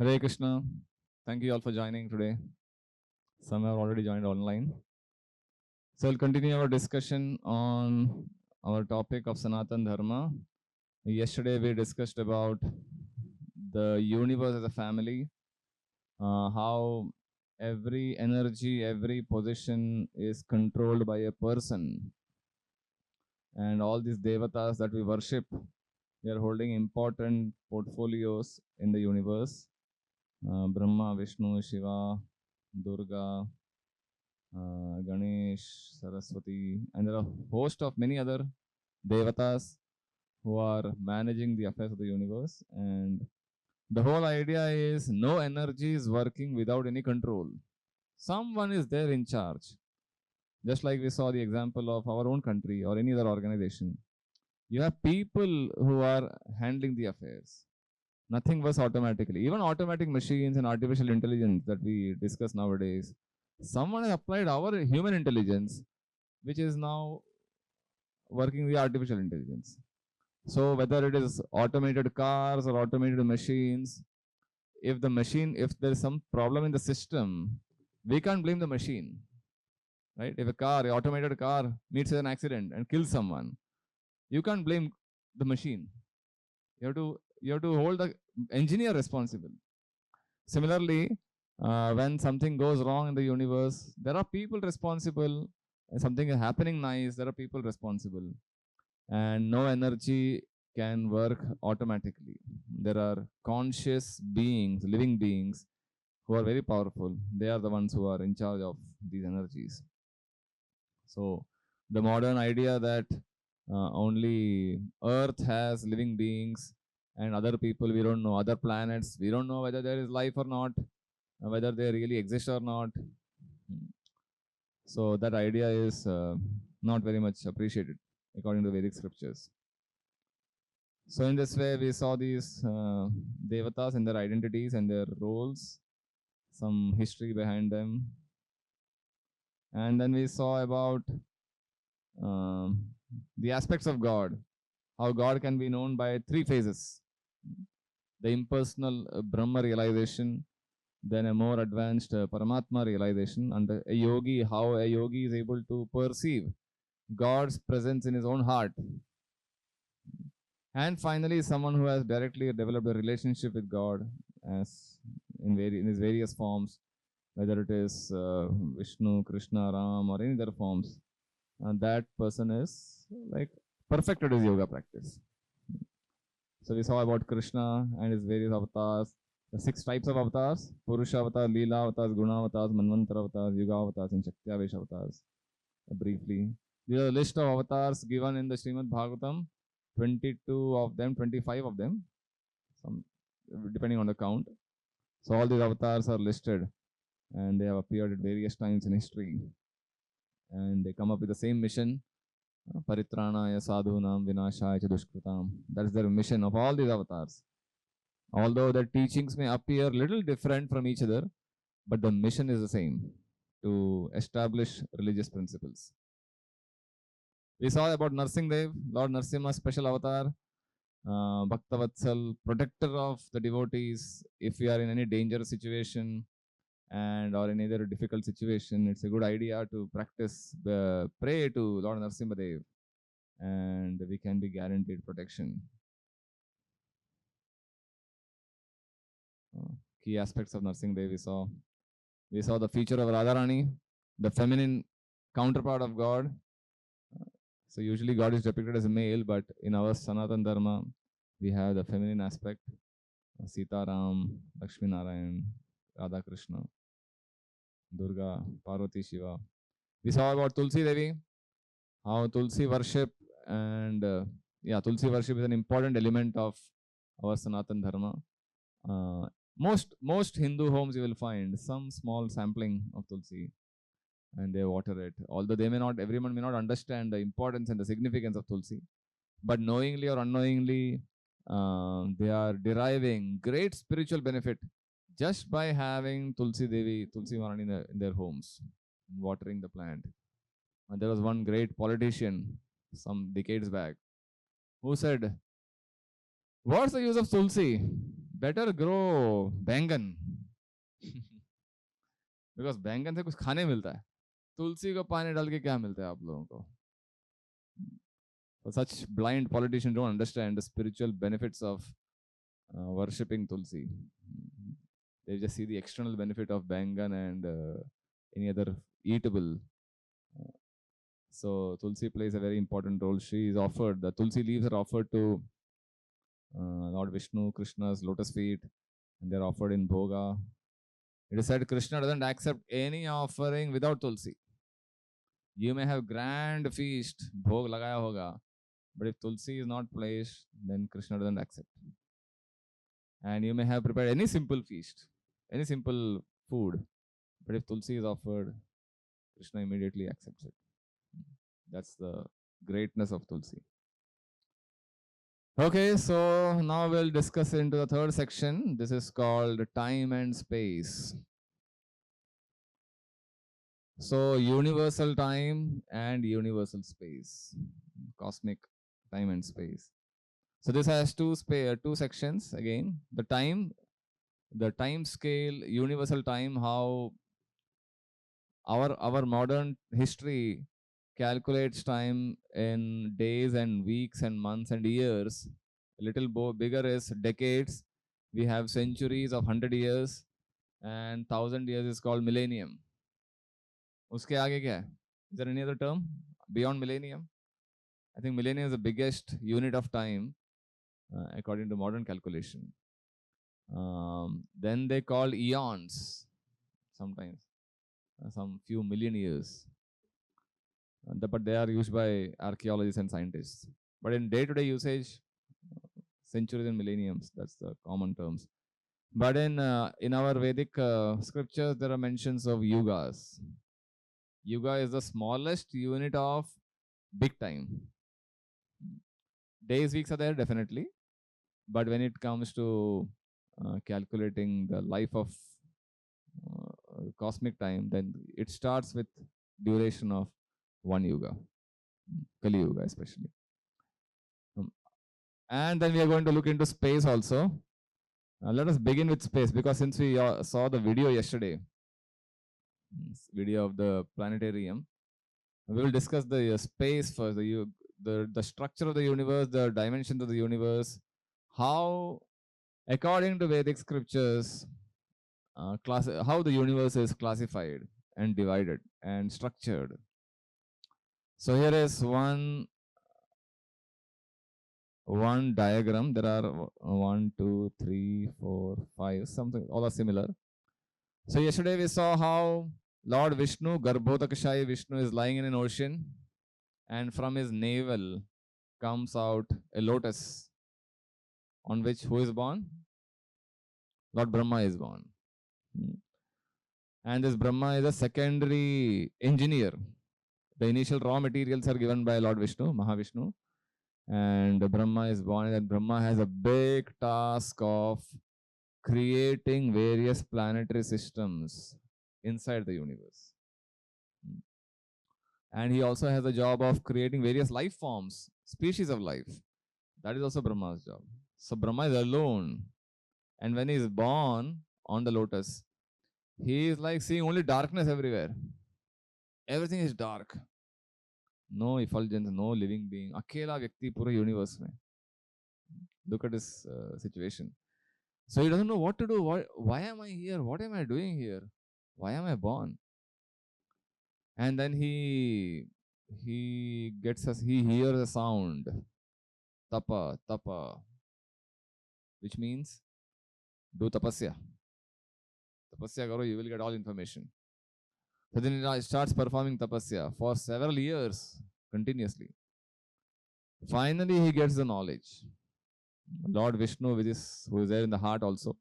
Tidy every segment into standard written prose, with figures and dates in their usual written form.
Hare Krishna. Thank you all for joining today. Some have already joined online. So we'll continue our discussion on our topic of Sanatan Dharma. Yesterday we discussed about the universe as a family, how every energy, every position is controlled by a person. And all these devatas that we worship, they are holding important portfolios in the universe. Brahma, Vishnu, Shiva, Durga, Ganesh, Saraswati, and there are a host of many other devatas who are managing the affairs of the universe. And the whole idea is no energy is working without any control. Someone is there in charge. Just like we saw the example of our own country or any other organization. You have people who are handling the affairs. Nothing works automatically. Even automatic machines and artificial intelligence that we discuss nowadays, someone has applied our human intelligence, which is now working the artificial intelligence. So whether it is automated cars or automated machines, if there is some problem in the system, we can't blame the machine, right? If an automated car meets an accident and kills someone, you can't blame the machine. You have to hold the engineer responsible. Similarly, when something goes wrong in the universe, there are people responsible. Something is happening nice, there are people responsible. And no energy can work automatically. There are conscious beings, living beings, who are very powerful. They are the ones who are in charge of these energies. So the modern idea that only Earth has living beings and other people we don't know, other planets, we don't know whether there is life or not, whether they really exist or not. So that idea is not very much appreciated according to Vedic scriptures. So in this way, we saw these devatas and their identities and their roles, some history behind them. And then we saw about the aspects of God, how God can be known by three phases. The impersonal Brahma realization, then a more advanced Paramatma realization, and a yogi, how a yogi is able to perceive God's presence in his own heart. And finally, someone who has directly developed a relationship with God as in his various forms, whether it is Vishnu, Krishna, Ram, or any other forms, and that person is like perfected his yoga practice. So we saw about Krishna and his various avatars, the 6 types of avatars: Purusha avatars, Leela avatars, Guna avatars, Manvantara avatars, Yuga avatars, and Shaktiavesh avatars. Briefly, these are a list of avatars given in the Srimad Bhagavatam. 22 of them, 25 of them, some depending on the count. So all these avatars are listed and they have appeared at various times in history. And they come up with the same mission: Paritranaya sadhunam vinashaya cha dushkritam. That's their mission of all these avatars. Although their teachings may appear little different from each other, but the mission is the same: to establish religious principles. We saw about Narsimdev, Lord Narsimha's special avatar, Bhaktavatsal, protector of the devotees. If we are in any dangerous situation and or in either difficult situation, it's a good idea to practice pray to Lord Narsimhadev, and we can be guaranteed protection. Key aspects of Narsimhadev we saw. We saw the feature of Radharani, the feminine counterpart of God. So usually God is depicted as a male, but in our Sanatan Dharma, we have the feminine aspect: Sita, Ram, Lakshmi Narayan, Radha Krishna, Durga, Parvati, Shiva. We saw about Tulsi Devi, how Tulsi worship and Tulsi worship is an important element of our Sanatan Dharma. Most Hindu homes you will find some small sampling of Tulsi, and they water it. Although everyone may not understand the importance and the significance of Tulsi, but knowingly or unknowingly, they are deriving great spiritual benefit just by having Tulsi Devi, Tulsi Marani in their homes, watering the plant. And there was one great politician some decades back who said, "What's the use of Tulsi? better grow बैंगन because बैंगन से कुछ खाने मिलता है. तुलसी को पानी डाल के क्या मिलता है आप लोगों को? So such blind politicians don't understand the spiritual benefits of worshipping Tulsi. They just see the external benefit of bangan and any other eatable. So Tulsi plays a very important role. She is offered, the Tulsi leaves are offered to Lord Vishnu, Krishna's lotus feet, and they're offered in Bhoga. It is said Krishna doesn't accept any offering without Tulsi. You may have grand feast, Bhog lagaya hoga, but if Tulsi is not placed, then Krishna doesn't accept. And you may have prepared any simple feast, any simple food, but if Tulsi is offered, Krishna immediately accepts it. That's the greatness of Tulsi. Okay, so now we'll discuss into the third section. This is called time and space. So universal time and universal space, cosmic time and space. So this has two sections again. The time scale, universal time, how our modern history calculates time in days and weeks and months and years. A little bigger is decades. We have centuries of 100 years, and 1,000 years is called millennium. उसके आगे क्या है? Is there any other term beyond millennium? I think millennium is the biggest unit of time according to modern calculation. Then they call eons sometimes, some few million years. But they are used by archaeologists and scientists. But in day-to-day usage, centuries and millenniums, that's the common terms. But in our Vedic scriptures, there are mentions of yugas. Yuga is the smallest unit of big time. Days, weeks are there definitely, but when it comes to calculating the life of cosmic time, then it starts with duration of one yuga, Kali Yuga especially. And then we are going to look into space also. Let us begin with space, because since we saw the video yesterday, video of the planetarium, we will discuss the space first, the structure of the universe, the dimensions of the universe, how, according to Vedic scriptures, how the universe is classified and divided and structured. So here is one diagram. There are 1, 2, 3, 4, 5, something, all are similar. So yesterday we saw how Lord Vishnu, Garbhodakashayi Vishnu, is lying in an ocean, and from his navel comes out a lotus, on which who is born? Lord Brahma is born. And this Brahma is a secondary engineer. The initial raw materials are given by Lord Vishnu, Mahavishnu, and Brahma is born, and Brahma has a big task of creating various planetary systems inside the universe. And he also has a job of creating various life forms, species of life. That is also Brahma's job. So Brahma is alone. And when he is born on the lotus, he is like seeing only darkness everywhere. Everything is dark. No effulgence, no living being. Akela Vyakti pura universe mein. Look at this situation. So he doesn't know what to do. Why am I here? What am I doing here? Why am I born? And then he hears a sound. Tapa, tapa. Which means do tapasya. Tapasya karo, you will get all information. So then he starts performing tapasya for several years continuously. Finally, he gets the knowledge. Lord Vishnu, who is there in the heart also,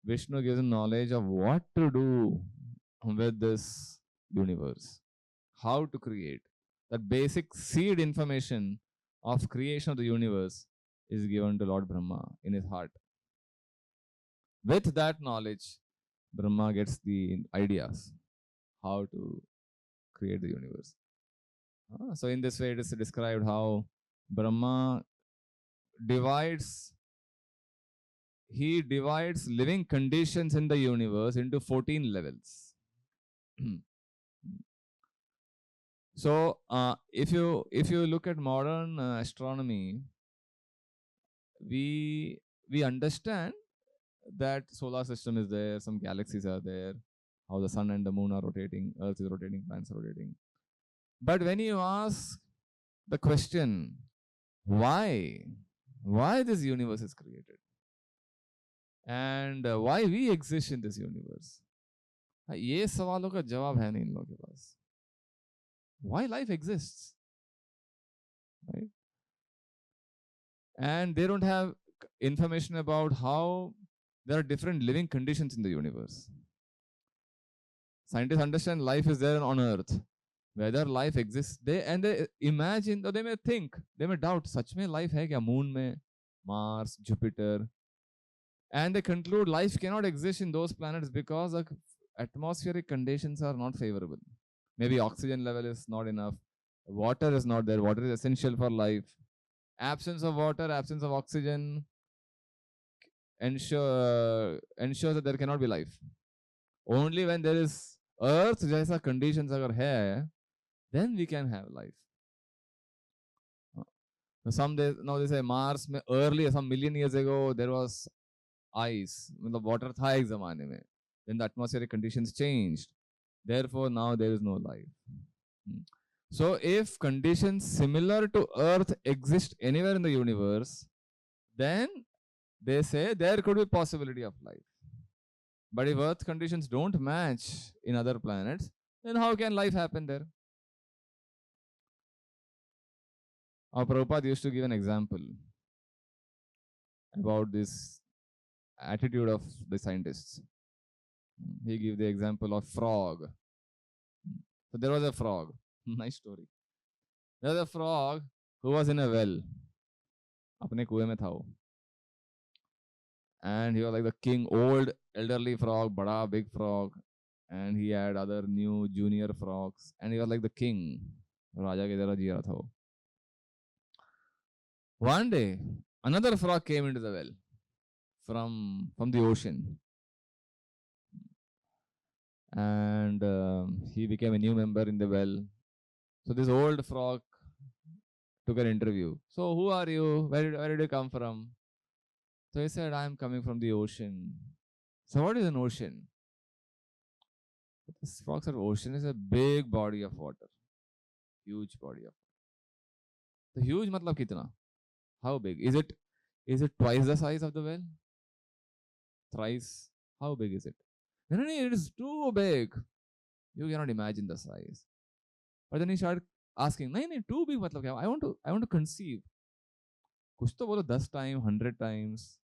Vishnu gives him knowledge of what to do with this universe, how to create. That basic seed information of creation of the universe is given to Lord Brahma in his heart. With that knowledge, Brahma gets the ideas how to create the universe. So in this way, it is described how Brahma divides he divides living conditions in the universe into 14 levels. So if you look at modern astronomy, we understand that solar system is there, some galaxies are there, how the sun and the moon are rotating, earth is rotating, planets are rotating. But when you ask the question, why this universe is created and why we exist in this universe, ये सवालों का जवाब है नहीं इन लोगों के पास. Why life exists, right? And they don't have information about how there are different living conditions in the universe. Scientists understand life is there on Earth. Whether life exists, they imagine, or they may think, they may doubt, सच में life है क्या moon में, Mars, Jupiter, and they conclude life cannot exist in those planets because the atmospheric conditions are not favorable. Maybe oxygen level is not enough, water is not there, water is essential for life. Absence of water, absence of oxygen ensures that there cannot be life. Only when there is Earth jaisa conditions agar hai, then we can have life. Some days, now they say Mars में earlier, some million years ago, there was ice. मतलब water था एक ज़माने में. Then the atmospheric conditions changed. Therefore, now there is no life. So, if conditions similar to Earth exist anywhere in the universe, then they say there could be possibility of life. But if Earth conditions don't match in other planets, then how can life happen there? Our Prabhupada used to give an example about this attitude of the scientists. He gave the example of frog. So there was a frog. Nice story. There was a frog who was in a well. अपने कुएं में था वो. And he was like the king, old elderly frog, bada big frog, and he had other new junior frogs, and he was like the king. राजा की तरह जी रहा था वो. One day, another frog came into the well from the ocean, and he became a new member in the well. So this old frog took an interview. So who are you? Where did you come from? So he said, I am coming from the ocean. So what is an ocean? This frog said, ocean is a big body of water. Huge body of water. So huge matlab kitna? How big? Is it twice the size of the well? Thrice? How big is it? No, it is too big. You cannot imagine the size. But then he started asking, no, too big matlab kya? I want to conceive. कुछ तो बोलो 10 times, 100 times.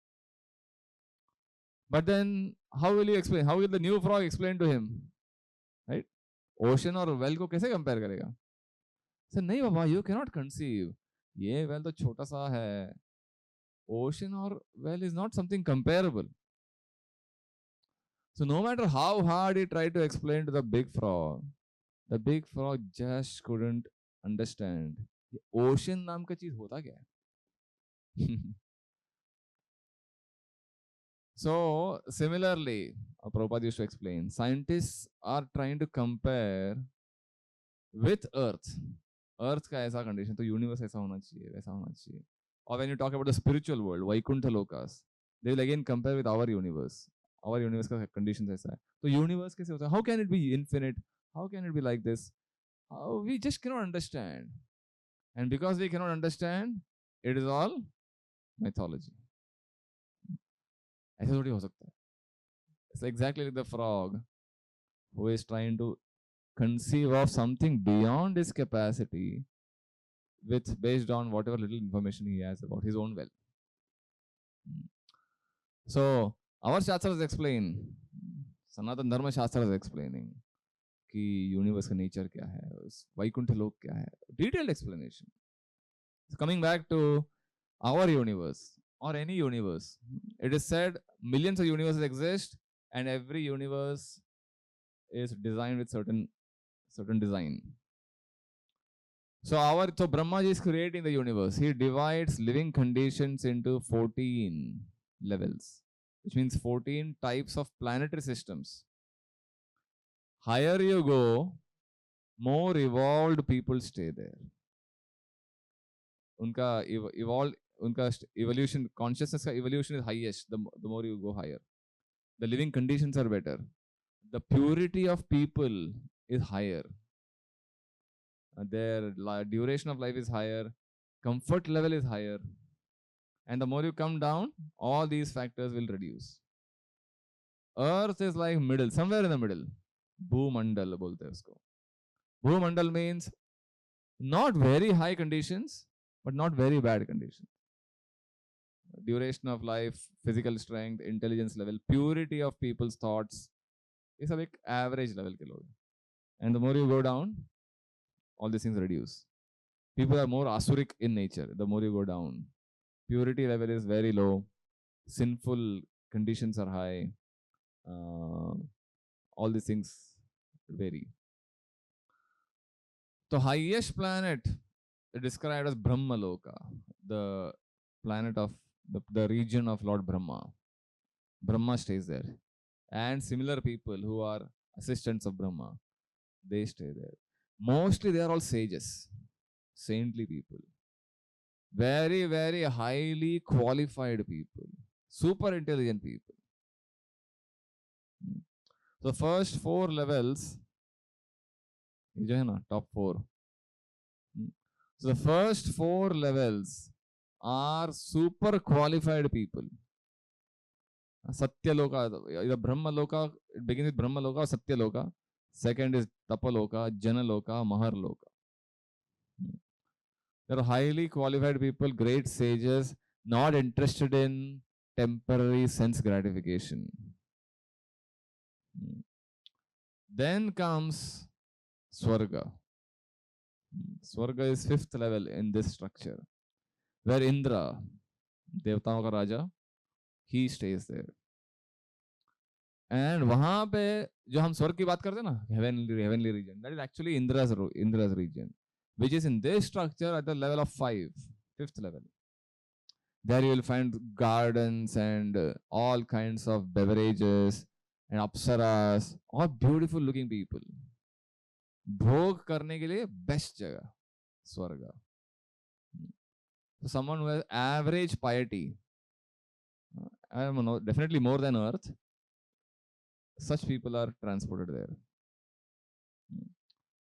But then, how will you explain? How will the new frog explain to him? Right? Ocean और well को कैसे compare करेगा? So नहीं बाबा, you cannot conceive. ये well तो छोटा सा है. Ocean or well is not something comparable. So no matter how hard he tried to explain to the big frog just couldn't understand. Ocean नाम का चीज होता क्या है? So similarly, Prabhupada used to explain, scientists are trying to compare with Earth. Earth का ऐसा condition, तो universe ऐसा होना चाहिए, वैसा होना चाहिए. Or when you talk about the spiritual world, Vaikuntha Lokas, they will again compare with our universe. Our universe का conditions ऐसा है. तो universe कैसे होता है? How can it be infinite? How can it be like this? We just cannot understand. And because we cannot understand, it is all mythology. ऐसा थोड़ी हो सकता है. It's exactly like the frog who is trying to conceive of something beyond his capacity based on whatever little information he has about his own well. So our Shastras explain, Sanatan Dharma Shastra is explaining कि universe का nature क्या है, Vaikuntha Lok क्या है, detailed explanation. So coming back to our universe or any universe, it is said millions of universes exist and every universe is designed with certain design. So Brahma is creating the universe. He divides living conditions into 14 levels. which means 14 types of planetary systems. Higher you go, more evolved people stay there. उनका evolved, उनका evolution, consciousness का evolution is highest the more you go higher. The living conditions are better. The purity of people is higher. Their duration of life is higher. Comfort level is higher. And the more you come down, all these factors will reduce. Earth is like middle, somewhere in the middle. Bhumandal bolte usko. Bhumandal means not very high conditions, but not very bad conditions. Duration of life, physical strength, intelligence level, purity of people's thoughts. Is a like average level ke log. And the more you go down, all these things reduce. People are more asuric in nature. The more you go down, purity level is very low. Sinful conditions are high. All these things vary. The highest planet described as Brahmaloka, the planet of the region of Lord Brahma. Brahma stays there. And similar people who are assistants of Brahma, they stay there. Mostly they are all sages, saintly people. Very, very highly qualified people, super intelligent people. So the first 4 levels, top 4. So the first 4 levels are super qualified people. Satyaloka, the Brahmaloka, it begins with Brahmaloka, Satyaloka. Second is Tapaloka, Janaloka, Maharloka. There are highly qualified people, great sages, not interested in temporary sense gratification. Then comes Swarga. Swarga is 5th level in this structure, where Indra, Devtaon ka Raja, he stays there. And वहां पे जो हम स्वर्ग की बात करते हैं ना, heavenly region, that is actually Indra's region, which is in this structure at the level of 5th level. There you will find gardens and all kinds of beverages and apsaras, all beautiful looking people. भोग करने के लिए best जगह स्वर्ग. So someone who has average piety, I don't know, definitely more than earth, such people are transported there.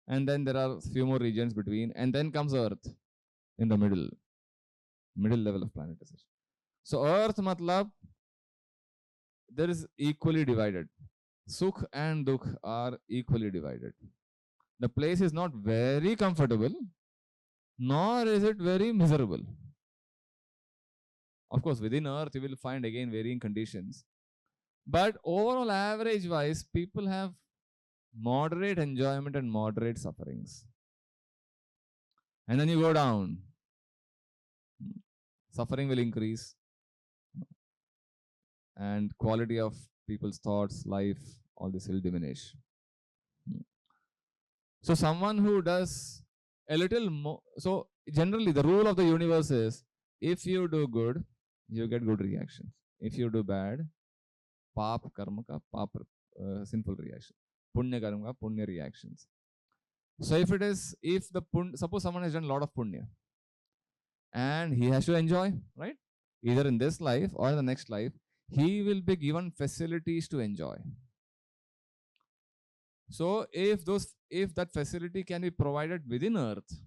And then there are few more regions between, and then comes earth in the middle level of planetization. So earth matlab, there is equally divided. Sukh and dukh are equally divided. The place is not very comfortable, nor is it very miserable. Of course, within earth you will find again varying conditions. But overall average wise, people have moderate enjoyment and moderate sufferings. And then you go down, suffering will increase, and quality of people's thoughts, life, all this will diminish. So someone who does a little more, so generally the rule of the universe is, if you do good, you get good reactions. If you do bad, paap karma ka paap, sinful reaction. Punya karma ka punya reactions. So suppose someone has done a lot of punya and he has to enjoy, right? Either in this life or in the next life, he will be given facilities to enjoy. So if that facility can be provided within earth,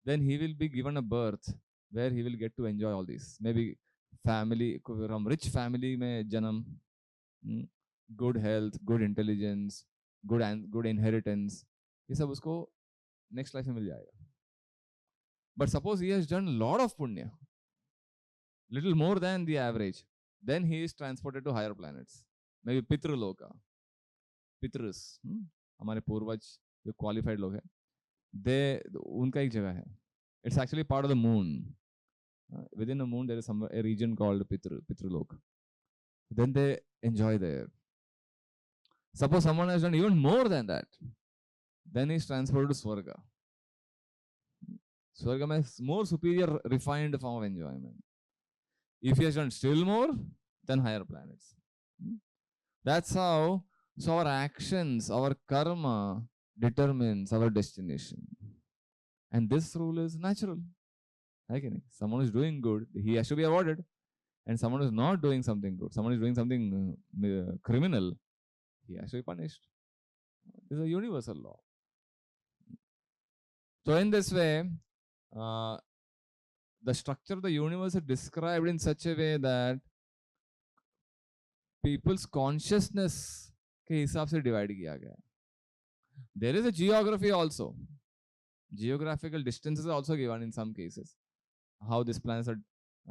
then he will be given a birth where he will get to enjoy all this. Maybe family, from rich family mein janam, good health, good intelligence, good inheritance. ये सब उसको next life में मिल जाएगा. But suppose he has done a lot of punya, little more than the average, then he is transported to higher planets. Maybe Pitraloka. Pitras, हमारे पूर्वज जो qualified लोग हैं, उनका एक जगह है. It's actually part of the moon. Within the moon there is a region called Pitraloka. Then they enjoy there. Suppose someone has done even more than that, then he is transported to Swarga. Swarga is more superior, refined form of enjoyment. If he has done still more, than higher planets. That's how, so our actions, our karma determines our destination. And this rule is natural. Okay? Someone is doing good, he has to be awarded. And someone is not doing something good, someone is doing something criminal, he has to be punished. This is a universal law. So in this way, uh, the structure of the universe is described in such a way that people's consciousness के हिसाब से divide किया गया है. There is a geography also. Geographical distances are also given in some cases. How these planets are,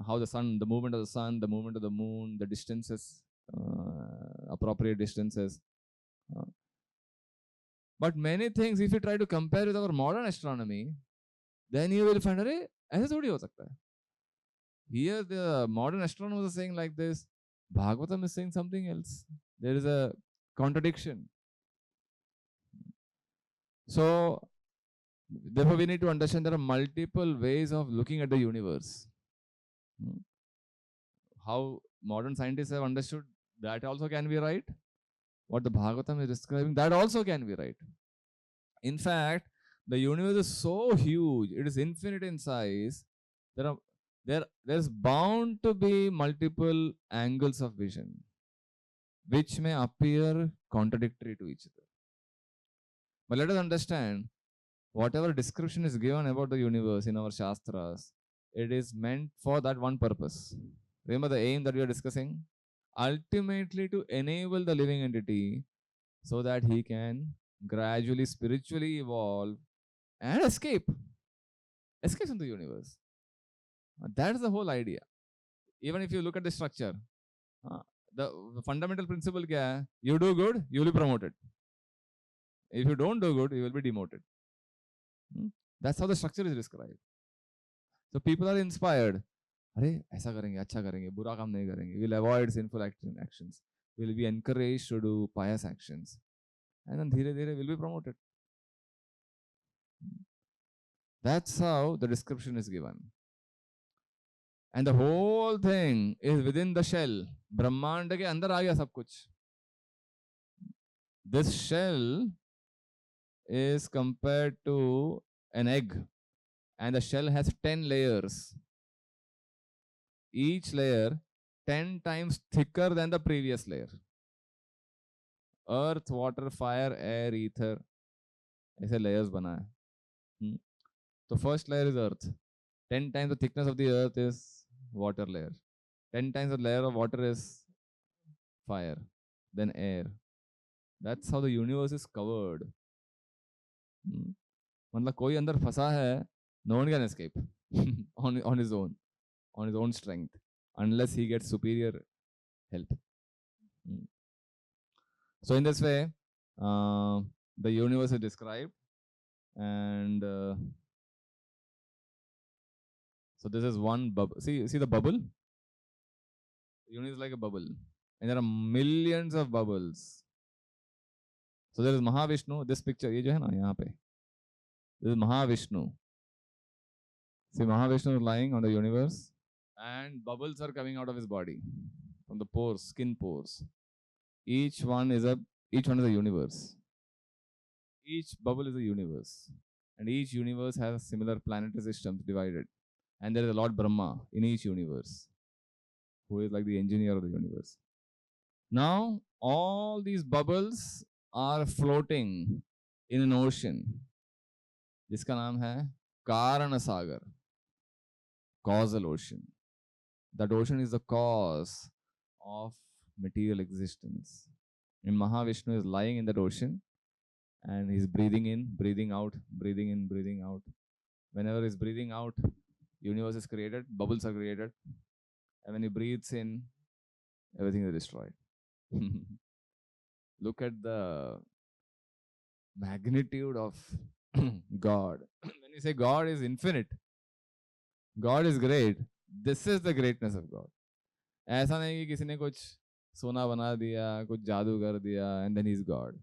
how the sun, the movement of the sun, the movement of the moon, the distances, appropriate distances. But many things, if you try to compare with our modern astronomy, then you will find, अरे ऐसे थोड़ी हो सकता है. Here the modern astronomers are saying like this, Bhagavatam is saying something else. There is a contradiction. So therefore we need to understand there are multiple ways of looking at the universe. How modern scientists have understood, that also can be right. What the Bhagavatam is describing, that also can be right. In fact, the universe is so huge, it is infinite in size. There's bound to be multiple angles of vision, which may appear contradictory to each other. But let us understand, whatever description is given about the universe in our Shastras, it is meant for that one purpose. Remember the aim that we are discussing? Ultimately to enable the living entity so that he can gradually spiritually evolve and escape from the universe. That is the whole idea. Even if you look at the structure, the fundamental principle kya hai? You do good, you will be promoted. If you don't do good, you will be demoted. That's how the structure is described. So people are inspired. अरे ऐसा करेंगे, अच्छा करेंगे, बुरा काम नहीं करेंगे. We'll avoid sinful actions. We'll be encouraged to do pious actions. And then धीरे धीरे will be promoted. That's how the description is given. And the whole thing is within the shell. ब्रह्मांड के अंदर आ गया सब कुछ. This shell is compared to an egg, and the shell has 10 layers. Each layer 10 times thicker than the previous layer. Earth, water, fire, air, ether, ऐसे layers बना है. The first layer is earth. 10 times the thickness of the earth is water layer. 10 times the layer of water is fire, then air. That's how the universe is covered. मतलब कोई अंदर फंसा है, no one can escape on his own strength, unless he gets superior help. So in this way, the universe is described, and so this is one bubble. See the bubble? The universe is like a bubble, and there are millions of bubbles. So there is Mahavishnu. This picture, ये जो है ना यहाँ पे, this is Mahavishnu. See, Mahavishnu is lying on the universe, and bubbles are coming out of his body from the pores, skin pores. Each one is a universe. Each bubble is a universe, and each universe has similar planetary systems divided. And there is a Lord Brahma in each universe, who is like the engineer of the universe. Now, all these bubbles are floating in an ocean, जिसका नाम है कारण सागर, causal ocean. That ocean is the cause of material existence. And Mahavishnu is lying in that ocean, and he's breathing in, breathing out, breathing in, breathing out. Whenever he's breathing out, universe is created, bubbles are created, and when he breathes in, everything is destroyed. Look at the magnitude of God. When you say God is infinite, God is great, this is the greatness of God. ऐसा नहीं कि किसी ने कुछ सोना बना दिया, कुछ जादू कर दिया, and then he's God.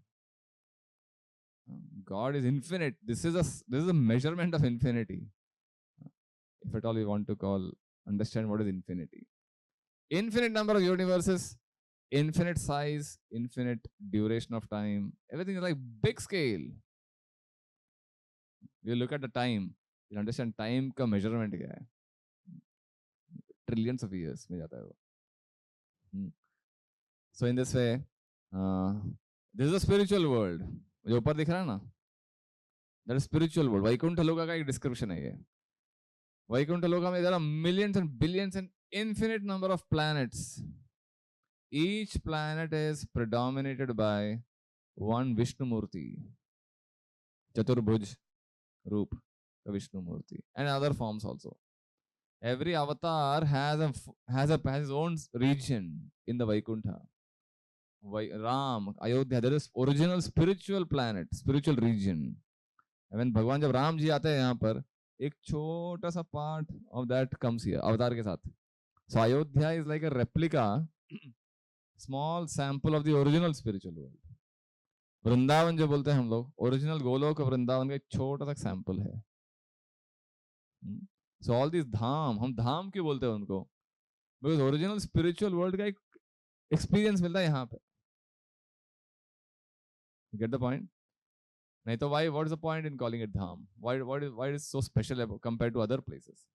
God is infinite. This is a measurement of infinity. If at all you want to understand what is infinity. Infinite number of universes, infinite size, infinite duration of time. Everything is like big scale. You look at the time, you understand time का measurement क्या है. Trillions of years में जाता है वो. So in this way, this is a spiritual world. जो ऊपर दिख रहा है ना, that is spiritual world. Vaikuntha लोका का एक description है ये. वैकुंठ लोका में there are millions and billions and infinite number of planets. Each planet is predominated by one Vishnu Murti, Chaturbhuj Roop, the Vishnu Murti, and other forms also. Every avatar has his own region in the Vaikuntha. Ram, Ayodhya, there is original spiritual planet, spiritual region. And when भगवान जब राम जी आते हैं यहाँ पर, एक छोटा सा part of that comes here, अवतार के साथ. So Ayodhya is like a replica, small sample of the original spiritual world. Vrindavan जो बोलते हैं हम लोग, ओरिजिनल गोलोक वृंदावन का एक छोटा सा सैंपल है. So all these धाम, हम धाम क्यों बोलते हैं उनको? Because original spiritual world का एक experience मिलता है यहाँ पे. You get the point? नहीं तो why? What is the point in calling it Dham? Why is so special compared to other places?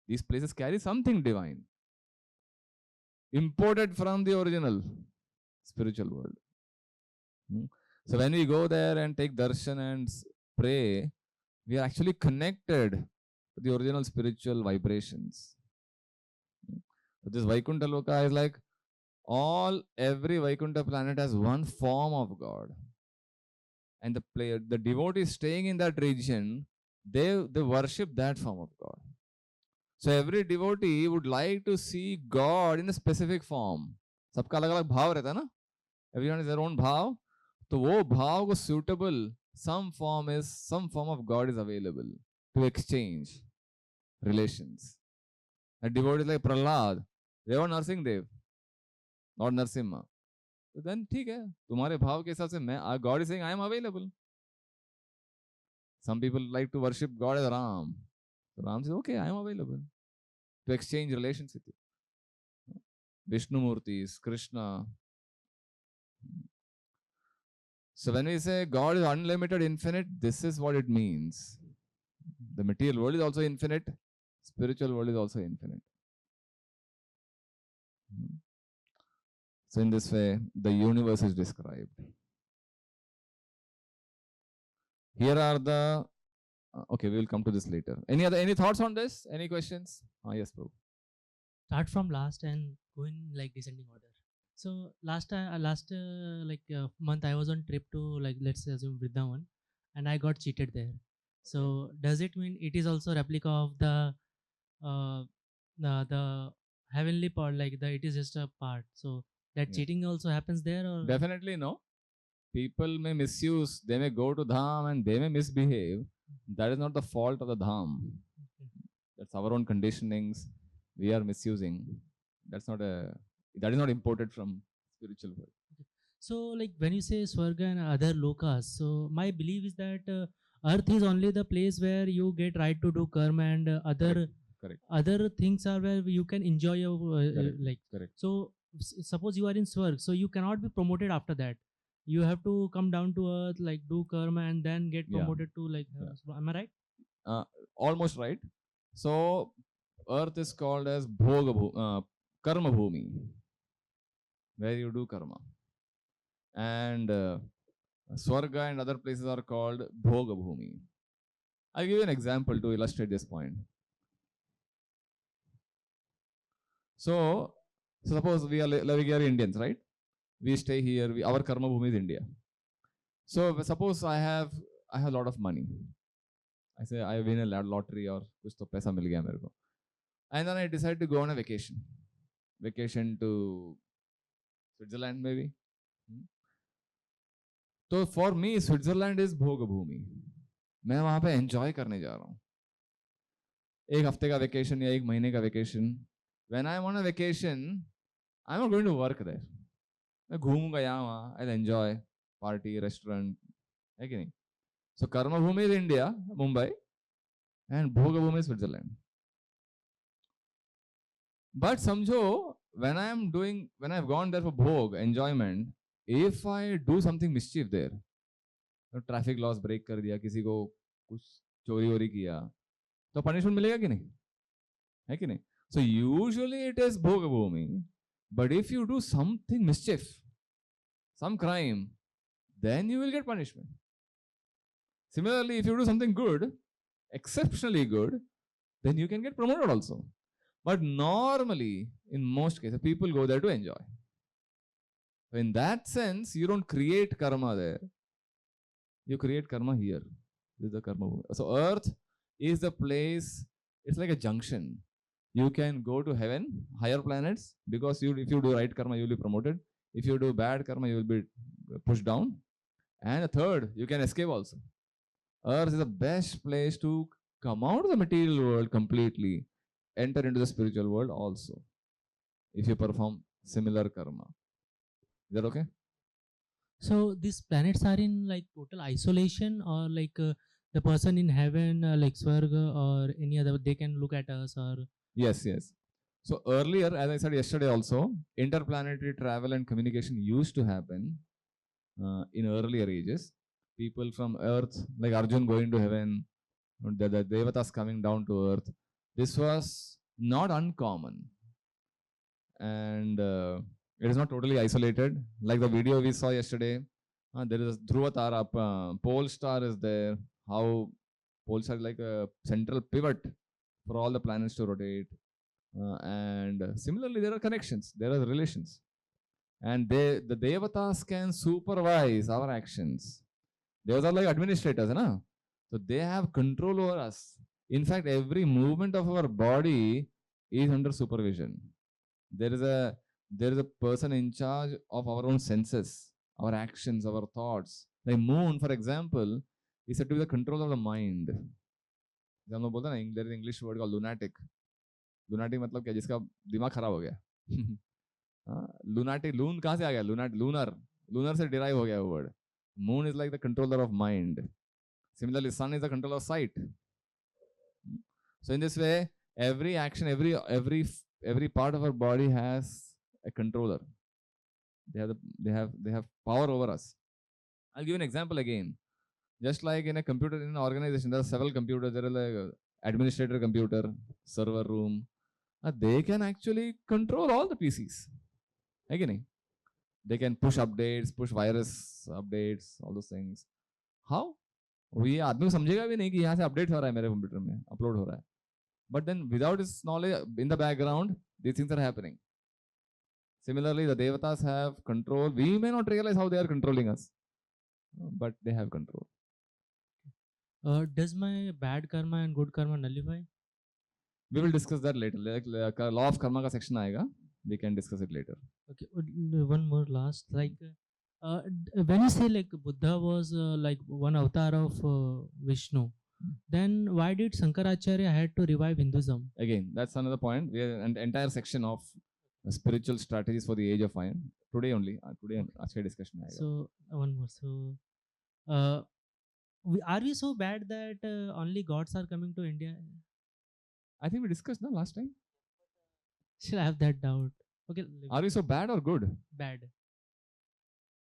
These places carry something divine, imported from the original spiritual world. So when we go there and take darshan and pray, we are actually connected to the original spiritual vibrations. So this Vaikuntha Loka is like every Vaikuntha planet has one form of God. And the devotees staying in that region, they worship that form of God. So every devotee would like to see God in a specific form. सबका अलग अलग भाव रहता है ना? Everyone has their own भाव. तो वो भाव को suitable, some form of God is available to exchange relations. A devotee like Prahlad, they were Narsimdev, not Narsimha. So then ठीक है, तुम्हारे भाव के हिसाब से मैं, God is saying I am available. Some people like to worship God as Ram. So Ram says, okay, I am available to exchange relations with you. Vishnu Murtis, Krishna. So when we say God is unlimited, infinite, this is what it means. The material world is also infinite. Spiritual world is also infinite. So in this way, the universe is described. Here are the, okay, we will come to this later. Any thoughts on this? Any questions? Yes, Prabhu. Start from last and go in like descending order. So last month I was on trip to, like, let's assume Vrindavan, and I got cheated there. So does it mean it is also replica of the heavenly part, like it is just a part? So that cheating also happens there, or? Definitely no. People may misuse, they may go to dham and they may misbehave. That is not the fault of the dham. That's our own conditionings. We are misusing. That is not imported from spiritual world. So like when you say Swarga and other lokas, so my belief is that earth is only the place where you get right to do karma, and Correct. Other things are where you can enjoy your Correct. So suppose you are in Swarg, so you cannot be promoted after that. You have to come down to earth, like do karma, and then get promoted to am I right? Almost right. So earth is called as karma bhumi, where you do karma. And Swarga and other places are called Bhoga Bhumi. I'll give you an example to illustrate this point. So suppose we are Indians, right? We stay here. Our karma bhumi is India. So suppose I have a lot of money. I say I win a lottery or kuch to paisa mil gaya mere ko. And then I decide to go on a vacation to Switzerland maybe. तो for me Switzerland is भोग भूमि. मैं वहां पे enjoy करने जा रहा हूँ. एक हफ्ते का वेकेशन या एक महीने का vacation. When I am on a vacation I am not going to work there. मैं घूमूंगा यहाँ वहाँ. I will enjoy party restaurant, है कि नहीं? So karma bhoomi is India, Mumbai, and bhog bhoomi Switzerland. But समझो, when I've gone there for bhog, enjoyment, if I do something mischief there, तो traffic loss break कर दिया, किसी को कुछ चोरी वोरी किया, तो पनिशमेंट मिलेगा कि नहीं, है कि नहीं? So usually it is bhog bhumi, but if you do something mischief, some crime, then you will get punishment. Similarly, if you do something good, exceptionally good, then you can get promoted also. But normally, in most cases, people go there to enjoy. So in that sense, you don't create karma there. You create karma here. This is the karma. So earth is the place, it's like a junction. You can go to heaven, higher planets, because if you do right karma, you will be promoted. If you do bad karma, you will be pushed down. And a third, you can escape also. Earth is the best place to come out of the material world completely, enter into the spiritual world also, if you perform similar karma. Is that okay? So these planets are in like total isolation, or like the person in heaven, like Swarga or any other, they can look at us, or Yes, yes. So earlier, as I said yesterday also, interplanetary travel and communication used to happen in earlier ages. People from Earth, like Arjun going to heaven, the Devatas coming down to Earth. This was not uncommon. And it is not totally isolated. Like the video we saw yesterday, there is Dhruva Tara, pole star is there. How pole star is like a central pivot for all the planets to rotate. And similarly, there are connections, there are relations. And the Devatas can supervise our actions. Devatas are like administrators, na? So they have control over us. In fact, every movement of our body is under supervision. There is a person in charge of our own senses, our actions, our thoughts. Like moon, for example, is said to be the control of the mind. हम लोग बोलते हैं ना, there is an English word called lunatic. Lunatic मतलब क्या, जिसका दिमाग खराब हो गया. Lunatic, loon कहाँ से आ गया? Lunar से derive हो गया वो word. Moon is like the controller of mind. Similarly, sun is the controller of sight. So in this way, every action, every part of our body has a controller. They have power over us. I'll give an example again. Just like in a computer, in an organization, there are several computers. There is like administrator computer, server room. They can actually control all the PCs. Again, they can push updates, push virus updates, all those things. How? ये आदमी को समझेगा भी नहीं कि यहाँ से update हो रहा है मेरे कंप्यूटर में, अपलोड हो रहा है. But then without his knowledge in the background, these things are happening. Similarly, the Devatas have control. We may not realize how they are controlling us, but they have control. does my bad karma and good karma nullify? We will discuss that later. Like law of karma ka section aayega. We can discuss it later. Okay, one more last, like when you say like Buddha was like one avatar of Vishnu, then why did Shankaracharya had to revive Hinduism? Again, that's another point. We have an entire section of spiritual strategies for the age of iron. Today only. Today aaj discussion aayega. So one more. So are we so bad that only gods are coming to India? I think we discussed no last time. Still I have that doubt. Okay. Are we so bad or good? Bad.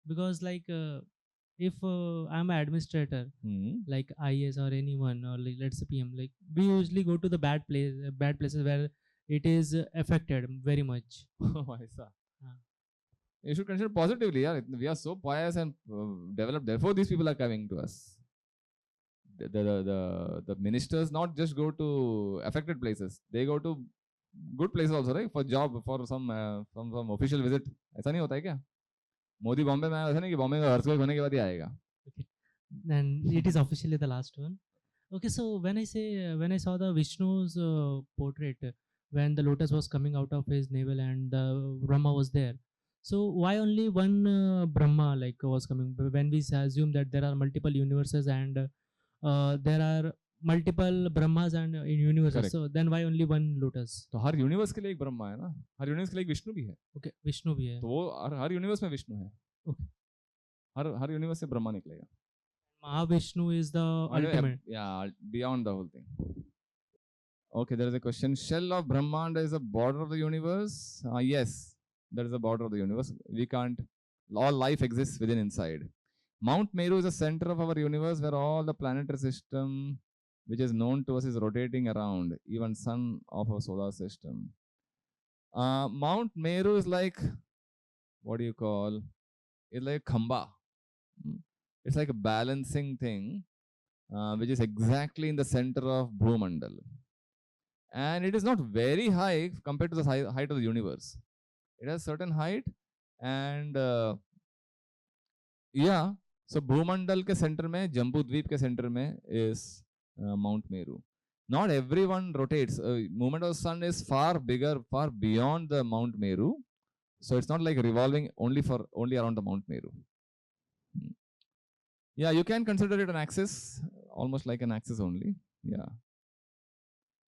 Because like if I'm an administrator, like IS or anyone, or like let's say PM, like we usually go to the bad places where it is affected very much. You should consider positively. Yeah, we are so pious and developed. Therefore, these people are coming to us. The ministers not just go to affected places; they go to good places also, right? For job, for some official visit. ऐसा नहीं होता है क्या? मोदी बॉम्बे में आया, ऐसा नहीं कि बॉम्बे में अर्थक्वेक होने के बाद ही आएगा. And it is officially the last one. Okay, so when I saw the Vishnu's portrait, when the lotus was coming out of his navel and the Brahma was there, so why only one Brahma like was coming? When we assume that there are multiple universes and there are multiple Brahmas and in universes, Correct. so then why only one lotus? तो हर universe के लिए एक ब्रह्मा है ना, हर universe के लिए एक विष्णु भी है. Okay, Vishnu भी है. तो वो हर यूनिवर्स में विष्णु है. Okay. हर यूनिवर्स से ब्रह्मा निकलेगा. Mahavishnu is the ultimate. Yeah, beyond the whole thing. Okay, there is a question. Shell of Brahmanda is the border of the universe? Yes, that is the border of the universe. We can't, all life exists within inside. Mount Meru is the center of our universe where all the planetary system which is known to us is rotating around, even sun of our solar system. Mount Meru is like, what do you call? It's like Khamba. It's like a balancing thing, which is exactly in the center of Bhumandal. And it is not very high compared to the height of the universe. It has certain height, and yeah, so Bhumandal के center में, जम्बू द्वीप के center में is Mount Meru. Not everyone rotates. Movement of the sun is far bigger, far beyond the Mount Meru. So it's not like revolving only around the Mount Meru. Yeah, you can consider it an axis, almost like an axis only. Yeah.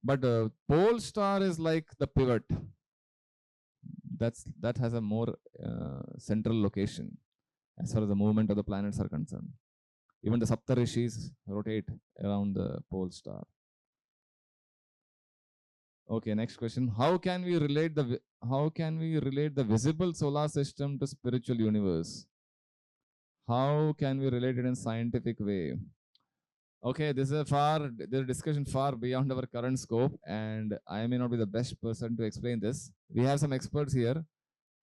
But pole star is like the pivot. That has a more central location as far as the movement of the planets are concerned. Even the Saptarishis rotate around the pole star. Okay, next question. How can we relate the visible solar system to spiritual universe? How can we relate it in scientific way? Okay, this is a discussion far beyond our current scope, and I may not be the best person to explain this. We have some experts here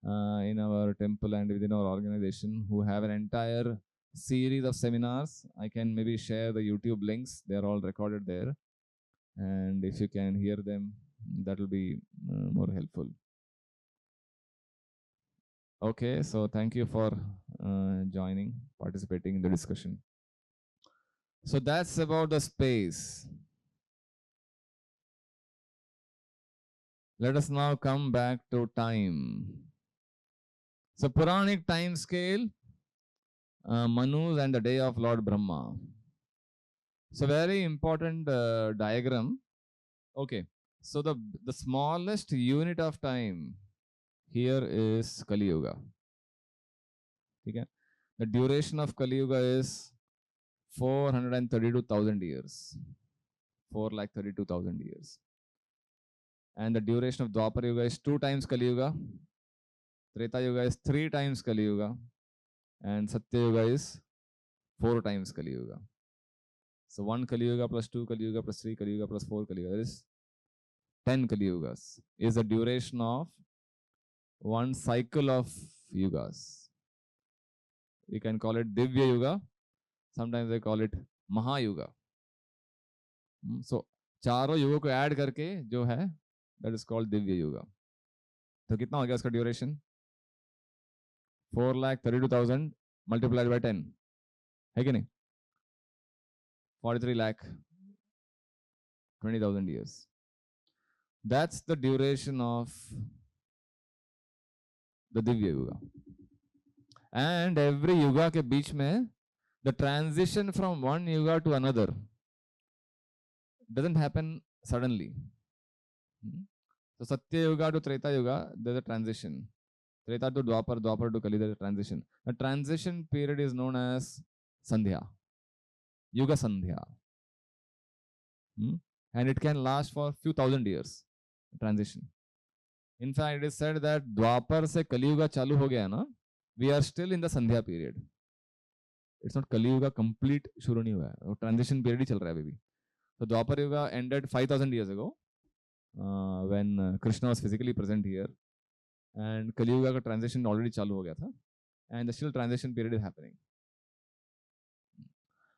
in our temple and within our organization who have an entire series of seminars. I can maybe share the YouTube links. They are all recorded there. And if you can hear them, that will be more helpful. Okay, so thank you for participating in the discussion. So that's about the space. Let us now come back to time. So Puranic time scale, Manu and the day of Lord Brahma. So very important diagram. Okay, so the smallest unit of time here is Kali Yuga. Okay? The duration of Kali Yuga is 432,000 years. 432,000 years. And the duration of Dwapar Yuga is 2 times Kali Yuga. Treta Yuga is 3 times Kali Yuga. And Satya Yuga is 4 times Kali Yuga. So 1 Kali Yuga plus 2 Kali Yuga plus 3 Kali Yuga plus 4 Kali Yuga, that is 10 Kali Yugas, is the duration of one cycle of yugas. We can call it Divya Yuga. Sometimes they call it Mahayuga. So चारों युगों को add करके जो है that is called Divya Yuga. तो कितना हो गया उसका ड्यूरेशन? 4,32,000 multiplied by 10 है कि नहीं? 43,20,000 years. That's the duration of the Divya Yuga. And every yuga के बीच में the transition from one yuga to another doesn't happen suddenly. So Satya Yuga to Treta Yuga, there's a transition. Treta to Dwapar, Dwapar to Kali, there's a transition. The transition period is known as Sandhya. Yuga Sandhya. And it can last for a few thousand years. Transition. In fact, it is said that Dwapar se Kali Yuga chalu ho gaya na, we are still in the Sandhya period. It's not Kali Yuga complete shuru nahi hua hai. Transition period hi chal raha hai abhi. So Dwapar Yuga ended 5,000 years ago when Krishna was physically present here. And Kali Yuga ka transition already chalu ho gaya tha. And the still transition period is happening.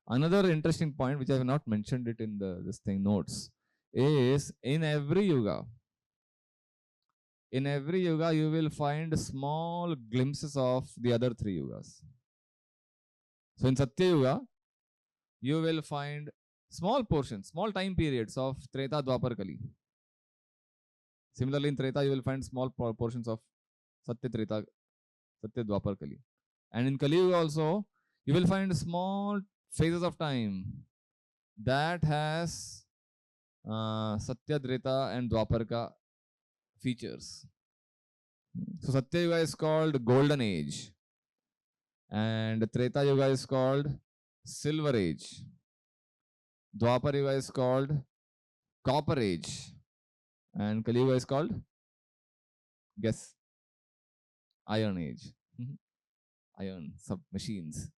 Another interesting point, which I have not mentioned it in this thing notes, is in every yuga, you will find small glimpses of the other 3 yugas. So in Satya Yuga, you will find small portions, small time periods of Treta, Dwapar, Kali. Similarly, in Treta, you will find small portions of Satya, Treta, Satya, Dwapar, Kali. And in Kali Yuga also, you will find small phases of time that has Satya, Treta, and Dwapar ka features. So Satya Yuga is called Golden Age, and Treta Yuga is called Silver Age. Dwapar Yuga is called Copper age. And Kali Yuga is called, guess, Iron age. Iron sub machines.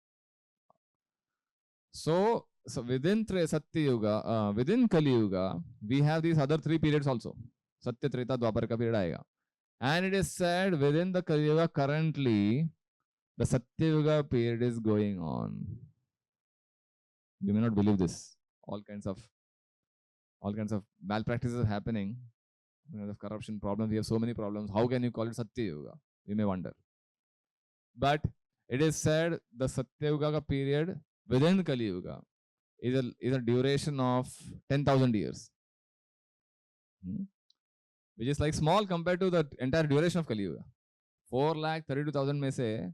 So within Satya Yuga, within Kali Yuga, we have these other three periods also. Satya, Treta, Dwapar ka period aega. And it is said within the Kali Yuga currently, the Satya Yuga period is going on. You may not believe this. All kinds of malpractices are happening. The corruption problems. We have so many problems. How can you call it Satya Yuga? We may wonder. But it is said the Satya Yuga period within Kali Yuga is a duration of 10,000 years. Which is like small compared to the entire duration of Kali Yuga. 4,32,000 में से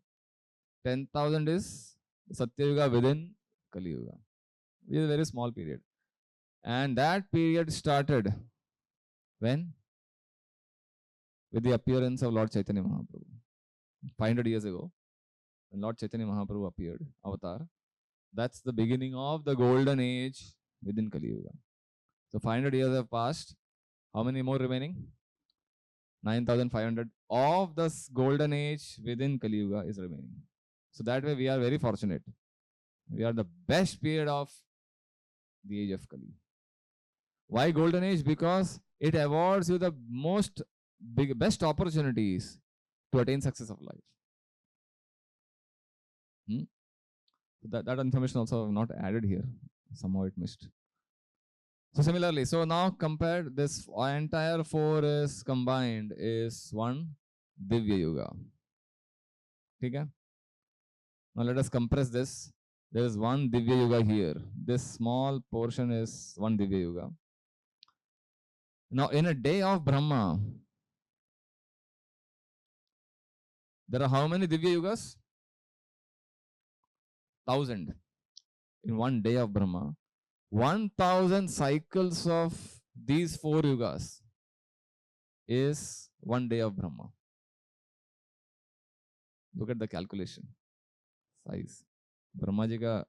10,000 is Satya Yuga within Kali Yuga. It is a very small period. And that period started when? With the appearance of Lord Chaitanya Mahaprabhu. 500 years ago, when Lord Chaitanya Mahaprabhu appeared, avatar, that's the beginning of the golden age within Kali Yuga. So 500 years have passed. How many more remaining? 9,500 of this golden age within Kali Yuga is remaining. So that way we are very fortunate. We are the best period of the age of Kali. Why golden age? Because it awards you the best opportunities to attain success of life. That information also not added here. Somehow it missed. So similarly, so now compared, this entire four is combined is one Divya Yuga. Okay? Now let us compress this. There is one Divya Yuga here. This small portion is one Divya Yuga. Now in a day of Brahma, there are how many Divya Yugas? 1,000. In one day of Brahma, 1,000 cycles of these four yugas is one day of Brahma. Look at the calculation. Size. Brahma ji का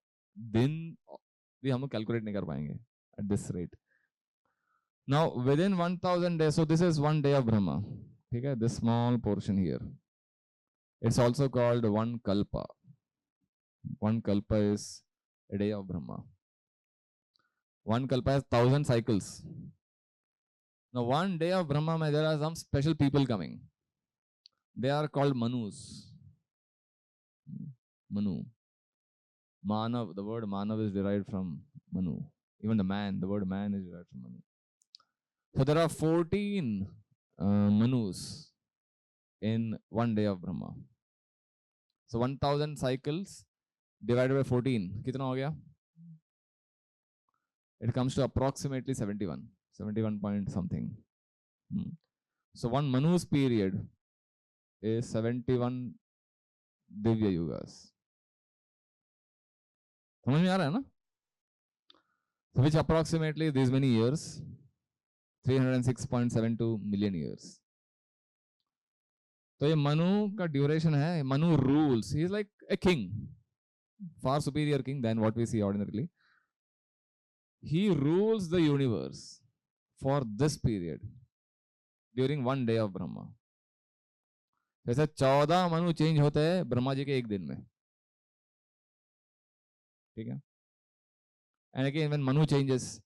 दिन भी हम लोग calculate नहीं कर पाएंगे at this rate. Now within 1,000 days, so this is one day of Brahma. Okay, this small portion here. It's also called one kalpa. One kalpa is a day of Brahma. One kalpa has 1,000 cycles. Now one day of Brahma, there are some special people coming. They are called Manus. Manu. Manav, the word Manav is derived from Manu. Even the man, the word man is derived from Manu. So there are 14 Manus in one day of Brahma. So 1,000 cycles divided by 14. Kitna ho gaya? It comes to approximately 71 point something. So one Manu's period is 71 Divya Yugas. समझ में आ रहा है ना? So which approximately these many years, 306.72 million years. तो ये मनु का duration है. Manu rules. He is like a king, far superior king than what we see ordinarily. He rules the universe for this period during one day of Brahma. जैसे 14 Manu change होते हैं ब्रह्मा जी के एक दिन में. ठीक है? And again, when Manu changes,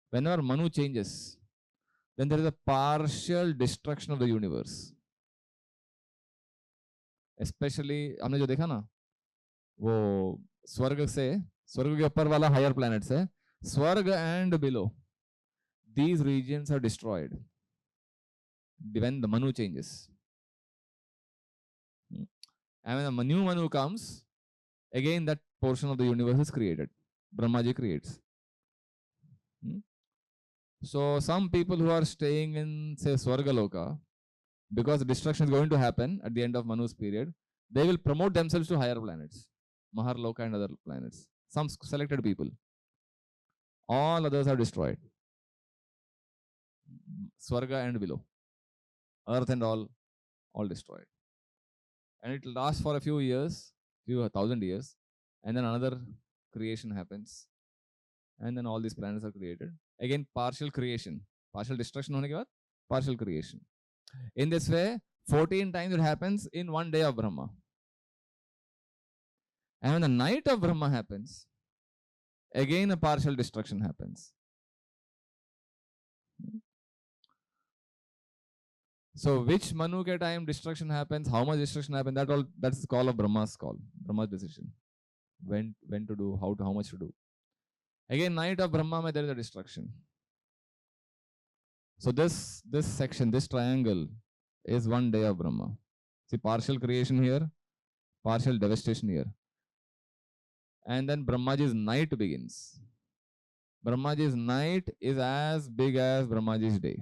whenever Manu changes, then there is a partial destruction of the universe. Especially, हमने जो देखा ना, वो स्वर्ग के ऊपर वाला higher planets है, स्वर्ग and below, these regions are destroyed when the Manu changes. And when the new Manu comes, again that portion of the universe is created. Brahmaji creates. So some people who are staying in, say, Swargaloka, because destruction is going to happen at the end of Manu's period, they will promote themselves to higher planets, Maharloka and other planets. Some selected people. All others are destroyed. Swarga and below. Earth and all destroyed. And it lasts for a few years, few 1,000 years, and then another creation happens. And then all these planets are created. Again, partial creation. Partial destruction होने के बाद partial creation. In this way, 14 times it happens in one day of Brahma. And when the night of Brahma happens, again a partial destruction happens. So which Manu ke time destruction happens, how much destruction happens, that's the call of Brahma's call, Brahma's decision. When to do, how much to do. Again, night of Brahma, there is a destruction. So this section, this triangle is one day of Brahma. See, partial creation here, partial devastation here. And then Brahmaji's night begins. Brahmaji's night is as big as Brahmaji's day.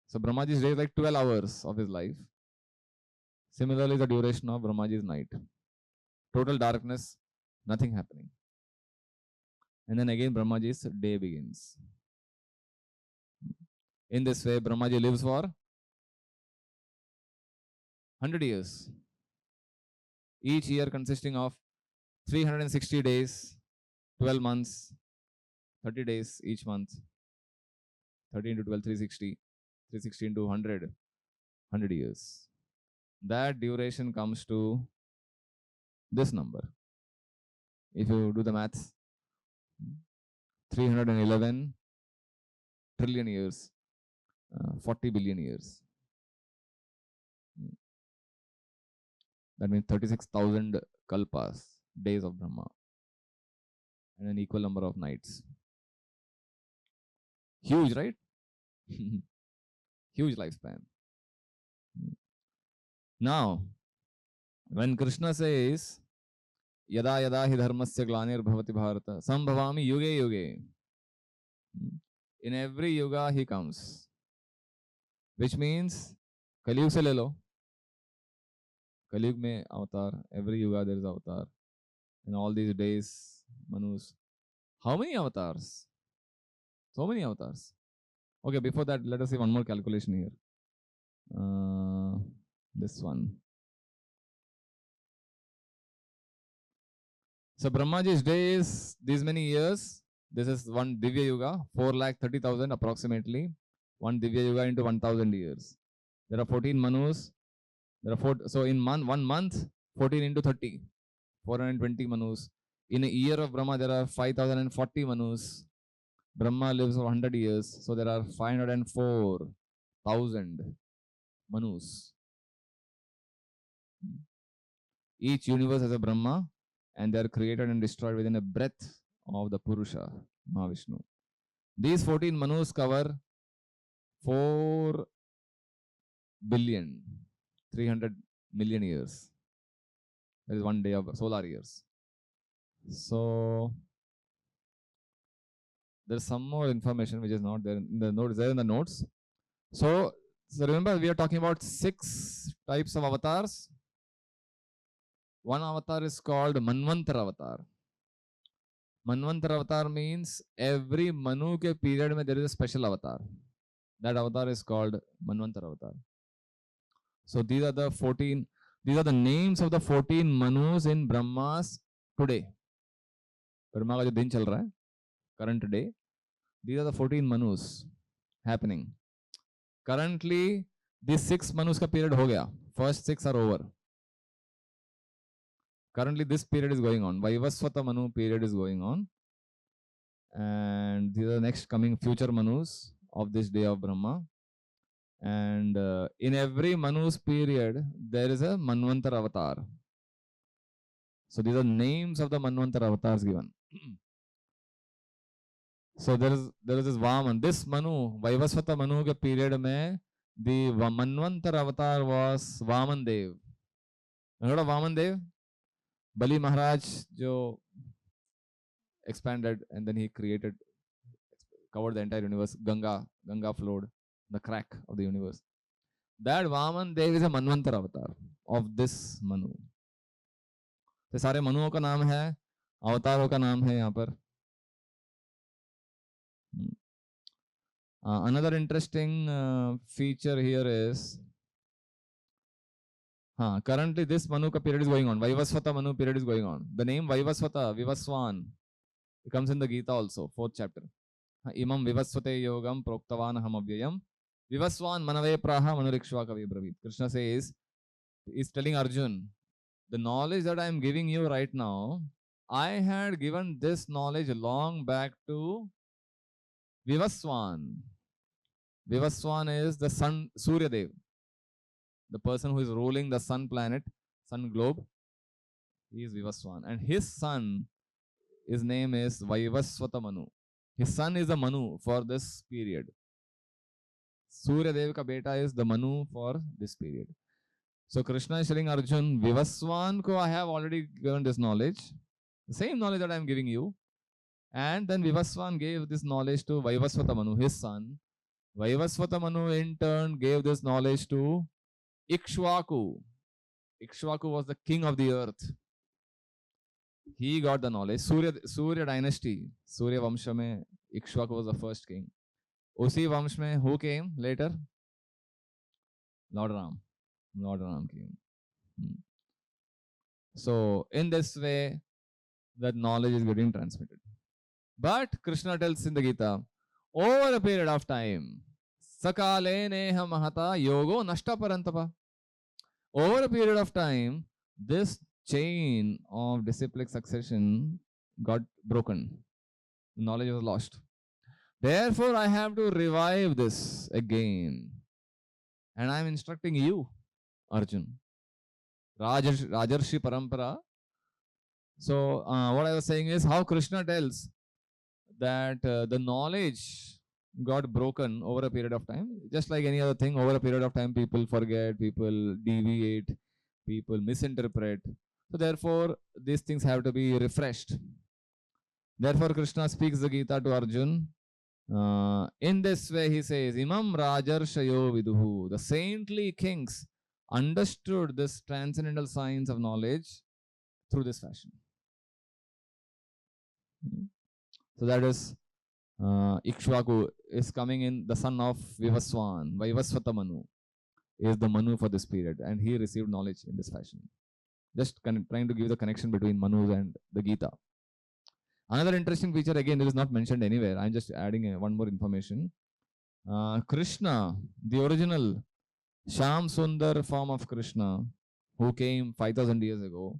So Brahmaji's day is like 12 hours of his life. Similarly, the duration of Brahmaji's night. Total darkness, nothing happening. And then again Brahmaji's day begins. In this way, Brahmaji lives for 100 years. Each year consisting of 360 days, 12 months, 30 days each month. 30 into 12, 360. 360 into 100, 100 years. That duration comes to this number. If you do the maths, 311 trillion years, 40 billion years. That means 36,000 kalpas, days of Brahma, and an equal number of nights. Huge, right? Huge lifespan. Now, when Krishna says, Yada yada hi dharmasya glanir bhavati bharata, sambhavami yuge yuge. In every yuga he comes. Which means, Kaliyug se le lo. Kaliyug mein avatar, every yuga there is avatar. In all these days, Manus. How many avatars? So many avatars. Okay, before that, let us see one more calculation here. This one. So Brahmaji's day is these many years. This is one Divya Yuga, 4,30,000 approximately. One Divya Yuga into 1,000 years. There are 14 Manus. There are 4. So in 1 month, 14 into 30, 420 Manus. In a year of Brahma, there are 5,040 Manus. Brahma lives for 100 years. So there are 504,000 Manus. Each universe has a Brahma, and they are created and destroyed within a breath of the Purusha, Mahavishnu. These 14 Manus cover 4 billion, 300 million years. That is one day of solar years. So there's some more information which is not there in the notes. There in the notes. So remember, we are talking about 6 types of avatars. One avatar is called Manvantar avatar. Manvantar avatar means every Manu ke period mein there is a special avatar. That avatar is called Manvantar avatar. So these are the 14. These are the names of the 14 Manus in Brahma's today. Brahma ka jo din chal raha hai, current day. These are the 14 Manus happening. Currently, these 6 Manus ka period ho gaya. First 6 are over. Currently, this period is going on. Vaivaswata Manu period is going on. And these are the next coming future Manus of this day of Brahma. And in every Manu's period, there is a Manvantar avatar. So these are names of the Manvantar avatars given. So there is this Vaman. This Manu, Vaivaswata Manu ke period mein, the Manvantar avatar was Vaman Dev. You heard of Vaman Dev? Bali Maharaj jo expanded and then he covered the entire universe. Ganga flowed, the crack of the universe. That Vaman Dev is a Manvantar avatar of this Manu. तो सारे मनुओं का नाम है, अवतारों का नाम है यहाँ पर. Another interesting feature here is, currently this Manu ka period is going on. Vaivaswata Manu period is going on. The name Vaivaswata, Vivaswan, it comes in the Gita also, 4th chapter. Imam vivasvate yogam proktavan aham avyayam. Vivaswan manave praha manurikshva kavi bravit. Krishna says, is telling Arjun, the knowledge that I am giving you right now, I had given this knowledge long back to Vivaswan. Vivaswan is the sun, Surya Dev, the person who is ruling the sun planet, sun globe. He is Vivaswan. And his son, his name is Vaivasvata Manu. His son is the Manu for this period. Surya Dev ka beta is the Manu for this period. So Krishna is telling Arjun, Vivaswan ko I have already given this knowledge, the same knowledge that I am giving you. And then Vivaswan gave this knowledge to Vaivasvata Manu, his son. Vaivasvata Manu in turn gave this knowledge to Ikshvaku. Ikshvaku was the king of the earth. He got the knowledge. Surya dynasty, Surya Vamsha mein Ikshvaku was the first king. Usi Vamsh mein who came later? Lord Ram. Lord Ram came. So in this way, that knowledge is getting transmitted. But Krishna tells in the Gita, over a period of time, Sakale neha mahata yogo nashta parantapa. Over a period of time, this chain of disciplic succession got broken. Knowledge was lost. Therefore, I have to revive this again. And I am instructing you, Arjun. Rajarshi Parampara. So, what I was saying is how Krishna tells that the knowledge got broken over a period of time. Just like any other thing, over a period of time, people forget, people deviate, people misinterpret. So, therefore, these things have to be refreshed. Therefore, Krishna speaks the Gita to Arjun. In this way, he says, Imam Rajarshayo Viduhu. The saintly kings understood this transcendental science of knowledge through this fashion. So that is Ikshvaku is coming in, the son of Vivaswan. Vaivasvata Manu is the Manu for this period, and he received knowledge in this fashion. Just trying to give the connection between Manu and the Gita. Another interesting feature, again, it is not mentioned anywhere. I'm just adding one more information. Krishna, the original Sham Sundar form of Krishna, who came 5,000 years ago,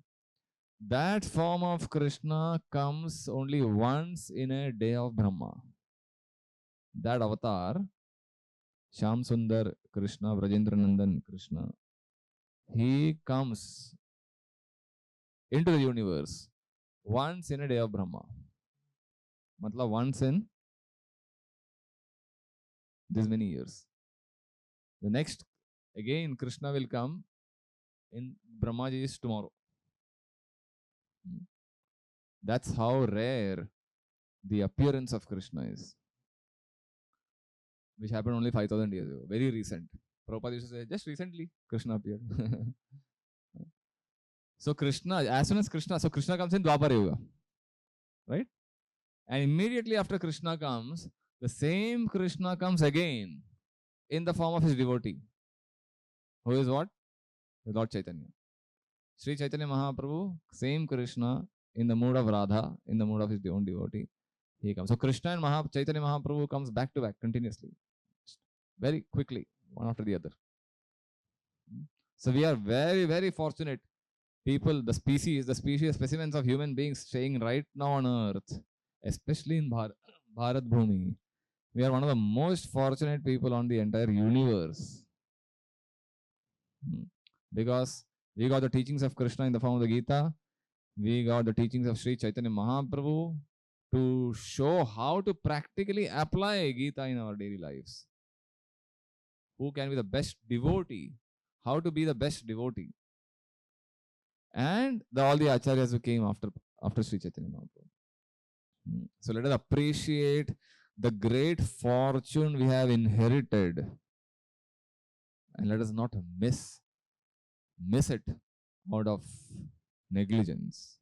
that form of Krishna comes only once in a day of Brahma. That avatar, Sham Sundar Krishna, Vrajendranandan Krishna, he comes into the universe once in a day of Brahma. Matlab once in this many years. The next, again, Krishna will come in Brahmaji is tomorrow. That's how rare the appearance of Krishna is, which happened only 5,000 years ago. Very recent. Prabhupada used to say, just recently, Krishna appeared. So Krishna, as soon as Krishna, so Krishna comes in Dwapara Yuga, right? And immediately after Krishna comes, the same Krishna comes again in the form of his devotee. Who is what? The Lord Chaitanya. Sri Chaitanya Mahaprabhu, same Krishna in the mood of Radha, in the mood of his own devotee. He comes. So Krishna and Chaitanya Mahaprabhu comes back to back continuously, very quickly, one after the other. So we are very, very fortunate people, the species specimens of human beings staying right now on earth, especially in Bharat Bhumi. We are one of the most fortunate people on the entire universe. Because we got the teachings of Krishna in the form of the Gita. We got the teachings of Sri Chaitanya Mahaprabhu to show how to practically apply Gita in our daily lives. Who can be the best devotee? How to be the best devotee? And all the acharyas who came after Sri Chaitanya Mahaprabhu. So let us appreciate the great fortune we have inherited, and let us not miss it out of negligence.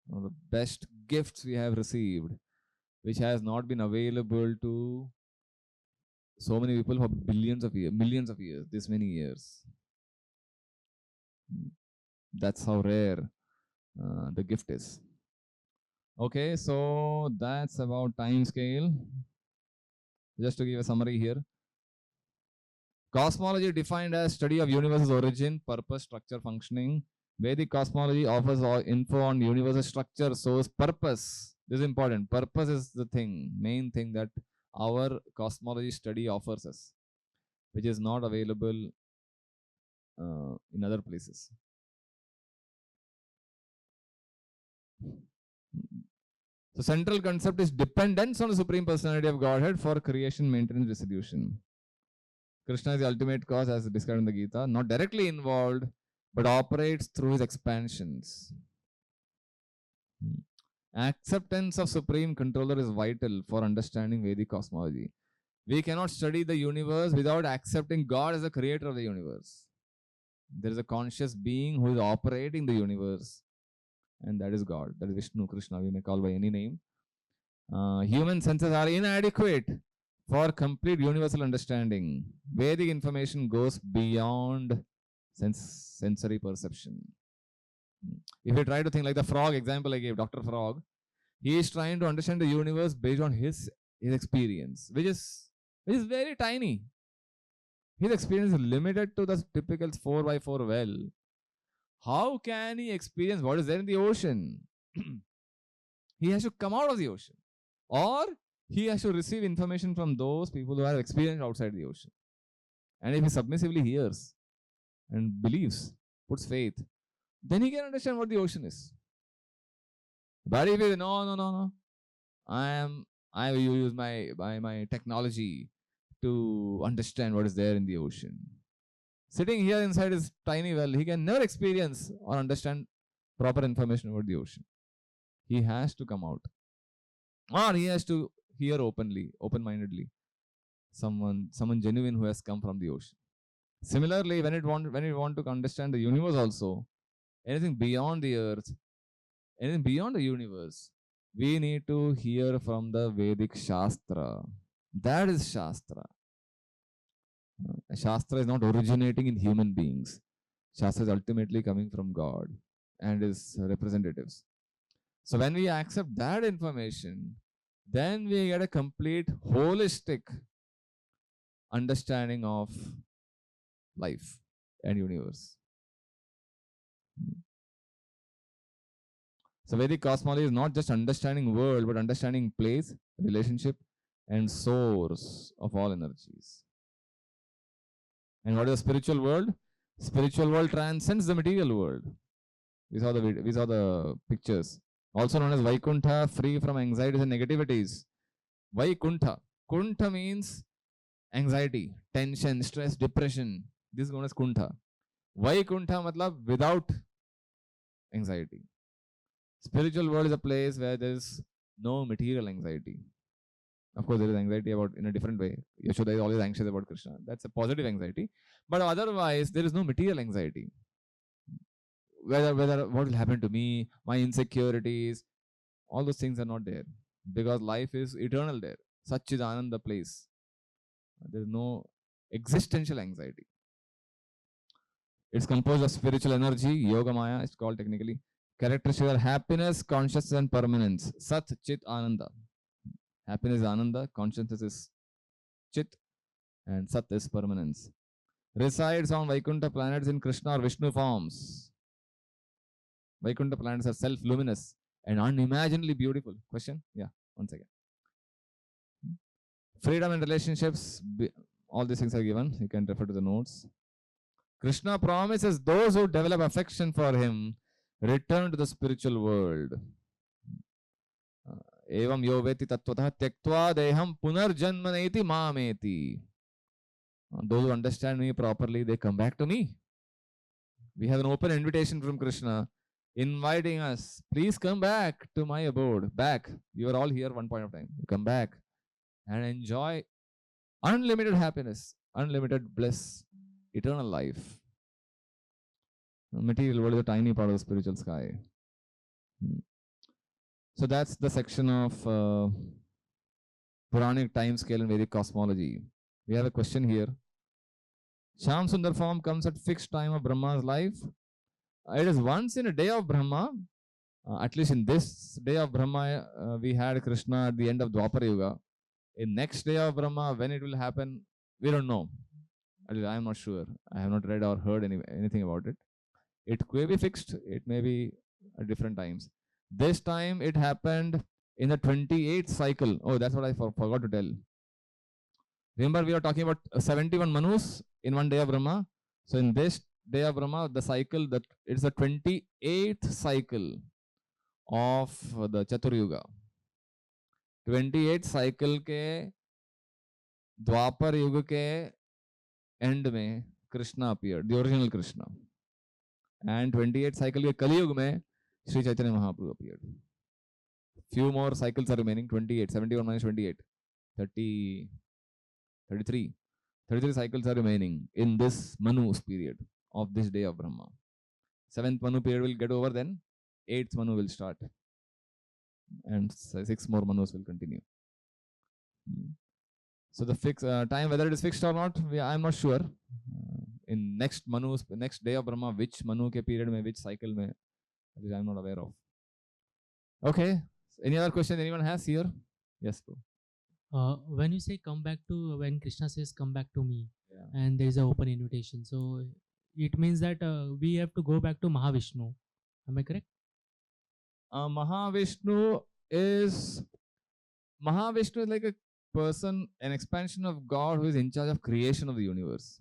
One of the best gifts we have received, which has not been available to so many people for billions of years, millions of years, this many years. That's how rare the gift is. Okay, so that's about time scale. Just to give a summary here. Cosmology defined as study of universe's origin, purpose, structure, functioning. Vedic cosmology offers all info on universe's structure, source, purpose. This is important. Purpose is the main thing that our cosmology study offers us, which is not available in other places. So central concept is dependence on the Supreme Personality of Godhead for creation, maintenance, resolution. Krishna is the ultimate cause as described in the Gita, not directly involved, but operates through his expansions. Acceptance of Supreme Controller is vital for understanding Vedic cosmology. We cannot study the universe without accepting God as the creator of the universe. There is a conscious being who is operating the universe, and that is God. That is Vishnu, Krishna, we may call by any name. Human senses are inadequate for complete universal understanding. Vedic information goes beyond sensory perception. If you try to think like the frog example I gave, Dr. Frog, he is trying to understand the universe based on his experience, which is very tiny. His experience is limited to the typical 4x4 well. How can he experience what is there in the ocean? He has to come out of the ocean, or he has to receive information from those people who have experience outside the ocean. And if he submissively hears and believes, puts faith, then he can understand what the ocean is. But if he no, I will use my technology to understand what is there in the ocean. Sitting here inside his tiny well, he can never experience or understand proper information about the ocean. He has to come out, or he has to hear open-mindedly, someone genuine who has come from the ocean. Similarly, when you want to understand the universe also, anything beyond the earth, anything beyond the universe, we need to hear from the Vedic Shastra. That is Shastra. Shastra is not originating in human beings. Shastra is ultimately coming from God and his representatives. So when we accept that information, then we get a complete holistic understanding of life and universe. So Vedic cosmology is not just understanding world, but understanding place, relationship, and source of all energies. And what is the spiritual world? Spiritual world transcends the material world. We saw the pictures. Also known as Vaikuntha, free from anxieties and negativities. Vaikuntha. Kuntha means anxiety, tension, stress, depression. This is known as Kuntha. Vaikuntha matlab without anxiety. Spiritual world is a place where there is no material anxiety. Of course, there is anxiety about in a different way. Yashoda is always anxious about Krishna. That's a positive anxiety. But otherwise, there is no material anxiety. Whether what will happen to me, my insecurities, all those things are not there. Because life is eternal there. Satchidananda place. There is no existential anxiety. It's composed of spiritual energy, yoga maya, it's called technically. Characteristics are happiness, consciousness, and permanence. Sat, Chit, Ananda. Happiness is Ananda, consciousness is Chit, and Sat is permanence. Resides on Vaikuntha planets in Krishna or Vishnu forms. Vaikuntha planets are self-luminous and unimaginably beautiful. Question? Yeah, one second. Freedom and relationships, all these things are given. You can refer to the notes. Krishna promises those who develop affection for him return to the spiritual world. Evam yo veti tattvataha tyaktva deham punarjanmaneti mameti. Those who understand me properly, they come back to me. We have an open invitation from Krishna inviting us, please come back to my abode. Back. You are all here one point of time. Come back and enjoy unlimited happiness, unlimited bliss, eternal life. Material world is a tiny part of the spiritual sky. So that's the section of Puranic time scale and Vedic cosmology. We have a question here. Sham Sundar form comes at fixed time of Brahma's life. It is once in a day of Brahma, At least in this day of Brahma, we had Krishna at the end of Dwapara Yuga. In next day of Brahma, when it will happen, we don't know. At least I am not sure. I have not read or heard anything about it. It may be fixed. It may be at different times. This time it happened in the 28th cycle. Oh, that's what I forgot to tell. Remember, we are talking about 71 Manus in one day of Brahma. So in this day of Brahma, the cycle that it's the 28th cycle of the Chatur Yuga. 28th cycle के द्वापर युग के and में Krishna appeared, the original Krishna. And 28th cycle के कलयुग में Shri Chaitanya Mahaprabhu appeared. Few more cycles are remaining. 28, 71 minus 28, 30, 33. 33 cycles are remaining in this Manu's period of this day of Brahma. 7th Manu period will get over, then 8th Manu will start. And 6 more Manus will continue. So the time, whether it is fixed or not, I am not sure. In next Manus, next day of Brahma, which Manu ke period mein, which cycle mein, I am not aware of. Okay. Any other question anyone has here? Yes, bro. When you say come back to, when Krishna says come back to me, Yeah. and there is an open invitation, so it means that we have to go back to Mahavishnu. Am I correct? Mahavishnu is like a person, an expansion of God who is in charge of creation of the universe.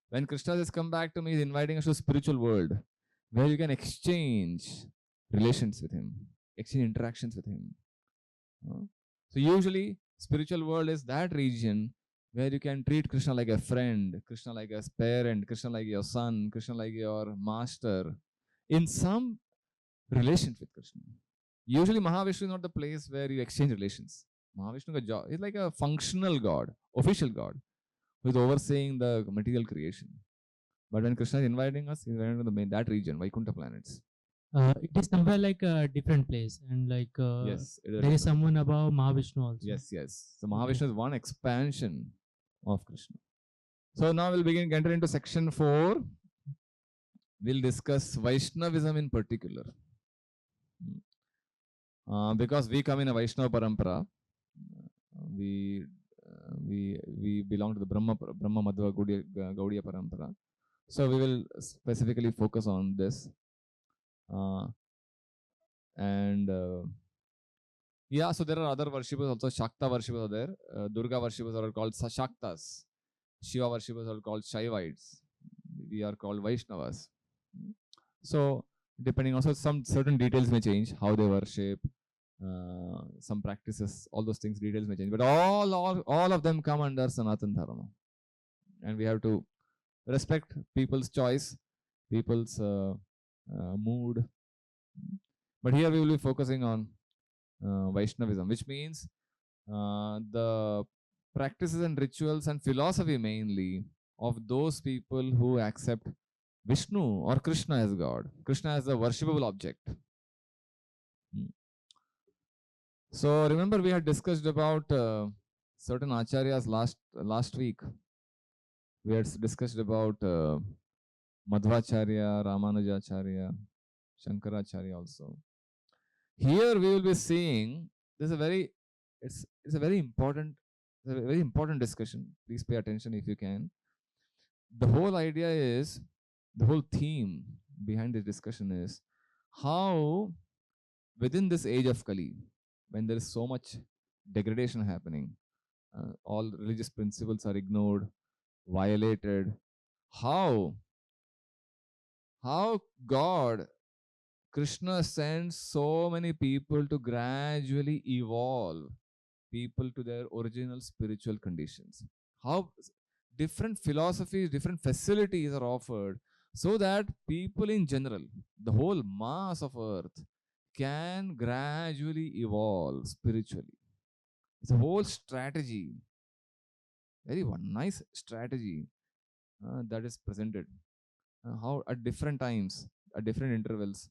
When Krishna has come back to me, he's inviting us to a spiritual world where you can exchange relations with him, exchange interactions with him. So usually, spiritual world is that region where you can treat Krishna like a friend, Krishna like a parent, Krishna like your son, Krishna like your master, in some relations with Krishna. Usually, Mahavishnu is not the place where you exchange relations. Mahavishnu is like a functional God, official God, who is overseeing the material creation. But when Krishna is inviting us, he's inviting to that region, Vaikuntha planets. It is somewhere like a different place, and like Yes, there is someone above Mahavishnu also. Yes. So Mahavishnu is one expansion of Krishna. So now we'll enter into section 4. We'll discuss Vaishnavism in particular. Because we come in a Vaishnava parampara, we belong to the Brahma Madhva Gaudiya parampara. So we will specifically focus on this. Yeah, so there are other worshippers also. Shakta worshippers are there. Durga worshippers are called Shaktas. Shiva worshippers are called Shaivites. We are called Vaishnavas. So depending also, some certain details may change, how they worship, some practices, all those things, details may change. But all of them come under Sanatana Dharma. And we have to respect people's choice, people's mood. But here we will be focusing on Vaishnavism, which means the practices and rituals and philosophy mainly of those people who accept Vishnu or Krishna as God, Krishna as the worshipable object. So remember, we had discussed about certain acharyas last week. We had discussed about Madhvacharya, Ramanujacharya, Shankaracharya also. Here we will be seeing this is it's a very important discussion. Please pay attention if you can. The whole idea is, the whole theme behind this discussion is how within this age of Kali, when there is so much degradation happening, all religious principles are ignored, violated, how God, Krishna sends so many people to gradually evolve people to their original spiritual conditions. How different philosophies, different facilities are offered so that people in general, the whole mass of earth, can gradually evolve spiritually. It's a whole strategy, very one nice strategy that is presented. How at different times, at different intervals,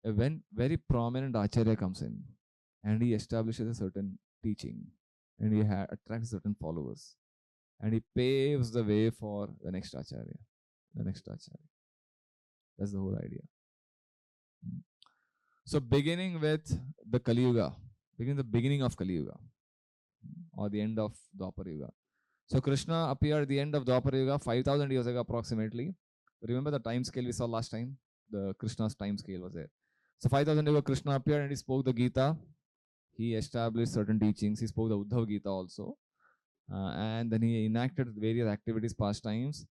when very prominent acharya comes in and he establishes a certain teaching and he attracts certain followers and he paves the way for the next acharya. That's the whole idea. So beginning with the Kali Yuga, the beginning of Kali Yuga or the end of Dwapar Yuga. So Krishna appeared at the end of Dwapar Yuga, 5,000 years ago approximately. Remember the time scale we saw last time? The Krishna's time scale was there. So 5,000 years ago, Krishna appeared and he spoke the Gita. He established certain teachings. He spoke the Uddhav Gita also. And then he enacted various activities, pastimes,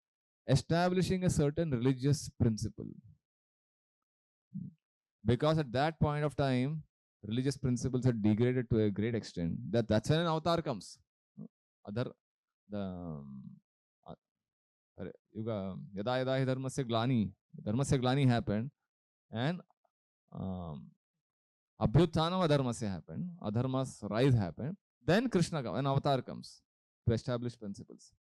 establishing a certain religious principle. Because at that point of time, religious principles had degraded to a great extent. That's when an avatar comes. Other the Yuga Yada Yada Hi Dharmasya Glani happened, and Abhyutthanam Adharmasya happened, Adharma's rise happened. Then Krishna, an avatar comes to establish principles.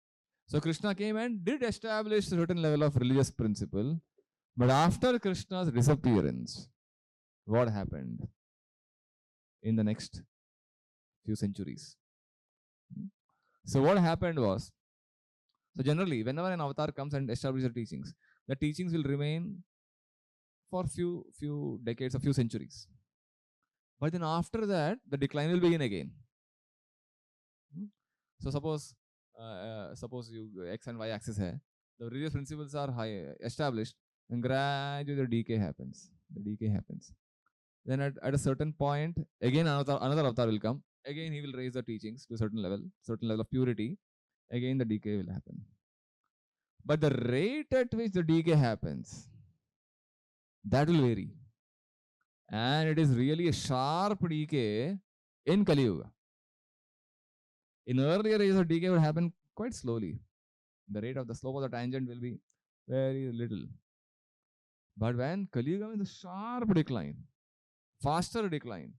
So Krishna came and did establish a certain level of religious principle. But after Krishna's disappearance, what happened in the next few centuries? So what happened was, so generally, whenever an avatar comes and establishes the teachings will remain for few decades, a few centuries. But then after that, the decline will begin again. So suppose you x and y axis hai, the religious principles are high established, and gradually the decay happens. Then at a certain point, again another avatar will come. Again, he will raise the teachings to a certain level of purity. Again, the decay will happen. But the rate at which the decay happens, that will vary. And it is really a sharp decay in Kali Yuga. In earlier ages, the decay would happen quite slowly. The slope of the tangent will be very little. But when Kali Yuga is a sharp decline, faster decline.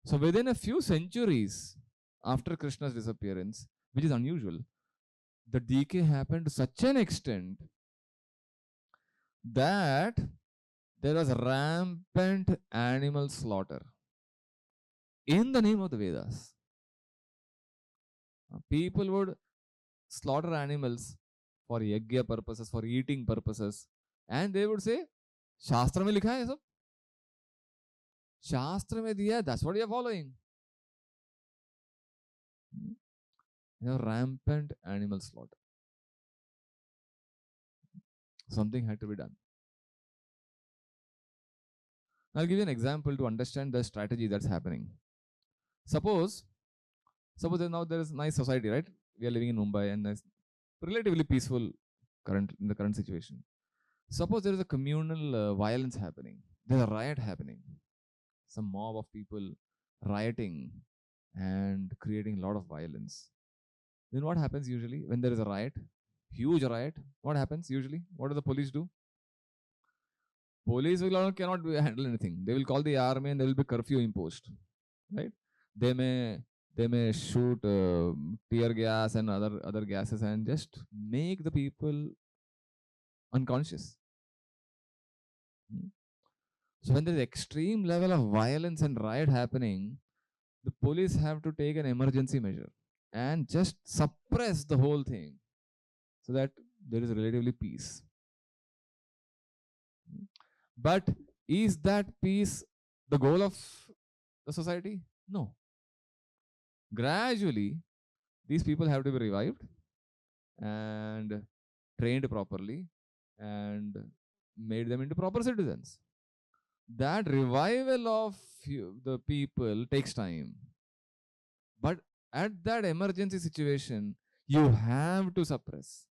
So within a few centuries after Krishna's disappearance, which is unusual, the decay happened to such an extent that there was rampant animal slaughter in the name of the Vedas. People would slaughter animals for yajna purposes, for eating purposes, and they would say, Shastra mein likha hai sab. Shastra mein diya, that's what you are following. Rampant animal slaughter. Something had to be done. I'll give you an example to understand the strategy that's happening. Suppose now there is a nice society, right? We are living in Mumbai and it's relatively peaceful in the current situation. Suppose there is a communal violence happening. There's a riot happening. Some mob of people rioting and creating a lot of violence. Then what happens usually when there is a riot? Huge riot. What happens usually? What do the police do? Police cannot handle anything. They will call the army and there will be curfew imposed. Right? They may shoot tear gas and other gases and just make the people unconscious. So when there is extreme level of violence and riot happening, the police have to take an emergency measure and just suppress the whole thing so that there is relatively peace. But is that peace the goal of the society? No. Gradually, these people have to be revived and trained properly and made them into proper citizens. That revival of the people takes time. But at that emergency situation, you have to suppress.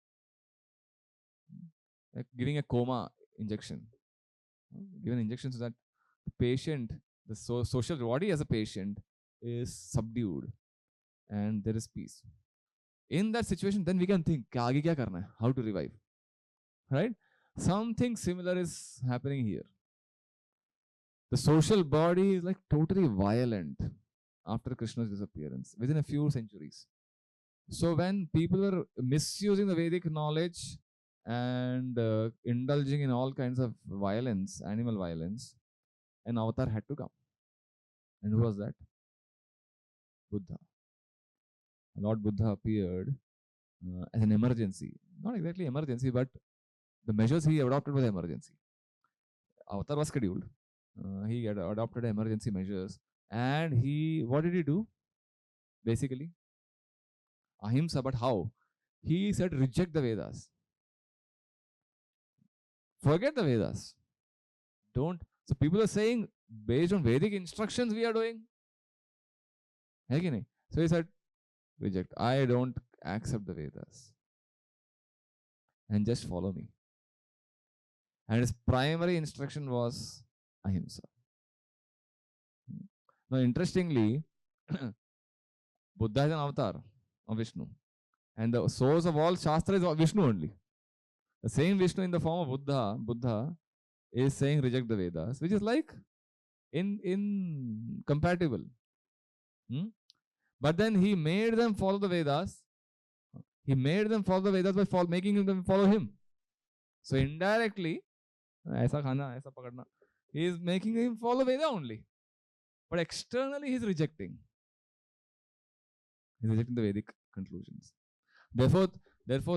Like giving a coma injection. Give an injection so that the patient, the social body as a patient, is subdued and there is peace. In that situation, then we can think, aage kya karna hai? How to revive. Right? Something similar is happening here. The social body is like totally violent after Krishna's disappearance within a few centuries. So when people were misusing the Vedic knowledge and indulging in all kinds of violence, animal violence, an avatar had to come. And who was that? Buddha. Lord Buddha appeared as an emergency. Not exactly emergency, but the measures he adopted was emergency. Avatar was scheduled. he had adopted emergency measures, and what did he do? Basically, ahimsa. But how? He said, reject the Vedas, forget the Vedas. Don't. So people are saying, based on Vedic instructions, we are doing. So he said, reject. I don't accept the Vedas, and just follow me. And his primary instruction was ahimsa. Now, interestingly, Buddha is an avatar of Vishnu, and the source of all Shastra is Vishnu only. The same Vishnu in the form of Buddha is saying reject the Vedas, which is like incompatible. But then he made them follow the Vedas. He made them follow the Vedas by making them follow him. So indirectly, aisa khana, aisa pakadna, he is making him follow Veda only. But externally, he is rejecting. He is rejecting the Vedic conclusions. Therefore,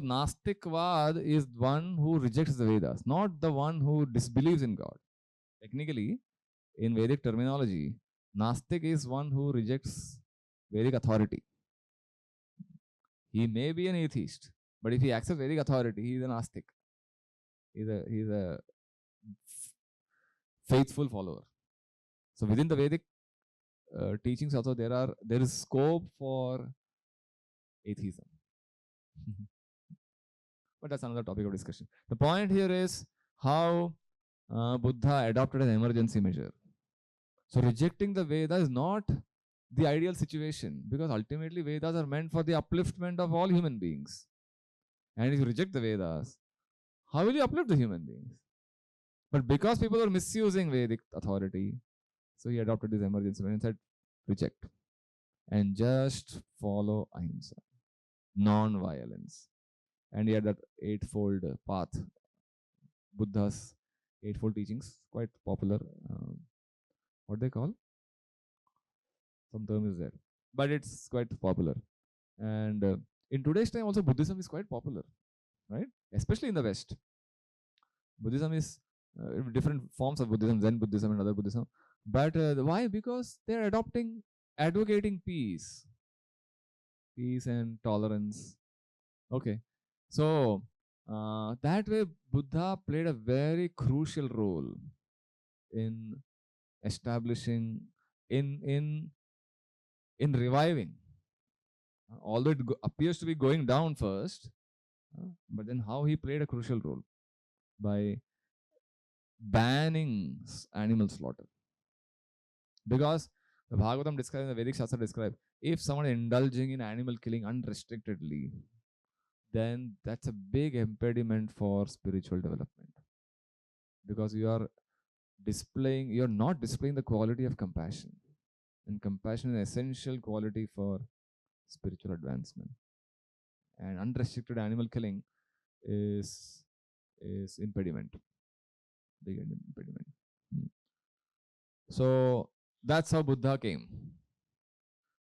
Nastikvad is one who rejects the Vedas, not the one who disbelieves in God. Technically, in Vedic terminology, Nastik is one who rejects Vedic authority. He may be an atheist, but if he accepts Vedic authority, he is an Nastik. He is a faithful follower. So within the Vedic teachings also there is scope for atheism. But that's another topic of discussion. The point here is how Buddha adopted an emergency measure. So rejecting the Vedas is not the ideal situation, because ultimately Vedas are meant for the upliftment of all human beings. And if you reject the Vedas, how will you uplift the human beings? But because people are misusing Vedic authority, so he adopted this emergency measure and said, reject. And just follow ahimsa, non-violence. And he had that eightfold path, Buddha's eightfold teachings, quite popular. What they call? Some term is there, but it's quite popular. And in today's time, also Buddhism is quite popular, right? Especially in the West. Buddhism is different forms of Buddhism, Zen Buddhism and other Buddhism. But why? Because they're advocating peace and tolerance. Okay. So that way, Buddha played a very crucial role in establishing, in reviving. Although it appears to be going down first, but then how he played a crucial role by banning animal slaughter. Because the Bhagavatam describes, the Vedic Shastra describes, if someone is indulging in animal killing unrestrictedly, then that's a big impediment for spiritual development. Because you're not displaying the quality of compassion. And compassion is an essential quality for spiritual advancement. And unrestricted animal killing is impediment. Big impediment. So that's how Buddha came.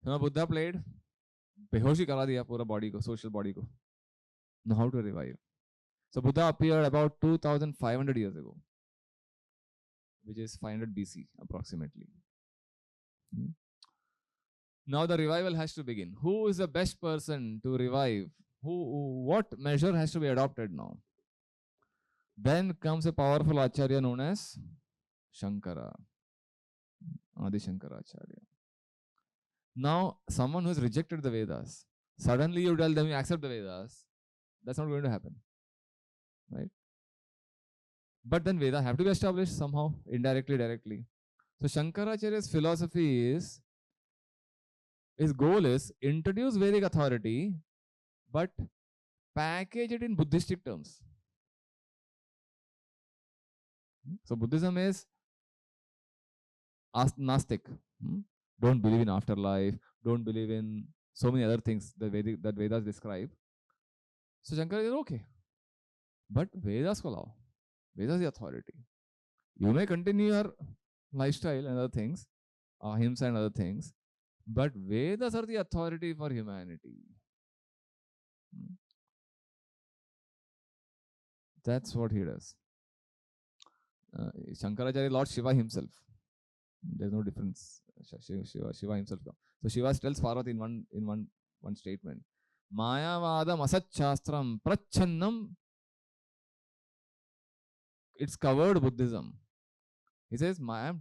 So now Buddha played, behoshi kara diya pura body ko, social body ko. Now how to revive? So Buddha appeared about 2,500 years ago, which is 500 BC approximately. Now the revival has to begin. Who is the best person to revive? What measure has to be adopted now? Then comes a powerful acharya known as Shankara, Adi Shankaracharya. Now, someone who has rejected the Vedas, suddenly you tell them you accept the Vedas, that's not going to happen, right? But then Vedas have to be established somehow, indirectly, directly. So Shankaracharya's philosophy is, his goal is introduce Vedic authority, but package it in Buddhistic terms. So Buddhism is Nastic. Don't believe in afterlife. Don't believe in so many other things that Vedas describe. So Shankara is okay. But Vedas ko lao. Vedas is the authority. You may continue your lifestyle and other things, ahimsa and other things, but Vedas are the authority for humanity. That's what he does. Shankaracharya, Lord Shiva himself. There's no difference. Shiva himself. So Shiva tells Parvati in one statement, Mayavadam asachastram prachannam, it's covered Buddhism. He says, my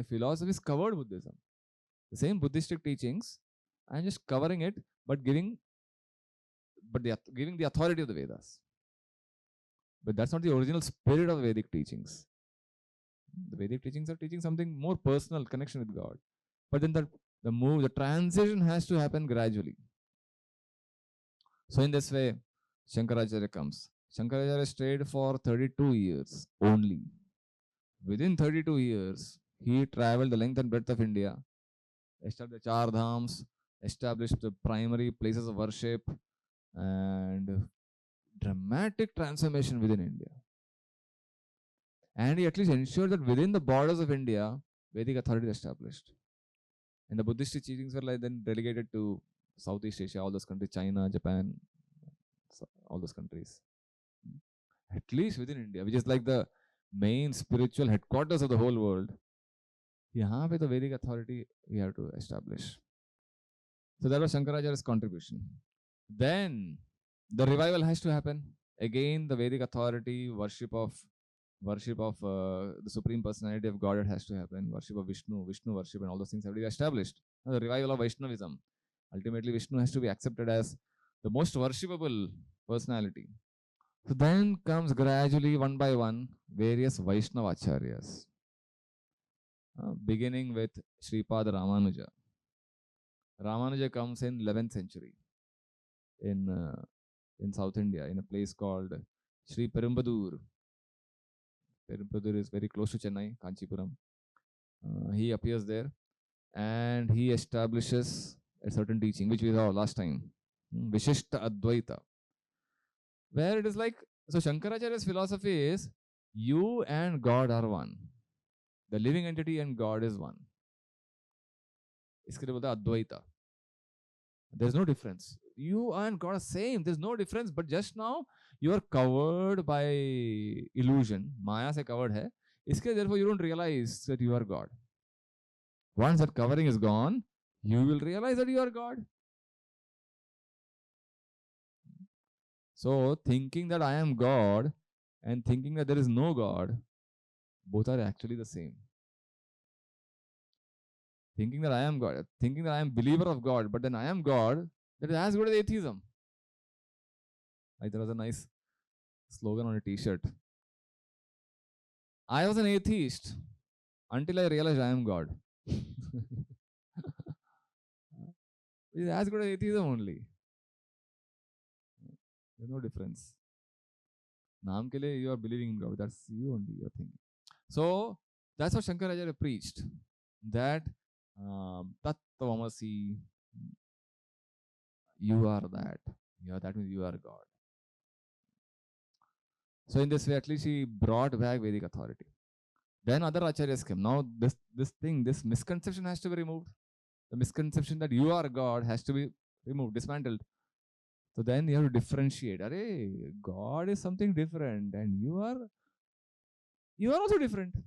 philosophy is covered Buddhism. The same Buddhistic teachings, I'm just covering it, but giving the authority of the Vedas. But that's not the original spirit of Vedic teachings. The Vedic teachings are teaching something more personal, connection with God. But then the transition has to happen gradually. So in this way, Shankaracharya comes. Shankaracharya stayed for 32 years only. Within 32 years, he traveled the length and breadth of India, established the Char Dhams, established the primary places of worship, and dramatic transformation within India. And he at least ensured that within the borders of India, Vedic authority is established. And the Buddhist teachings were like then delegated to Southeast Asia, all those countries, China, Japan, all those countries. At least within India, which is like the main spiritual headquarters of the whole world. यहाँ पे the Vedic authority we have to establish. So that was Shankaracharya's contribution. Then the revival has to happen. Again, the Vedic authority, worship of the Supreme Personality of Godhead has to happen. Worship of Vishnu worship, and all those things have to be established. Now, the revival of Vaishnavism. Ultimately, Vishnu has to be accepted as the most worshipable personality. So then comes gradually, one by one, various Vaishnava acharyas. Beginning with Sripad Ramanuja. Ramanuja comes in 11th century in South India, in a place called Sri Perumbadur. Perumbadur is very close to Chennai, Kanchipuram. He appears there and he establishes a certain teaching, which we saw last time, Vishishta Advaita, where it is like, so Shankaracharya's philosophy is you and God are one. The living entity and God is one. इसके लिए बोलता है Advaita. There's no difference. You and God are same. There's no difference. But just now you are covered by illusion. Maya se covered hai. इसके therefore you don't realize that you are God. Once that covering is gone, you will realize that you are God. So thinking that I am God and thinking that there is no God, both are actually the same. Thinking that I am God, thinking that I am believer of God, but then I am God, that is as good as atheism. Like there was a nice slogan on a t-shirt. I was an atheist until I realized I am God. It is as good as atheism only. There's no difference. Naam ke liye you are believing in God. That's you only, your thing. So that's what Shankaracharya preached. That Tattvamasi, you are that. That means you are God. So in this way, at least he brought back Vedic authority. Then other acharyas came. Now this misconception has to be removed. The misconception that you are God has to be removed, dismantled. So then you have to differentiate. Arey, God is something different, and you are also different.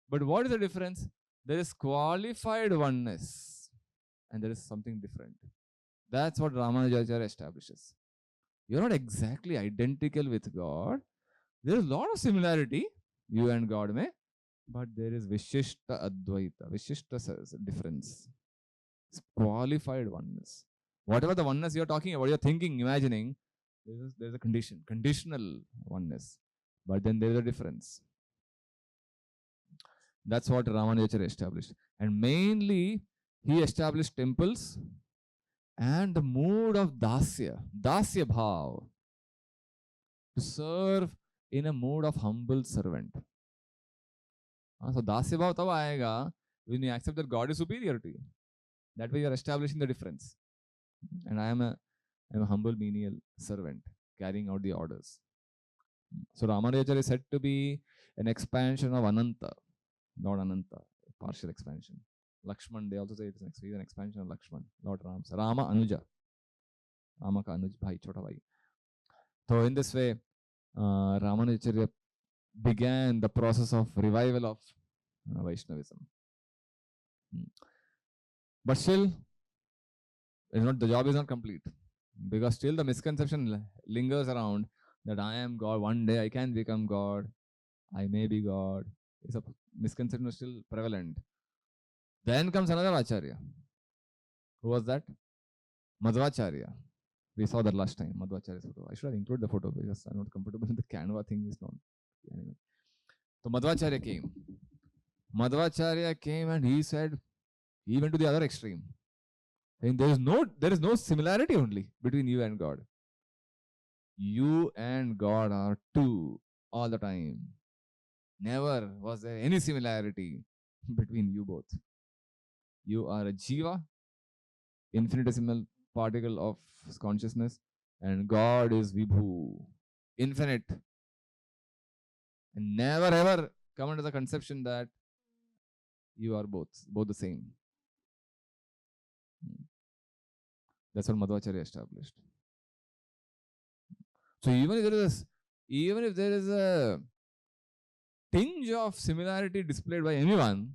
But what is the difference? There is qualified oneness, and there is something different. That's what Ramanujacharya establishes. You're not exactly identical with God. There is a lot of similarity, you and God may, but there is Vishishta Advaita. Vishishta says difference. It's qualified oneness. Whatever the oneness you're talking about, you're thinking, imagining, there's a conditional oneness. But then there's a difference. That's what Ramanujacharya established. And mainly, he established temples and the mood of dasya bhav, to serve in a mood of humble servant. So dasya bhav tab aayega when you accept that God is superior to you. That way you are establishing the difference. And I am a humble menial servant carrying out the orders. So Ramanujacharya is said to be an expansion of Ananta, not Ananta, partial expansion. Lakshman, they also say it is an expansion of Lakshman, Lord Ram's. Rama Anuja. Rama ka Anuj bhai, chota bhai. So in this way, Ramanujacharya began the process of revival of Vaishnavism. Hmm. But still, the job is not complete, because still the misconception lingers around that I am God. One day I can become God. I may be God. It's a misconception still prevalent. Then comes another Acharya. Who was that? Madhvacharya. We saw that last time, Madhvacharya's photo. I should have included the photo because I'm not comfortable with the Canva thing. Is not. Anyway. So Madhvacharya came. Madhvacharya came and he went to the other extreme. Saying there is no similarity only between you and God. You and God are two all the time. Never was there any similarity between you both. You are a jiva, infinitesimal particle of consciousness, and God is vibhu, infinite. And never ever come under the conception that you are both the same. That's what Madhvacharya established. So even if there is a tinge of similarity displayed by anyone,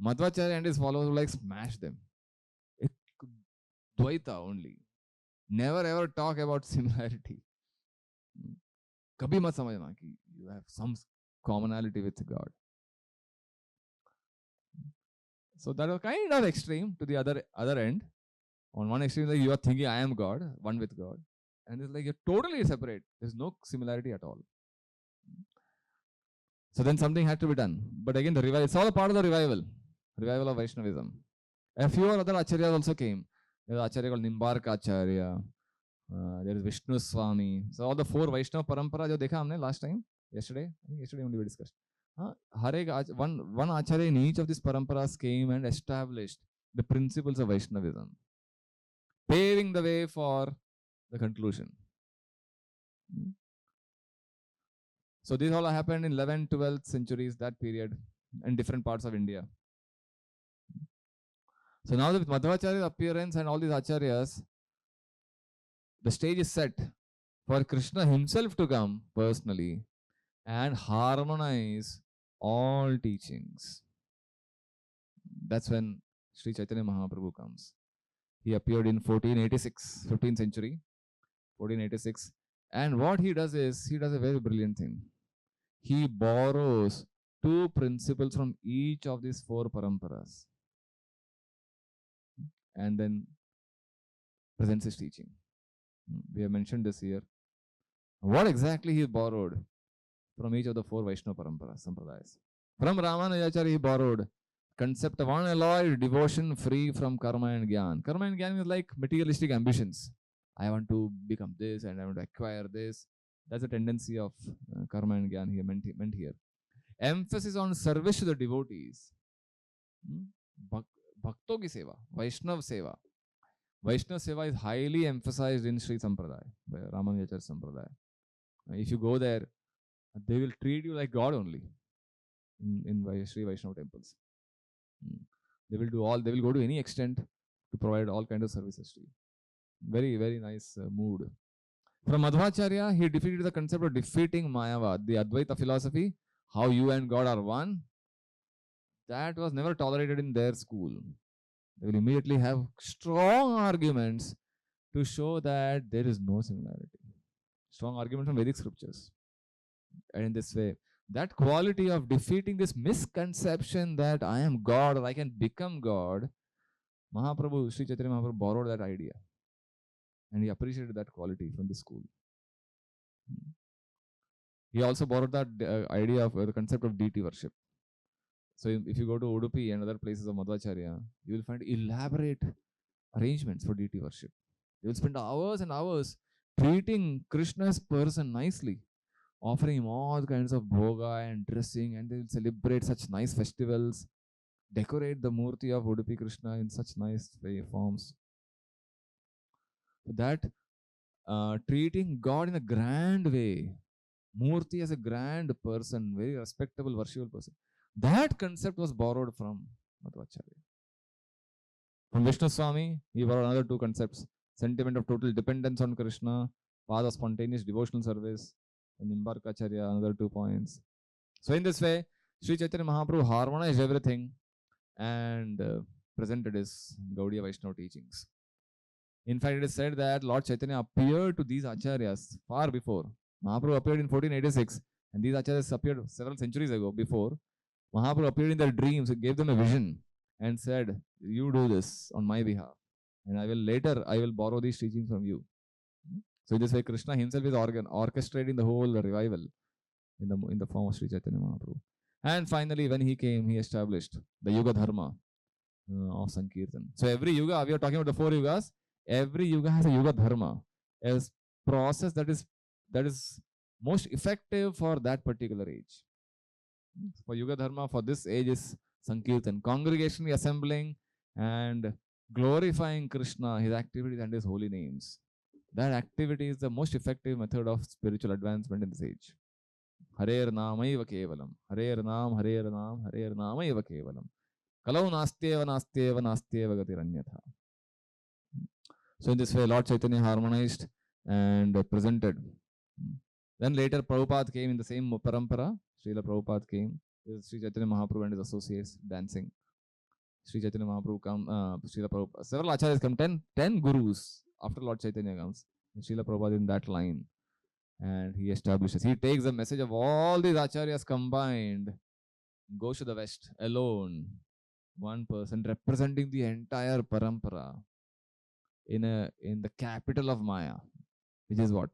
Madhvacharya and his followers will like smash them. Dvaita only. Never ever talk about similarity. कभी मत समझना कि you have some commonality with God. So that was kind of extreme to the other end. On one extreme, like you are thinking I am God, one with God, and it's like you're totally separate. There's no similarity at all. So then something had to be done. But again, the revival, it's all a part of the revival of Vaishnavism. A few other acharyas also came. There's an acharya called Nimbarka Acharya. There is Vishnu Swami. So all the four Vaishnava parampara jo dekha humne last time, yesterday only we discussed. One acharya in each of these paramparas came and established the principles of Vaishnavism, paving the way for the conclusion. So this all happened in 11th, 12th centuries, that period, in different parts of India. So now with Madhvacharya's appearance and all these acharyas, the stage is set for Krishna himself to come personally and harmonize all teachings. That's when Sri Chaitanya Mahaprabhu comes. He appeared in 1486, 15th century, 1486. And what he does is, he does a very brilliant thing. He borrows two principles from each of these four paramparas and then presents his teaching. We have mentioned this here. What exactly he borrowed from each of the four Vaishnava paramparas, sampradayas. From Ramanujacharya, he borrowed concept of unalloyed devotion free from karma and gyan. Karma and gyan is like materialistic ambitions. I want to become this and I want to acquire this. That's a tendency of karma and gyan here meant here. Emphasis on service to the devotees. Bhakto ki seva, Vaishnav seva. Vaishnav seva is highly emphasized in Sri Sampradaya, Ramanujacharya Sampradaya. If you go there, they will treat you like God only in Sri Vaishnava temples. They will go to any extent to provide all kinds of services to you. Very, very nice mood. From Madhvacharya, he defeated the concept of defeating Mayavad, the Advaita philosophy, how you and God are one. That was never tolerated in their school. They will immediately have strong arguments to show that there is no similarity. Strong argument from Vedic scriptures. And in this way, that quality of defeating this misconception that I am God or I can become God, Mahaprabhu, Sri Chaitanya Mahaprabhu borrowed that idea. And he appreciated that quality from the school. He also borrowed that idea of the concept of deity worship. So if you go to Udupi and other places of Madhvacharya, you will find elaborate arrangements for deity worship. You will spend hours and hours treating Krishna's person nicely, offering him all kinds of bhoga and dressing, and they will celebrate such nice festivals, decorate the murti of Udupi Krishna in such nice forms. So that treating God in a grand way, murti as a grand person, very respectable, worshipful person, that concept was borrowed from Madhvacharya. From Vishnu Swami, he borrowed another two concepts: sentiment of total dependence on Krishna, path of spontaneous devotional service, and Nimbarka Acharya, another 2 points. So in this way, Sri Chaitanya Mahaprabhu harmonized everything and presented his Gaudiya Vaishnava teachings. In fact, it is said that Lord Chaitanya appeared to these acharyas far before. Mahaprabhu appeared in 1486, and these acharyas appeared several centuries ago. Before Mahaprabhu appeared in their dreams, he gave them a vision and said, "You do this on my behalf, and I will borrow these teachings from you." So in this way, Krishna himself is orchestrating the whole revival in the form of Sri Chaitanya Mahaprabhu. And finally, when he came, he established the Yuga Dharma of Sankirtan. So every yuga, we are talking about the four yugas. Every yuga has a Yuga Dharma, a process that is most effective for that particular age. For Yuga Dharma, for this age is Sankirtan, congregationally assembling and glorifying Krishna, his activities and his holy names. That activity is the most effective method of spiritual advancement in this age. Harer Namaiva Kevalam. Harer Nam, Harer Nam, Harer Namaiva Kevalam. Kalau Nastyeva Nastyeva Nastyeva Gatiranyatha. So in this way, Lord Chaitanya harmonized and presented. Then later, Prabhupada came in the same parampara. Srila Prabhupada came. Sri Chaitanya Mahaprabhu and his associates dancing. Sri Chaitanya Mahaprabhu come. Srila Prabhupada. Several acharyas come. 10 gurus after Lord Chaitanya comes. And Srila Prabhupada in that line. And he establishes. He takes the message of all these acharyas combined, goes to the West alone. One person representing the entire parampara in the capital of Maya, which is what?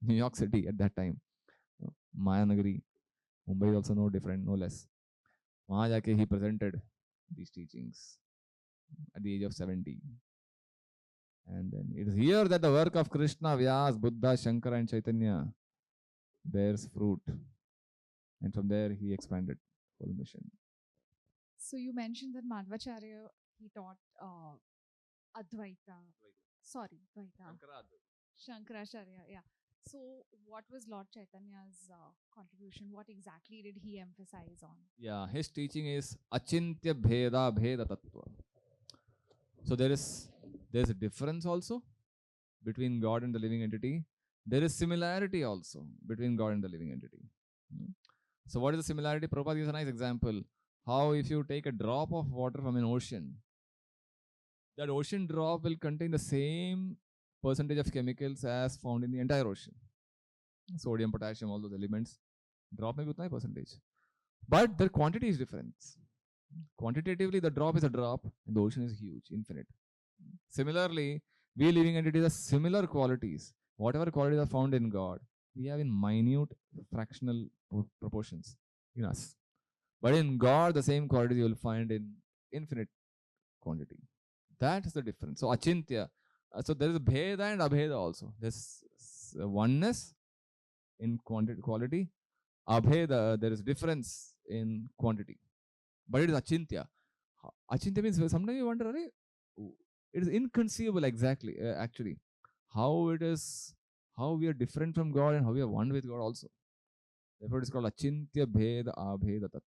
New York City at that time. Maya Nagari. Mumbai is also no different, no less. Wahan jaake he presented these teachings at the age of 70. And then it is here that the work of Krishna, Vyas, Buddha, Shankara and Chaitanya bears fruit. And from there he expanded whole mission. So you mentioned that Madhvacharya, he taught Advaita. Sorry, Dvaita. Shankaracharya, yeah. So what was Lord Chaitanya's contribution? What exactly did he emphasize on? Yeah, his teaching is Achintya Bheda Bheda Tattva. So there's a difference also between God and the living entity. There is similarity also between God and the living entity. So what is the similarity? Prabhupada gives a nice example. How if you take a drop of water from an ocean, that ocean drop will contain the same percentage of chemicals as found in the entire ocean. Sodium, potassium, all those elements. Drop may be utna hi percentage. But their quantity is different. Quantitatively, the drop is a drop and the ocean is huge, infinite. Similarly, we living entities have similar qualities. Whatever qualities are found in God, we have in minute fractional proportions in us. But in God, the same qualities you will find in infinite quantity. That is the difference. So Achintya. So there is Bheda and Abheda also. There's oneness in quality. Abheda, there is difference in quantity. But it is Achintya. Achintya means sometimes you wonder, it is inconceivable exactly, actually, how we are different from God and how we are one with God also. Therefore, it is called Achintya Bheda Abheda Tattva.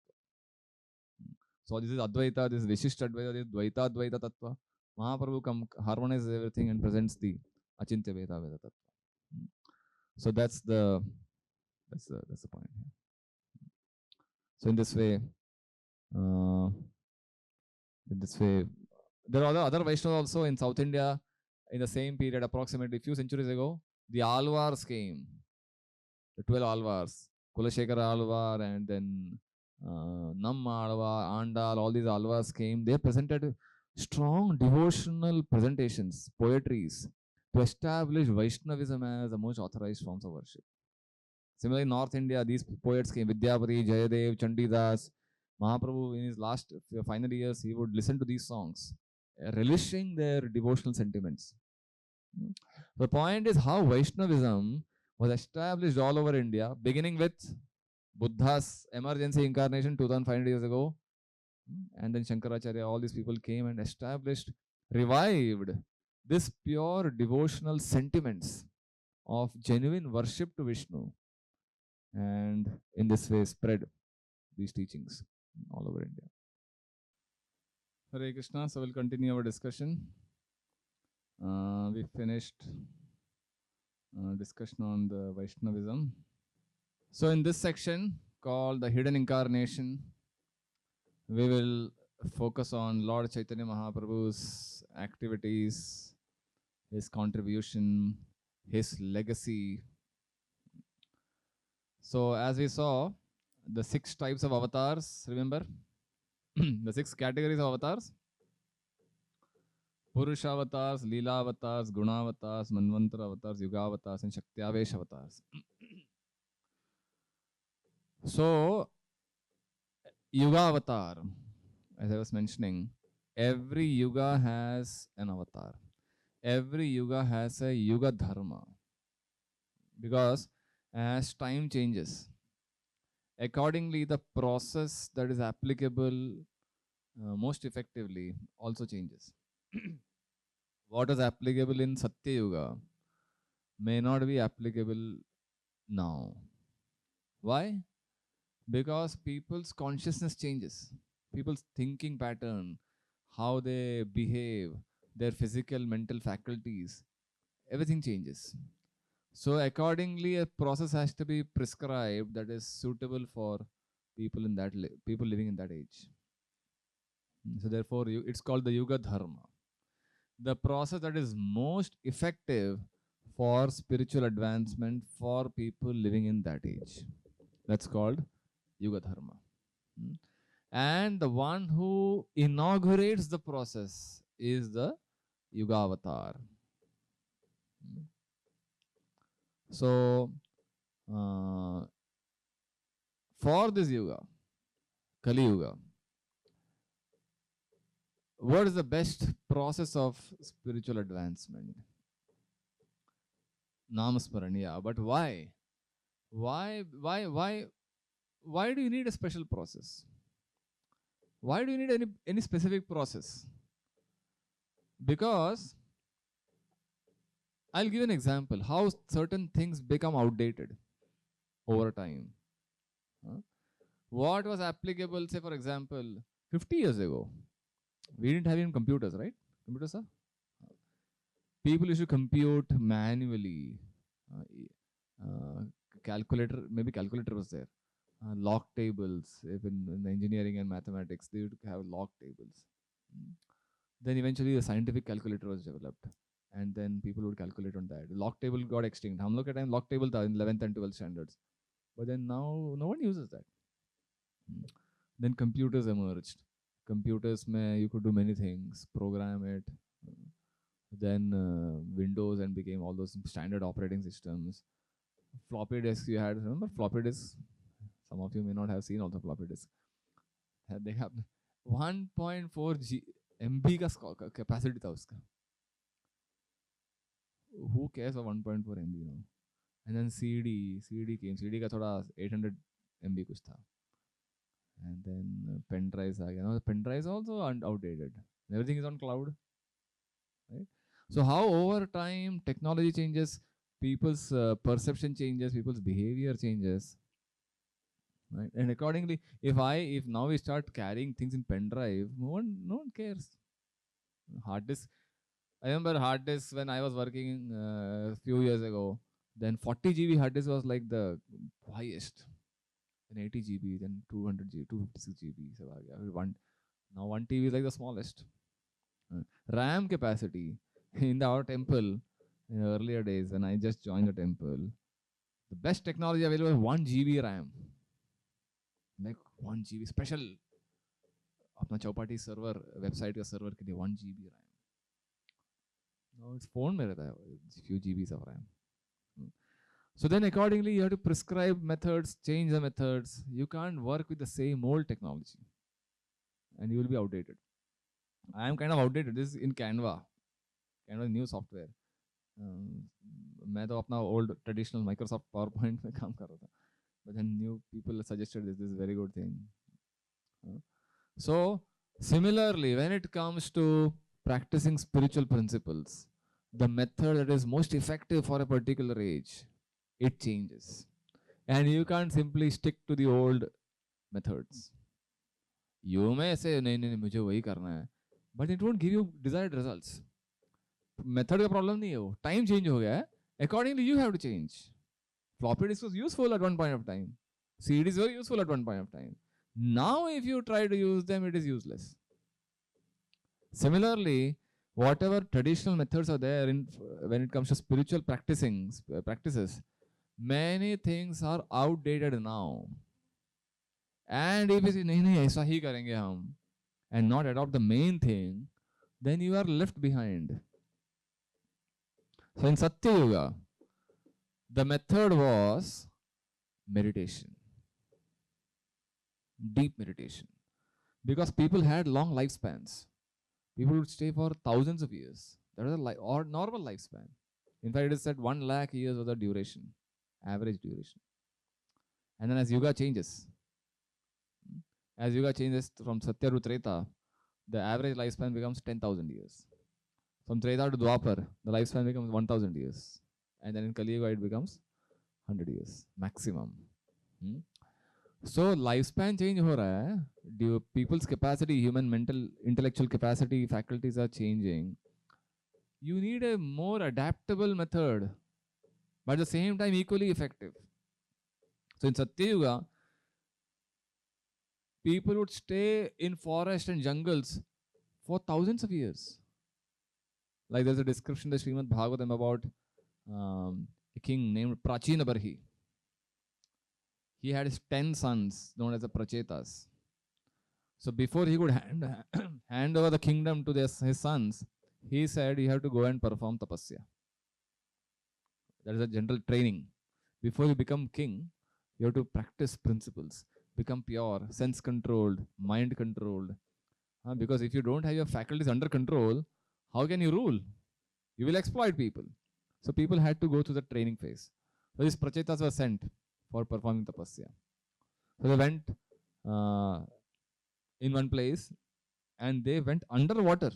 So this is Advaita, this is Vishishta Advaita, this is Dvaita Advaita Tattva. Mahaprabhu harmonizes everything and presents the Achintya Bheda Abheda Tattva. So that's the point. So in this way, there are other Vaishnavas also in South India in the same period, approximately a few centuries ago. The Alvars came, the 12 Alvars, Kulashekara Alvar, and then Namma Alvar, Andal, all these Alvars came. They presented strong devotional presentations, poetries, to establish Vaishnavism as the most authorized forms of worship. Similarly, in North India, these poets came, Vidyapati, Jayadev, Chandidas. Mahaprabhu, in his last final years, he would listen to these songs, relishing their devotional sentiments. The point is how Vaishnavism was established all over India, beginning with Buddha's emergency incarnation 2500 years ago. And then Shankaracharya, all these people came and established, revived this pure devotional sentiments of genuine worship to Vishnu. And in this way spread these teachings all over India. Hare Krishna. So we'll continue our discussion. We finished discussion on the Vaishnavism. So in this section called the hidden incarnation, we will focus on Lord Chaitanya Mahaprabhu's activities, his contribution, his legacy. So, as we saw, the 6 types of avatars, remember? The 6 categories of avatars: Purusha avatars, Leela avatars, Guna avatars, Manvantra avatars, Yuga avatars, and Shaktiavesh avatars. So, Yuga avatar, as I was mentioning, every yuga has an avatar. Every yuga has a yuga dharma. Because as time changes, accordingly, the process that is applicable most effectively also changes. What is applicable in Satya Yuga may not be applicable now. Why? Because people's consciousness changes, people's thinking pattern, how they behave, their physical, mental faculties, everything changes. So, accordingly, a process has to be prescribed that is suitable for people in that people living in that age. So, therefore, it's called the Yuga Dharma. The process that is most effective for spiritual advancement for people living in that age. That's called Yuga Dharma. And the one who inaugurates the process is the Yuga Avatar. So, for this Yuga, Kali Yuga, what is the best process of spiritual advancement? Namasmaran, yeah. But why? Why do you need a special process? Why do you need any specific process? Because I'll give an example how certain things become outdated over time. What was applicable, say for example, 50 years ago? We didn't have even computers, right? Computers, sir? People used to compute manually. Calculator, maybe calculator was there. Log tables, if in engineering and mathematics, they would have log tables. Then eventually a scientific calculator was developed. And then people would calculate on that. Log table got extinct. Hum log ke time log table tha in 11th and 12th standards. But then now no one uses that. Then computers emerged. Computers, you could do many things, program it. Then Windows and became all those standard operating systems. Floppy disks you had, remember floppy disks? Some of you may not have seen all the floppy disks. They have 1.4 MB का capacity था उसका. Who cares for 1.4 MB now? And then CD came. CD का थोड़ा 800 MB कुछ था. And then pen drives are, pen drives also outdated. Everything is on cloud, right? So how over time technology changes, people's perception changes, people's behavior changes, right? And accordingly, if now we start carrying things in pen drive, no one cares. Hard disk. I remember hard disk when I was working a few years ago. Then 40 GB hard disk was like the highest. 80 GB, then 200 GB, 256 GB. So now 1 TB is like the smallest. RAM capacity in our temple in the earlier days when I just joined the temple, the best technology available is 1 GB RAM. Like 1 GB special. अपना Chowpatty server website का server के लिए 1 GB RAM. Now it's phone में रहता है few GBs of RAM. So then accordingly you have to prescribe methods, change the methods. You can't work with the same old technology and you will be outdated. I am kind of outdated. This is in Canva. Canva is new software. मैं तो अपना old traditional Microsoft PowerPoint में काम कर रहा था. But then new people suggested this is a very good thing. So similarly, when it comes to practicing spiritual principles, the method that is most effective for a particular age, it changes. And you can't simply stick to the old methods. You may say, नहीं मुझे वही करना है, but it won't give you desired results. Method का problem नहीं है वो, time change हो गया है. Accordingly, you have to change. Floppy disk was useful at one point of time. CDs were useful at one point of time. Now, if you try to use them, it is useless. Similarly, whatever traditional methods are there when it comes to spiritual practices, many things are outdated now. And if it's nahi aisa hi karenge hum and not adopt the main thing, then you are left behind. So in Satya Yuga, the method was meditation, deep meditation, because people had long lifespans. People would stay for thousands of years. That was or normal lifespan. In fact, it is said 1 lakh years was the duration, average duration. And then as Yuga changes, from Satya to Treta, the average lifespan becomes 10,000 years. From Treta to Dwapar, the lifespan becomes 1,000 years. And then in Kali Yuga, it becomes 100 years maximum. So lifespan change हो रहा है. People's capacity, human mental, intellectual capacity, faculties are changing. You need a more adaptable method, but at the same time equally effective. So in Satya Yuga, people would stay in forests and jungles for thousands of years. Like there's a description in the Srimad Bhagavatam about a king named Prachinabarhi. He had 10 sons known as the Prachetas. So before he could hand over the kingdom to his sons, he said you have to go and perform tapasya. That is a general training. Before you become king, you have to practice principles, become pure, sense controlled, mind controlled. Because if you don't have your faculties under control, how can you rule? You will exploit people. So people had to go through the training phase. So these prachetas were sent for performing tapasya. So they went in one place and they went underwater.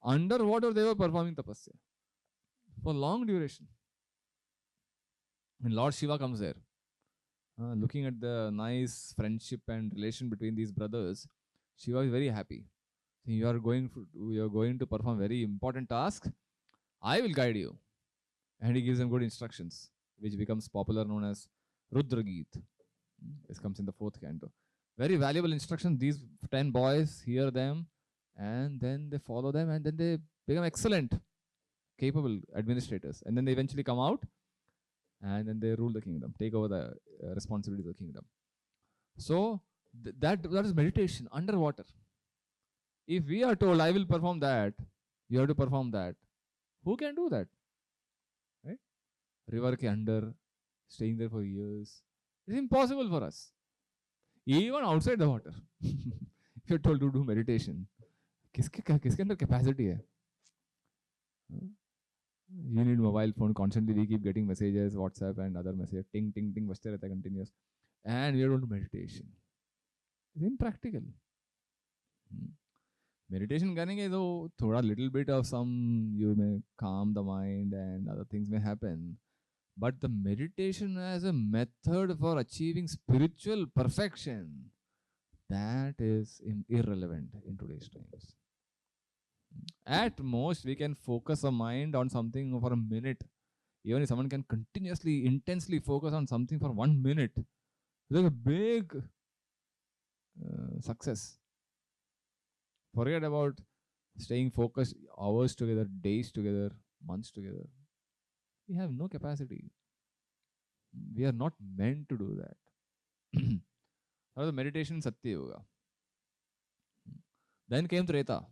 Underwater they were performing tapasya for long duration. And Lord Shiva comes there. Looking at the nice friendship and relation between these brothers, Shiva is very happy. You are going to perform very important task. I will guide you. And he gives them good instructions, which becomes popular known as Rudra Geet. This comes in the 4th canto. Very valuable instructions. These 10 boys hear them and then they follow them and then they become excellent, capable administrators. And then they eventually come out and then they rule the kingdom, take over the responsibility of the kingdom. So that is meditation underwater. If we are told, I will perform that, you have to perform that, who can do that? Right? River ke under, staying there for years. It's impossible for us. Even outside the water. If you're told to do meditation, किसके अंदर capacity है? You need mobile phone constantly. We keep getting messages, WhatsApp and other messages. Ting, ting, ting, बजते रहता है continuous. And we are doing meditation. It's impractical. Meditation करेंगे तो थोड़ा little bit of some, you may calm the mind and other things may happen. But the meditation as a method for achieving spiritual perfection, that is irrelevant in today's times. At most, we can focus our mind on something for a minute. Even if someone can continuously, intensely focus on something for 1 minute, there's a big success. Forget about staying focused hours together, days together, months together. We have no capacity. We are not meant to do that. That was the meditation Satya Yoga. Then came Treta.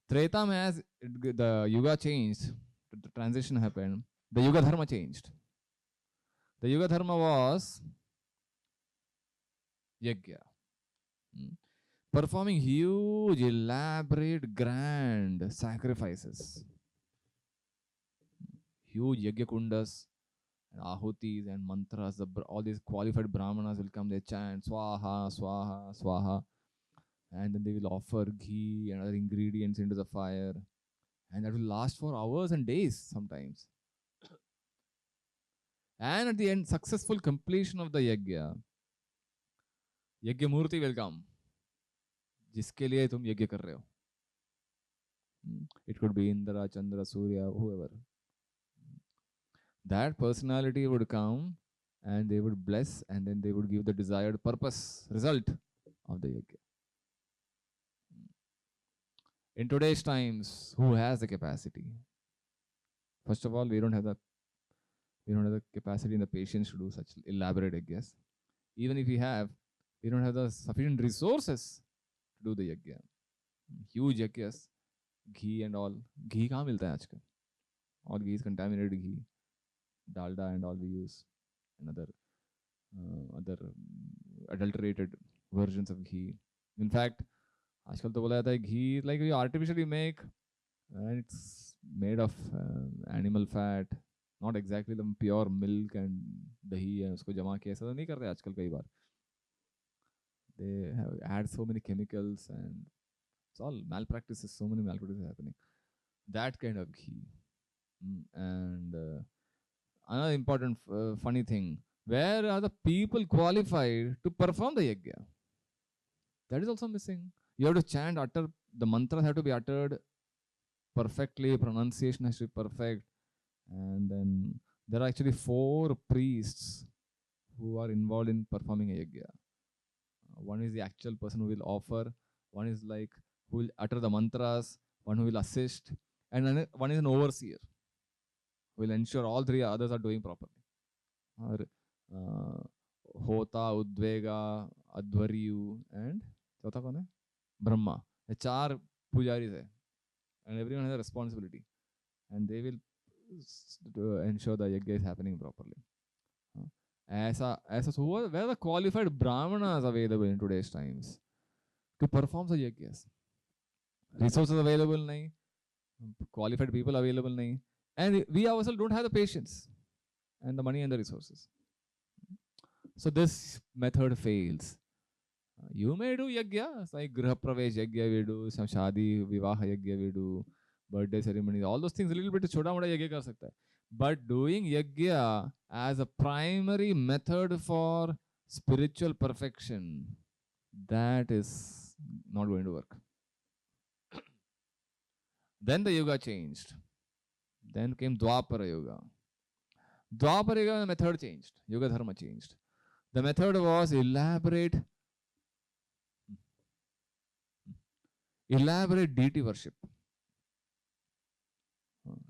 Treta, as the Yuga changed, the transition happened, the Yuga Dharma changed. The Yuga Dharma was Yajna. Performing huge, elaborate, grand sacrifices. Huge Yajna kundas, and ahutis and mantras. All these qualified brahmanas will come, they chant Swaha, Swaha, Swaha. And then they will offer ghee and other ingredients into the fire. And that will last for hours and days sometimes. And at the end, successful completion of the Yajna, Yajna Murti will come. जिसके लिए तुम यज्ञ कर रहे हो. It could be Indra, Chandra, Surya, whoever. That personality would come and they would bless, and then they would give the desired purpose, result of the yajna. In today's times, who has the capacity? First of all, we don't have the capacity and the patience to do such elaborate yajnas. Even if we have, we don't have the sufficient resources to do the yajna. Huge yajnas, ghee and all. Ghee कहाँ मिलता है आजकल? All ghee is contaminated ghee, dalda and all we use, and other adulterated versions of ghee. In fact, आजकल तो बोला जाता है ghee like you artificially make, and it's made of animal fat, not exactly the pure milk and dahi है उसको जमा के ऐसा तो नहीं करते आजकल कई बार. They have add so many chemicals and it's all malpractices. So many malpractices happening. That kind of ghee. And another important funny thing, where are the people qualified to perform the yajna? That is also missing. You have to chant, utter, the mantras have to be uttered perfectly, pronunciation has to be perfect. And then there are actually 4 priests who are involved in performing a yajna. One is the actual person who will offer, one is like who will utter the mantras, one who will assist, and one is an overseer who will ensure all 3 others are doing properly. Hota, Udvega, Adhvaryu, and चौथा कौन है? Brahma. The 4 pujaris hai, and everyone has a responsibility, and they will ensure the yajna is happening properly. So where are the qualified brahmanas available in today's times to perform the yajnas? Resources available nahi, qualified people available nahi, and we ourselves don't have the patience and the money and the resources. So this method fails. You may do yajnas like Griha Pravesh yajna we do, some Shadi, Vivaha yajna we do, birthday ceremonies, all those things a little bit chota mota yajna kar sakta hai. But doing yajna as a primary method for spiritual perfection, that is not going to work. Then the yoga changed. Then came Dwapara Yoga. Dwapara Yoga method changed. Yoga Dharma changed. The method was elaborate deity worship.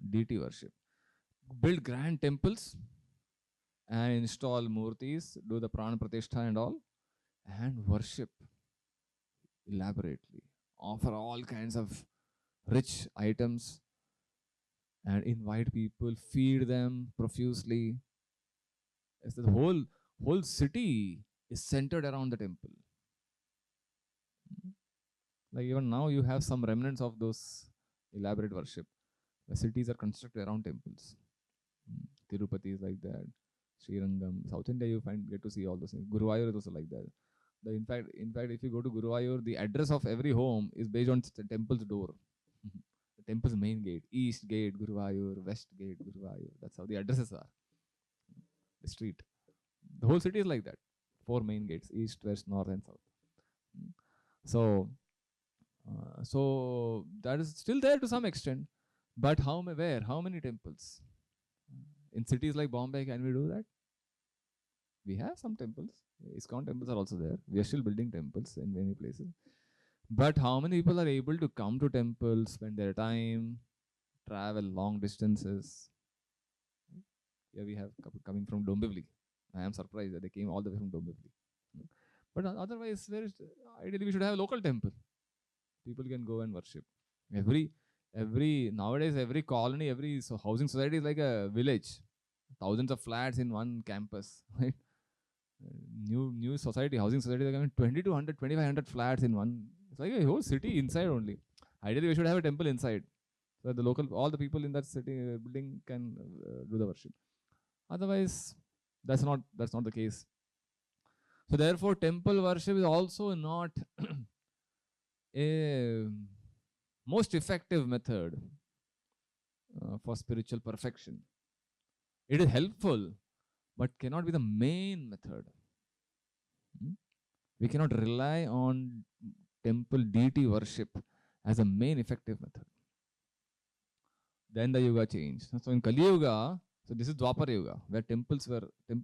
Deity worship. Build grand temples and install murtis, do the prana pratishtha and all, and worship elaborately. Offer all kinds of rich items and invite people, feed them profusely. As the whole city is centered around the temple. Like even now you have some remnants of those elaborate worship. The cities are constructed around temples. Tirupati is like that. Srirangam, South India, you get to see all those things. Guruvayur is also like that. In fact, if you go to Guruvayur, the address of every home is based on the temple's door. The temple's main gate, East Gate, Guruvayur, West Gate, Guruvayur. That's how the addresses are. The street. The whole city is like that. 4 main gates, East, West, North, and South. So that is still there to some extent. But where? How many temples? In cities like Bombay, can we do that? We have some temples. ISKCON temples are also there. We are still building temples in many places. But how many people are able to come to temples, spend their time, travel long distances? Here we have coming from Dombivli. I am surprised that they came all the way from Dombivli. But otherwise, ideally we should have a local temple. People can go and worship. Nowadays, every colony, every housing society is like a village. Thousands of flats in one campus, right? New society, housing society, are coming 2,200, 2,500 flats in one. It's like a whole city inside only. Ideally, we should have a temple inside, so that all the people in that city building can do the worship. Otherwise, that's not the case. So therefore, temple worship is also not a most effective method for spiritual perfection. It is helpful, but cannot be the main method. We cannot rely on temple deity worship as a main effective method. Then the yoga changed. So in Kali Yuga, So this is Dwapara Yuga, where temple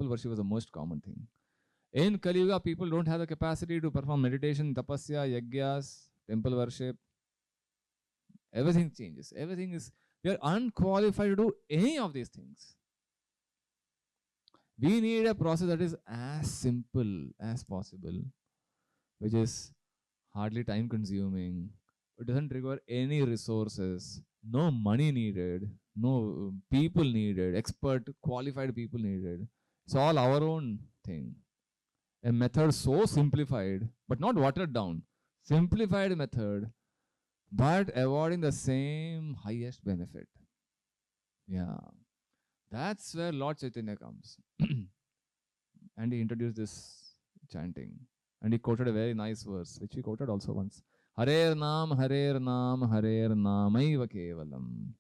worship was the most common thing. In Kali Yuga, people don't have the capacity to perform meditation, tapasya, yagyas, temple worship. Everything changes. We are unqualified to do any of these things. We need a process that is as simple as possible, which is hardly time consuming. It doesn't require any resources, no money needed, no people needed, expert, qualified people needed. It's all our own thing. A method so simplified, but not watered down. Simplified method, but avoiding the same highest benefit. Yeah. That's where Lord Chaitanya comes. And he introduced this chanting. And he quoted a very nice verse, which we quoted also once. Harer Nam, Harer Nam, Harer Namaiva Kevalam.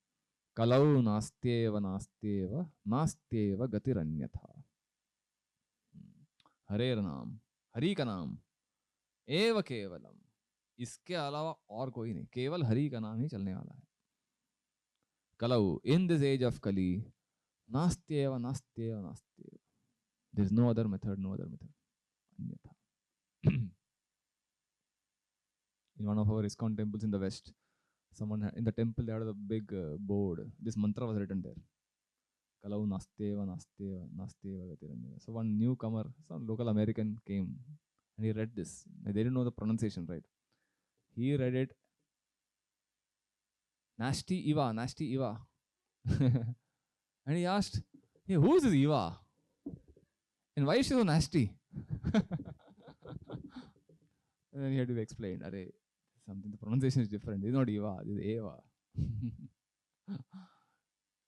Kalau Nastyeva, Nastyeva, Nastyeva Gatiranyatha. Harer Nam, Hari ka नाम एव केवलम, इसके अलावा और कोई नहीं, केवल हरि का नाम ही चलने वाला है. Kalau, in this age of Kali, Nastyeva, Nastyeva, Nastyeva. There is no other method, no other method. Anyatha. In one of our ISKCON temples in the West, someone in the temple they had a big board. This mantra was written there. Kalau Nastyeva, Nastyeva, Nastyeva Gatiranyatha. So one newcomer, some local American came and he read this. They didn't know the pronunciation, right? He read it. Nasty Eva, Nasty Eva. And he asked, hey, who is this Eva? And why is she so nasty? And then he had to explain, Array, something, the pronunciation is different. This is not Eva, this is Eva.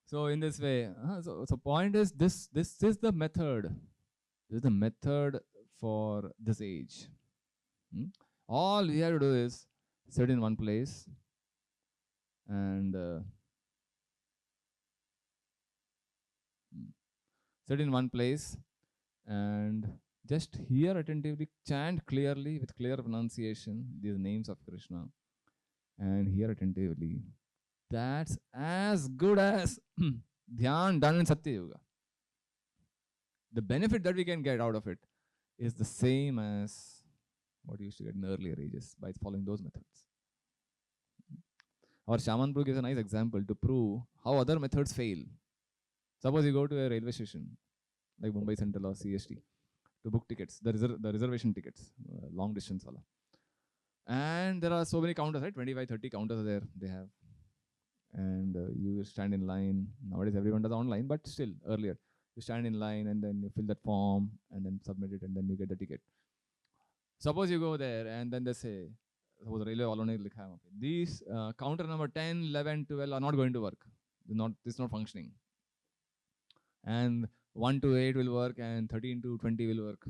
So in this way, so point is this is the method. This is the method for this age. All we have to do is sit in one place and just hear attentively, chant clearly with clear pronunciation these names of Krishna, and hear attentively. That's as good as dhyan done in Satya Yuga. The benefit that we can get out of it is the same as what you used to get in earlier ages by following those methods. Our Shaman Prabhu gives a nice example to prove how other methods fail. Suppose you go to a railway station like Mumbai Central or CST to book tickets, the reservation tickets, long distance wala. And there are so many counters, right? 25, 30 counters there they have. And you stand in line. Nowadays everyone does online, but still earlier you stand in line and then you fill that form and then submit it and then you get the ticket. Suppose you go there and then they say, suppose railway walone likha hai, these counter number 10, 11, 12 are not going to work. This is not functioning. And 1 to 8 will work and 13 to 20 will work.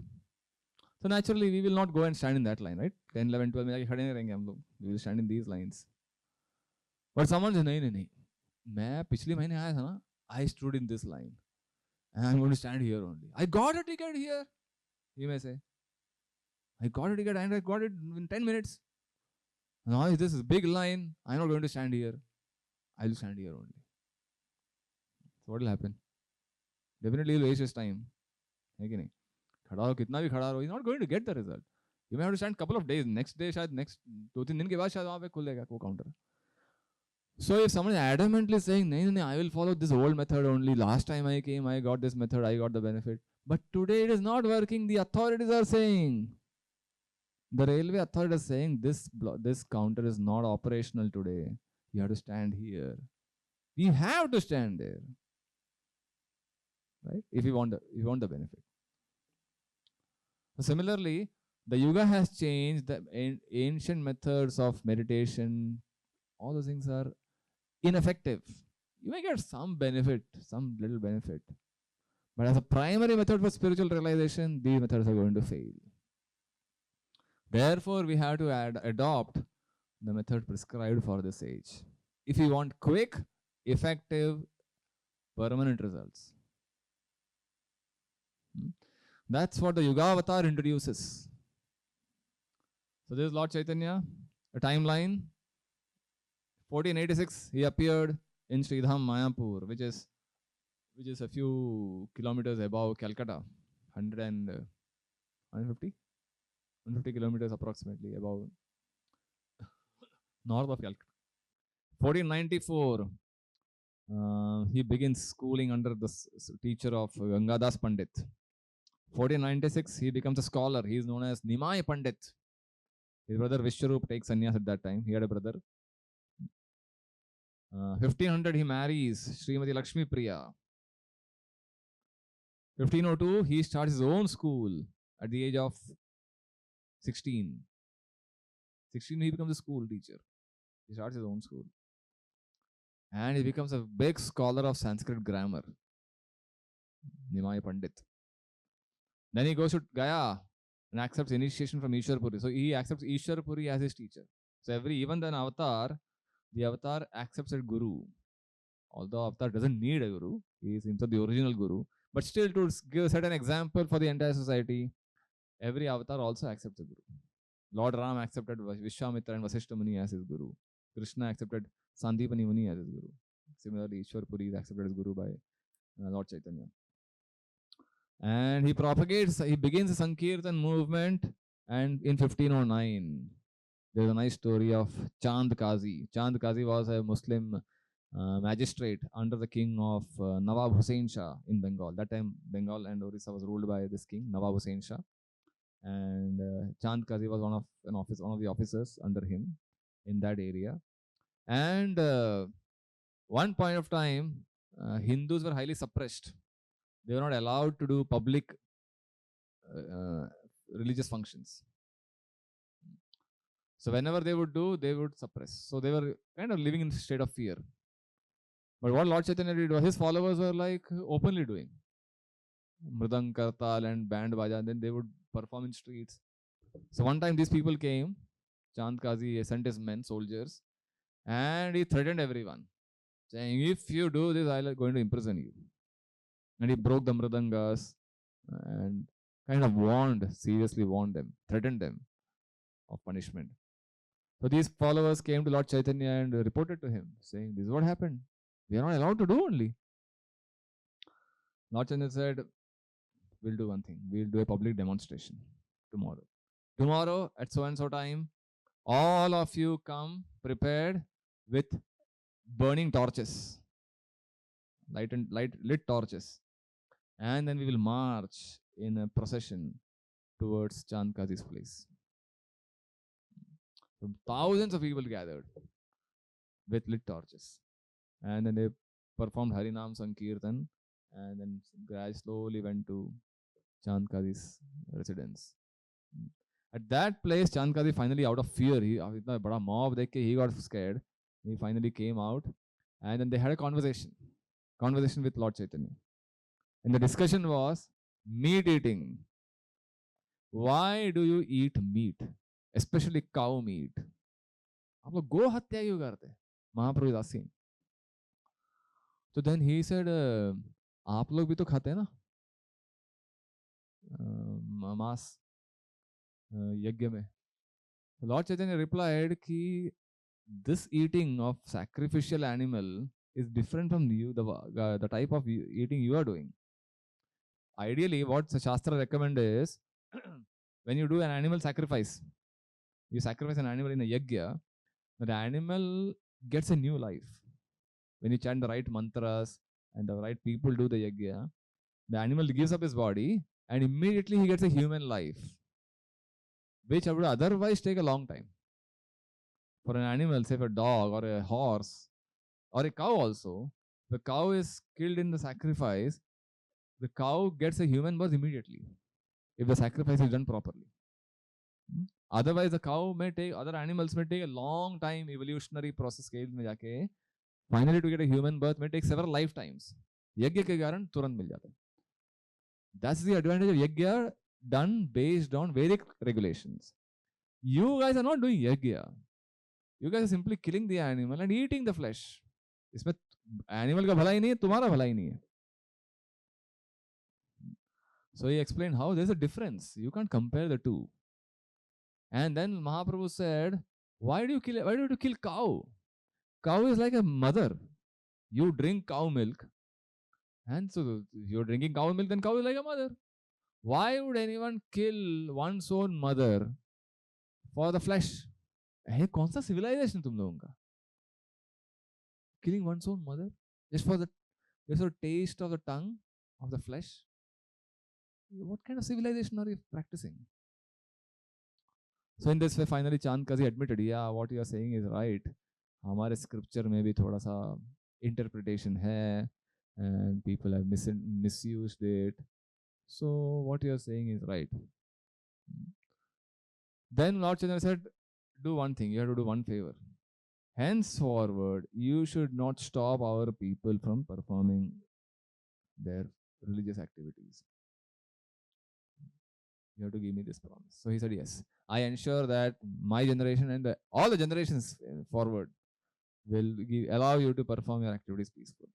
So naturally we will not go and stand in that line, right? 10, 11, 12 we will stand in these lines. But someone says, nahi. मैं पिछले महीने आया था ना, I stood in this line and I'm going to stand here only. I got a ticket here, you may say. I got a ticket and I got it in 10 minutes. Now this is big line, I'm not going to stand here. I will stand here only. So what will happen? Definitely he will waste his time. है कि नहीं? खड़ा हो कितना भी खड़ा रहो, he's not going to get the result. You may have to stand couple of days. Next day शायद next 2-3 दिन के बाद शायद वहाँ पे खुलेगा वो counter. So if someone is adamantly saying, no, I will follow this old method only. Last time I came, I got this method, I got the benefit. But today it is not working. The authorities are saying, the railway authority is saying, this counter is not operational today. You have to stand here. We have to stand there, right? If you want the benefit. So similarly, the yuga has changed. The ancient methods of meditation, all those things are ineffective. You may get some benefit, some little benefit. But as a primary method for spiritual realization, these methods are going to fail. Therefore, we have to adopt the method prescribed for this age. If you want quick, effective, permanent results. That's what the Yuga Avatar introduces. So this is Lord Chaitanya, a timeline. 1486, he appeared in Sridham Mayapur, which is which is a few kilometers above Calcutta, 100 and 150, 150 kilometers approximately above north of Calcutta. 1494, he begins schooling under the teacher of Gangadas Pandit. 1496, he becomes a scholar. He is known as Nimai Pandit. His brother Vishwarup takes sannyas at that time. He had a brother. 1500, he marries Srimati Lakshmi Priya. 1502, he starts his own school at the age of 16. 16, he becomes a school teacher. He starts his own school. And he becomes a big scholar of Sanskrit grammar. Nimai Pandit. Then he goes to Gaya and accepts initiation from Ishwar Puri. So he accepts Ishwar Puri as his teacher. So even then Avatar, the Avatar accepts a guru. Although Avatar doesn't need a guru, he is himself the original guru. But still, to give a certain example for the entire society, every Avatar also accepts a guru. Lord Ram accepted Vishwamitra and Vasishta Muni as his guru. Krishna accepted Sandipani Muni as his guru. Similarly, Ishwar Puri is accepted as guru by Lord Chaitanya. And he begins the Sankirtan movement. And in 1509, there's a nice story of Chand Qazi. Chand Qazi was a Muslim magistrate under the king of Nawab Hussain Shah in Bengal. That time, Bengal and Orissa was ruled by this king, Nawab Hussain Shah. And Chand Qazi was one of the officers under him in that area. And one point of time, Hindus were highly suppressed. They were not allowed to do public religious functions. So whenever they would do, they would suppress. So they were kind of living in a state of fear. But what Lord Chaitanya did was his followers were like openly doing Mridang, Kartal and Band Baja, and then they would perform in streets. So one time these people came, Chand Qazi sent his men, soldiers, and he threatened everyone, saying, if you do this, I'm going to imprison you. And he broke the mridangas and kind of seriously warned them, threatened them of punishment. So these followers came to Lord Chaitanya and reported to him, saying, this is what happened. We are not allowed to do only. Lord Chaitanya said, we'll do one thing. We'll do a public demonstration tomorrow. Tomorrow at so and so time, all of you come prepared with burning torches, lit torches. And then we will march in a procession towards Chand Qazi's place. So thousands of people gathered with lit torches. And then they performed Harinam Sankirtan and then slowly went to Chand Qazi's residence. At that place, Chand Qazi finally, out of fear, he got scared. He finally came out and then they had a conversation with Lord Chaitanya. And the discussion was meat eating. Why do you eat meat? Especially cow meat. आप लोग गो हत्या क्यों करते? Mahaprabhu is asking. So then he said, आप लोग भी तो खाते हैं ना मांस यज्ञ में. Lord Chaitanya replied कि this eating of sacrificial animal is different from you, the type of eating you are doing. Ideally, what the Shastra recommend is when you do an animal sacrifice, you sacrifice an animal in a yajna, the animal gets a new life. When you chant the right mantras and the right people do the yajna, the animal gives up his body and immediately he gets a human life, which would otherwise take a long time. For an animal, say for a dog or a horse or a cow also, the cow is killed in the sacrifice, the cow gets a human birth immediately if the sacrifice is done properly. Otherwise, other animals may take a long time, evolutionary process scale में जाके, finally to get a human birth may take several lifetimes. Yajna के कारण तुरंत मिल जाता है. That's the advantage of yajna done based on Vedic regulations. You guys are not doing yajna. You guys are simply killing the animal and eating the flesh. इसमें animal का भला ही नहीं है, तुम्हारा भला ही नहीं है. So he explained how there's a difference. You can't compare the two. And then Mahaprabhu said, why do you kill cow? Cow is like a mother. You drink cow milk And so you're drinking cow milk, then cow is like a mother. Why would anyone kill one's own mother for the flesh? Hey, कौन सा civilization तुम लोगों का? Killing one's own mother just for the taste of the tongue of the flesh? What kind of civilization are you practicing? So in this way, finally Chandkazi admitted, yeah, what you are saying is right. हमारे scripture में भी थोड़ा सा interpretation है, and people have misused it. So what you are saying is right. Then Lord Chaitanya said, do one thing, you have to do one favor. Henceforward, you should not stop our people from performing their religious activities. You have to give me this promise. So he said, yes, I ensure that my generation and all the generations forward will allow you to perform your activities peacefully.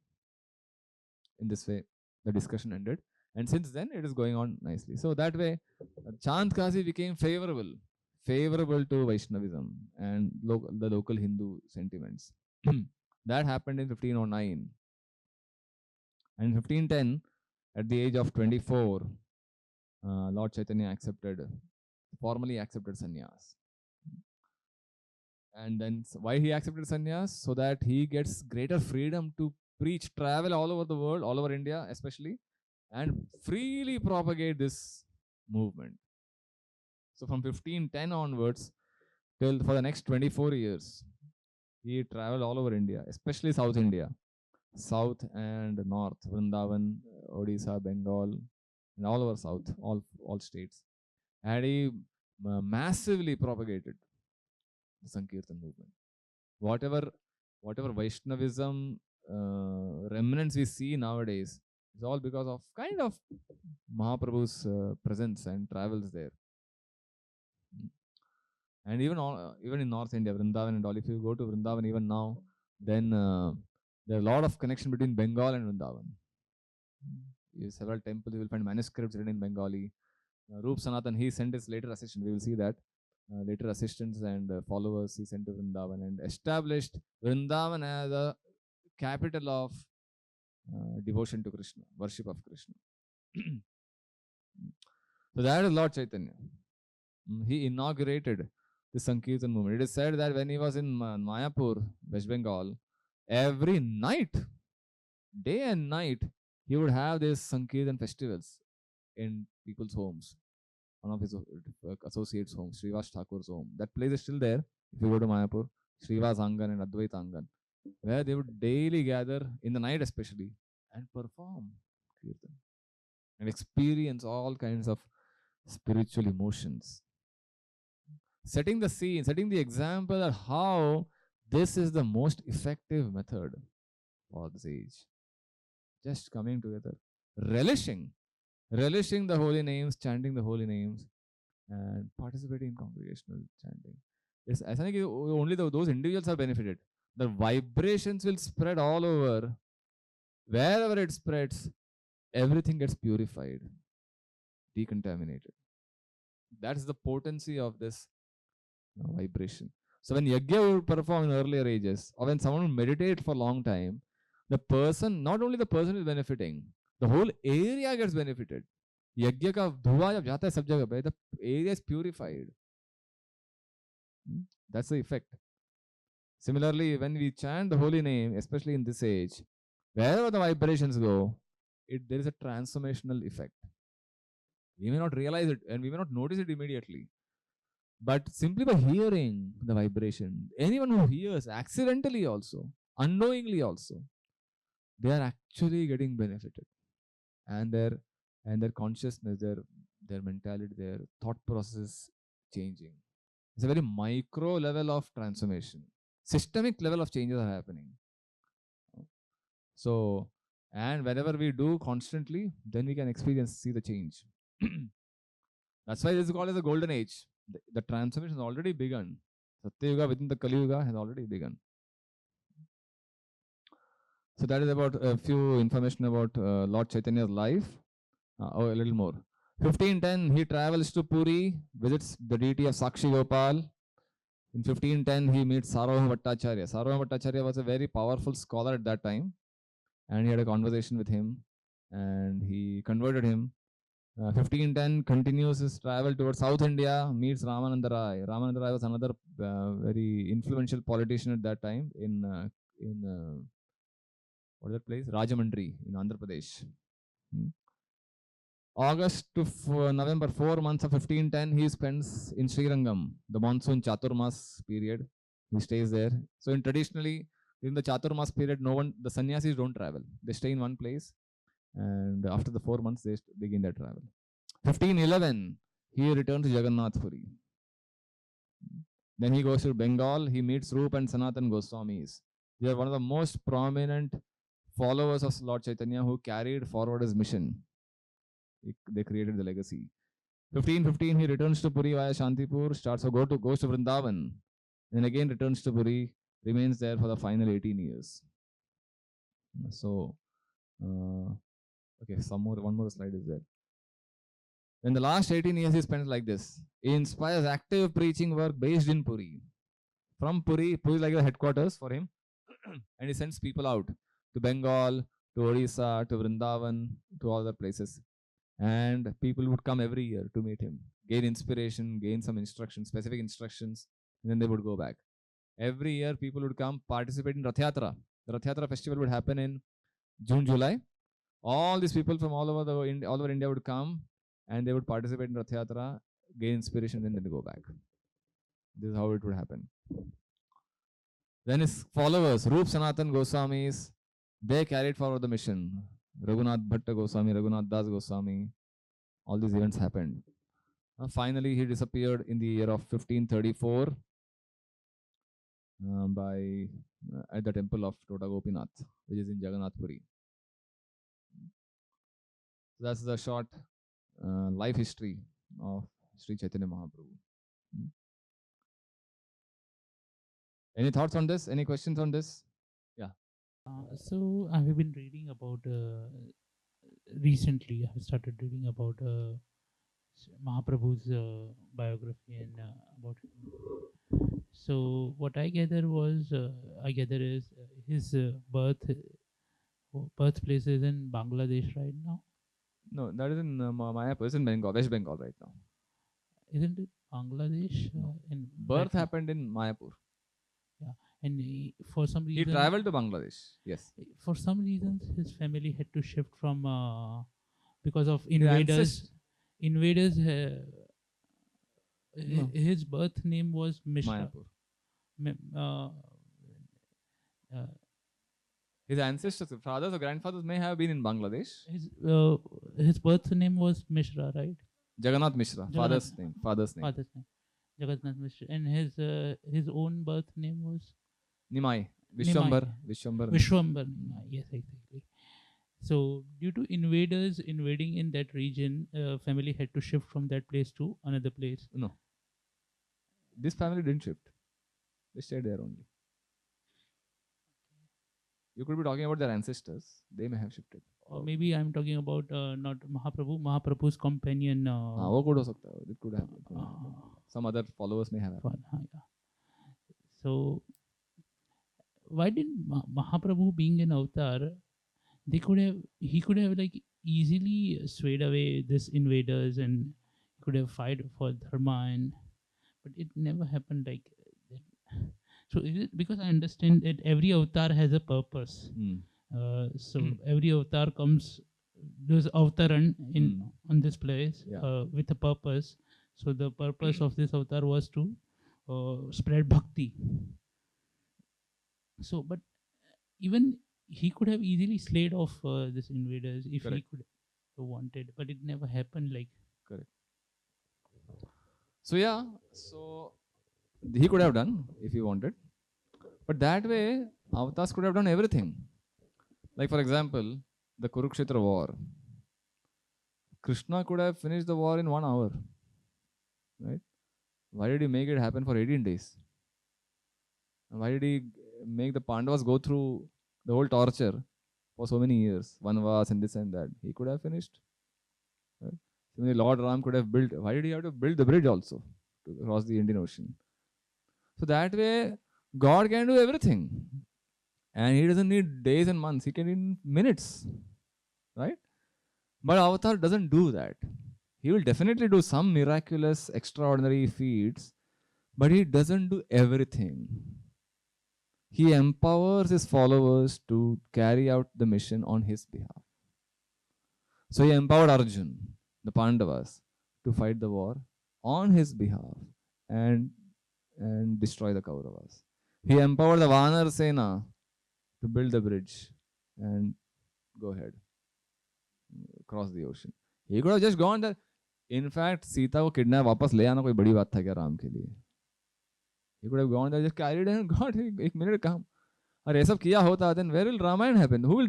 In this way, the discussion ended. And since then, it is going on nicely. So that way, Chandkazi became favorable to Vaishnavism and the local Hindu sentiments. That happened in 1509. And in 1510, at the age of 24, Lord Chaitanya formally accepted sannyas. And then why he accepted sannyas? So that he gets greater freedom to preach, travel all over the world, all over India especially, and freely propagate this movement. So from 1510 onwards, till for the next 24 years, he traveled all over India, especially South India, South and North, Vrindavan, Odisha, Bengal, and all over South, all states. And he massively propagated the Sankirtan movement. Whatever Vaishnavism remnants we see nowadays is all because of kind of Mahaprabhu's presence and travels there. And even in North India, Vrindavan and all, if you go to Vrindavan even now, then there are a lot of connection between Bengal and Vrindavan. Several temples, you will find manuscripts written in Bengali. Roop Sanatan, he sent his later assistant. We will see that. Later assistants and followers he sent to Vrindavan and established Vrindavan as a capital of devotion to Krishna, worship of Krishna. So that is Lord Chaitanya. He inaugurated the Sankirtan movement. It is said that when he was in Mayapur, West Bengal, every night, day and night, he would have these Sankirtan festivals in people's homes. One of his associates' homes, Srivas Thakur's home. That place is still there. If you go to Mayapur, Srivas Angan and Advaita Angan, where they would daily gather in the night especially and perform Kirtan and experience all kinds of spiritual emotions. Setting the scene, setting the example of how this is the most effective method for this age. Just coming together, relishing the holy names, chanting the holy names, and participating in congregational chanting. It's only those individuals are benefited. The vibrations will spread all over. Wherever it spreads, everything gets purified, decontaminated. That's the potency of this vibration. So when yajna would perform in earlier ages, or when someone would meditate for a long time, not only the person is benefiting, the whole area gets benefited. Yajna ka धुआं जब जाता है सब जगह पे, the area is purified. That's the effect. Similarly, when we chant the holy name, especially in this age, wherever the vibrations go, there is a transformational effect. We may not realize it and we may not notice it immediately. But simply by hearing the vibration, anyone who hears accidentally also, unknowingly also, they are actually getting benefited. And their consciousness, their mentality, their thought process changing. It's a very micro level of transformation. Systemic level of changes are happening. So, and whenever we do constantly, then we can see the change. That's why this is called as the golden age. The transformation has already begun. Satya Yuga within the Kali Yuga has already begun. So that is about a few information about Lord Chaitanya's life. A little more. 1510, he travels to Puri, visits the deity of Sakshi Gopal. In 1510, he meets Sarvabhauma Bhattacharya. Sarvabhauma Bhattacharya was a very powerful scholar at that time, and he had a conversation with him. and he converted him. 1510 continues his travel towards South India, meets Ramananda Rai. Ramananda Rai was another very influential politician at that time in what is that place? Rajamundry in Andhra Pradesh. Hmm. August to November, 4 months of 1510, he spends in Srirangam, the monsoon Chaturmas period. He stays there. So, traditionally, in the Chaturmas period, the sannyasis don't travel. They stay in one place, and after the 4 months, they begin their travel. 1511, he returns to Jagannath Puri. Then he goes to Bengal. He meets Rup and Sanatan Goswamis. They are one of the most prominent followers of Lord Chaitanya who carried forward his mission. They created the legacy. 1515, he returns to Puri via Shantipur, goes to Vrindavan, and again returns to Puri, remains there for the final 18 years. So, okay, one more slide is there. In the last 18 years, he spent like this. He inspires active preaching work based in Puri. From Puri is like the headquarters for him, and he sends people out to Bengal, to Odisha, to Vrindavan, to other places. And people would come every year to meet him, gain inspiration, gain some instructions, specific instructions, and then they would go back. Every year, people would come participate in Rath Yatra. The Rath Yatra festival would happen in June, July. All these people from all over India would come, and they would participate in Rath Yatra, gain inspiration, and then they go back. This is how it would happen. Then his followers, Rup Sanatan Goswamis, they carried forward the mission. Raghunath Bhatta Goswami, Raghunath Das Goswami, all these events happened. Finally, he disappeared in the year of 1534 at the temple of Tota Gopinath, which is in Jagannath Puri. So that's the short life history of Sri Chaitanya Mahaprabhu. Any thoughts on this? Any questions on this? Yeah. So I have been reading about recently. I have started reading about Mahaprabhu's biography and about him. So what I gather is his birthplace is in Bangladesh right now. No, that is in Mayapur. It's in Bengal, West Bengal right now. Isn't it Bangladesh? No. In Birth happened in Mayapur. Yeah, and for some reason he traveled to Bangladesh. Yes. For some reasons, his family had to shift from because of invaders. Invaders. No. His birth name was Mishra. Mayapur. His ancestors, fathers or grandfathers may have been in Bangladesh. His birth name was Mishra, right? Jagannath Mishra, father's name. Jagannath Mishra, and his own birth name was Nimai. Vishwambar. Vishwambar. Yes, exactly. So, due to invaders invading in that region, family had to shift from that place to another place. No. This family didn't shift. They stayed there only. You could be talking about their ancestors. They may have shifted. Or maybe I'm talking about not Mahaprabhu, Mahaprabhu's companion. It could have. Some other followers may have. So, why didn't Mahaprabhu, being an avatar, he could have like easily swayed away this invaders and could have fight for dharma, but it never happened like that. So is it because I understand that every avatar has a purpose? Every avatar does avtaran on this place with a purpose. So the purpose of this avatar was to spread bhakti. So, but even he could have easily slayed off this invaders if he could have wanted, but it never happened. Correct. So yeah, he could have done if he wanted, but that way avatars could have done everything. Like for example, the Kurukshetra war. Krishna could have finished the war in 1 hour, right? Why did he make it happen for 18 days? Why did he make the Pandavas go through the whole torture for so many years? Vanvas and this and that. He could have finished. Right? Similarly, Lord Ram could have built. Why did he have to build the bridge also to cross the Indian Ocean? So that way, God can do everything. And he doesn't need days and months. He can in minutes. Right? But Avatar doesn't do that. He will definitely do some miraculous, extraordinary feats, but he doesn't do everything. He empowers his followers to carry out the mission on his behalf. So he empowered Arjun, the Pandavas, to fight the war on his behalf and destroy the Kauravas. He empowered the Vanar Sena to build the bridge and go ahead, cross the ocean. He could have just gone there. In fact, Sita को kidnap वापस ले आना कोई बड़ी बात था क्या राम के लिए? He could have gone there, just carried and got एक minute काम. और ये सब किया होता, then where will Ramayana happen? Who will?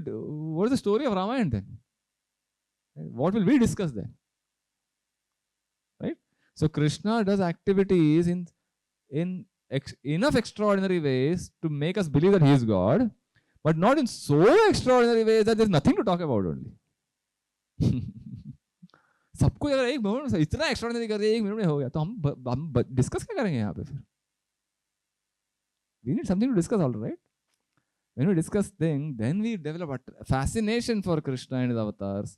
What is the story of Ramayana then? What will we discuss then? Right? So Krishna does activities in enough extraordinary ways to make us believe that he is God, but not in so extraordinary ways that there is nothing to talk about only. सबको अगर एक minute इतना extraordinary कर दिया, एक minute में हो गया, तो हम डिस्कस क्या करेंगे यहाँ पे फिर? We need something to discuss, all right? When we discuss things, then we develop a fascination for Krishna and his avatars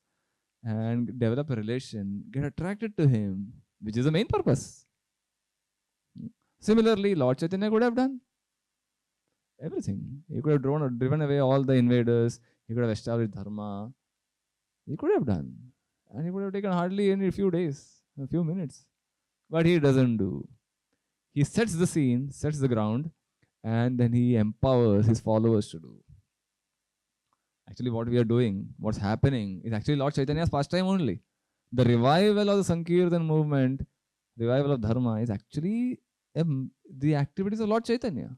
and develop a relation, get attracted to him, which is the main purpose. Similarly, Lord Chaitanya could have done everything. He could have driven away all the invaders. He could have established dharma. He could have done. And he would have taken hardly any few days, a few minutes. But he doesn't do. He sets the scene, sets the ground, and then he empowers his followers to do. Actually, what we are doing, what's happening, is actually Lord Chaitanya's pastime only. The revival of the Sankirtan movement, revival of Dharma, is actually the activities of Lord Chaitanya.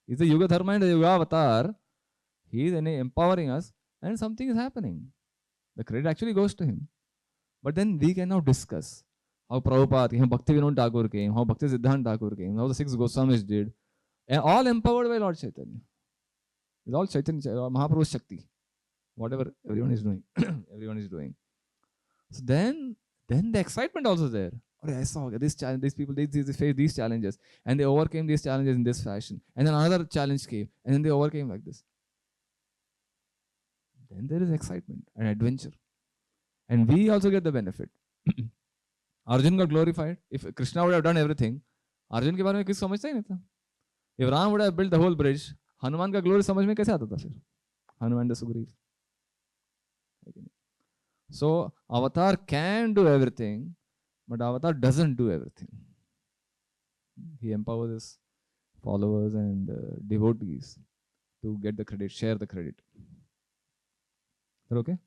He's the Yuga Dharma and the Yuga Avatar. He is empowering us, and something is happening. The credit actually goes to him. But then we can now discuss how Prabhupada came, how Bhaktivinoda Thakur came, how Bhakti Siddhanta Thakur came, how the 6 Goswamis did, and all empowered by Lord Chaitanya. With all Chaitanya, Mahaprabhu's Shakti, whatever everyone is doing, everyone is doing. So then the excitement also there. Oh, I saw this challenge, these people, they face these challenges, and they overcame these challenges in this fashion. And then another challenge came, and then they overcame like this. Then there is excitement and adventure. And we also get the benefit. Arjun got glorified. If Krishna would have done everything, Arjun के बारे में किसी समझता ही नहीं था. If Ram would have built the whole bridge, Hanuman का glory समझ में कैसे आता था फिर? Hanuman the Sugriv. So Avatar can do everything, but Avatar doesn't do everything. He empowers his followers and devotees to get the credit, share the credit. Is that okay?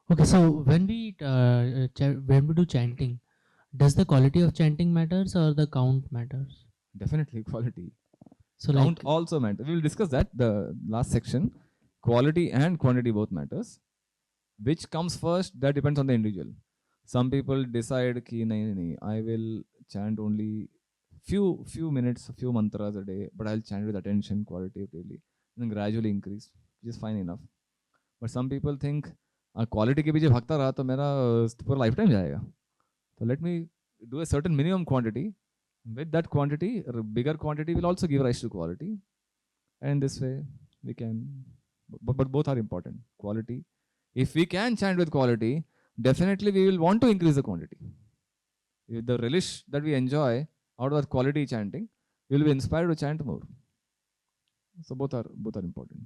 Okay, so when we do chanting, does the quality of chanting matters or the count matters? Definitely quality. So Count like also matters. We will discuss that the last section. Quality and quantity both matters. Which comes first, that depends on the individual. Some people decide ki nahi, I will chant only few minutes, few mantras a day, but I'll chant with attention qualitatively, and then gradually increase, which is fine enough. But some people think quality के पीछे भागता रहा तो मेरा पूरा life time जाएगा. तो let me do a certain minimum quantity. With that quantity, bigger quantity will also give rise to quality. And this way we can, but both are important. Quality. If we can chant with quality, definitely we will want to increase the quantity. With the relish that we enjoy out of that quality chanting, we will be inspired to chant more. So both are important.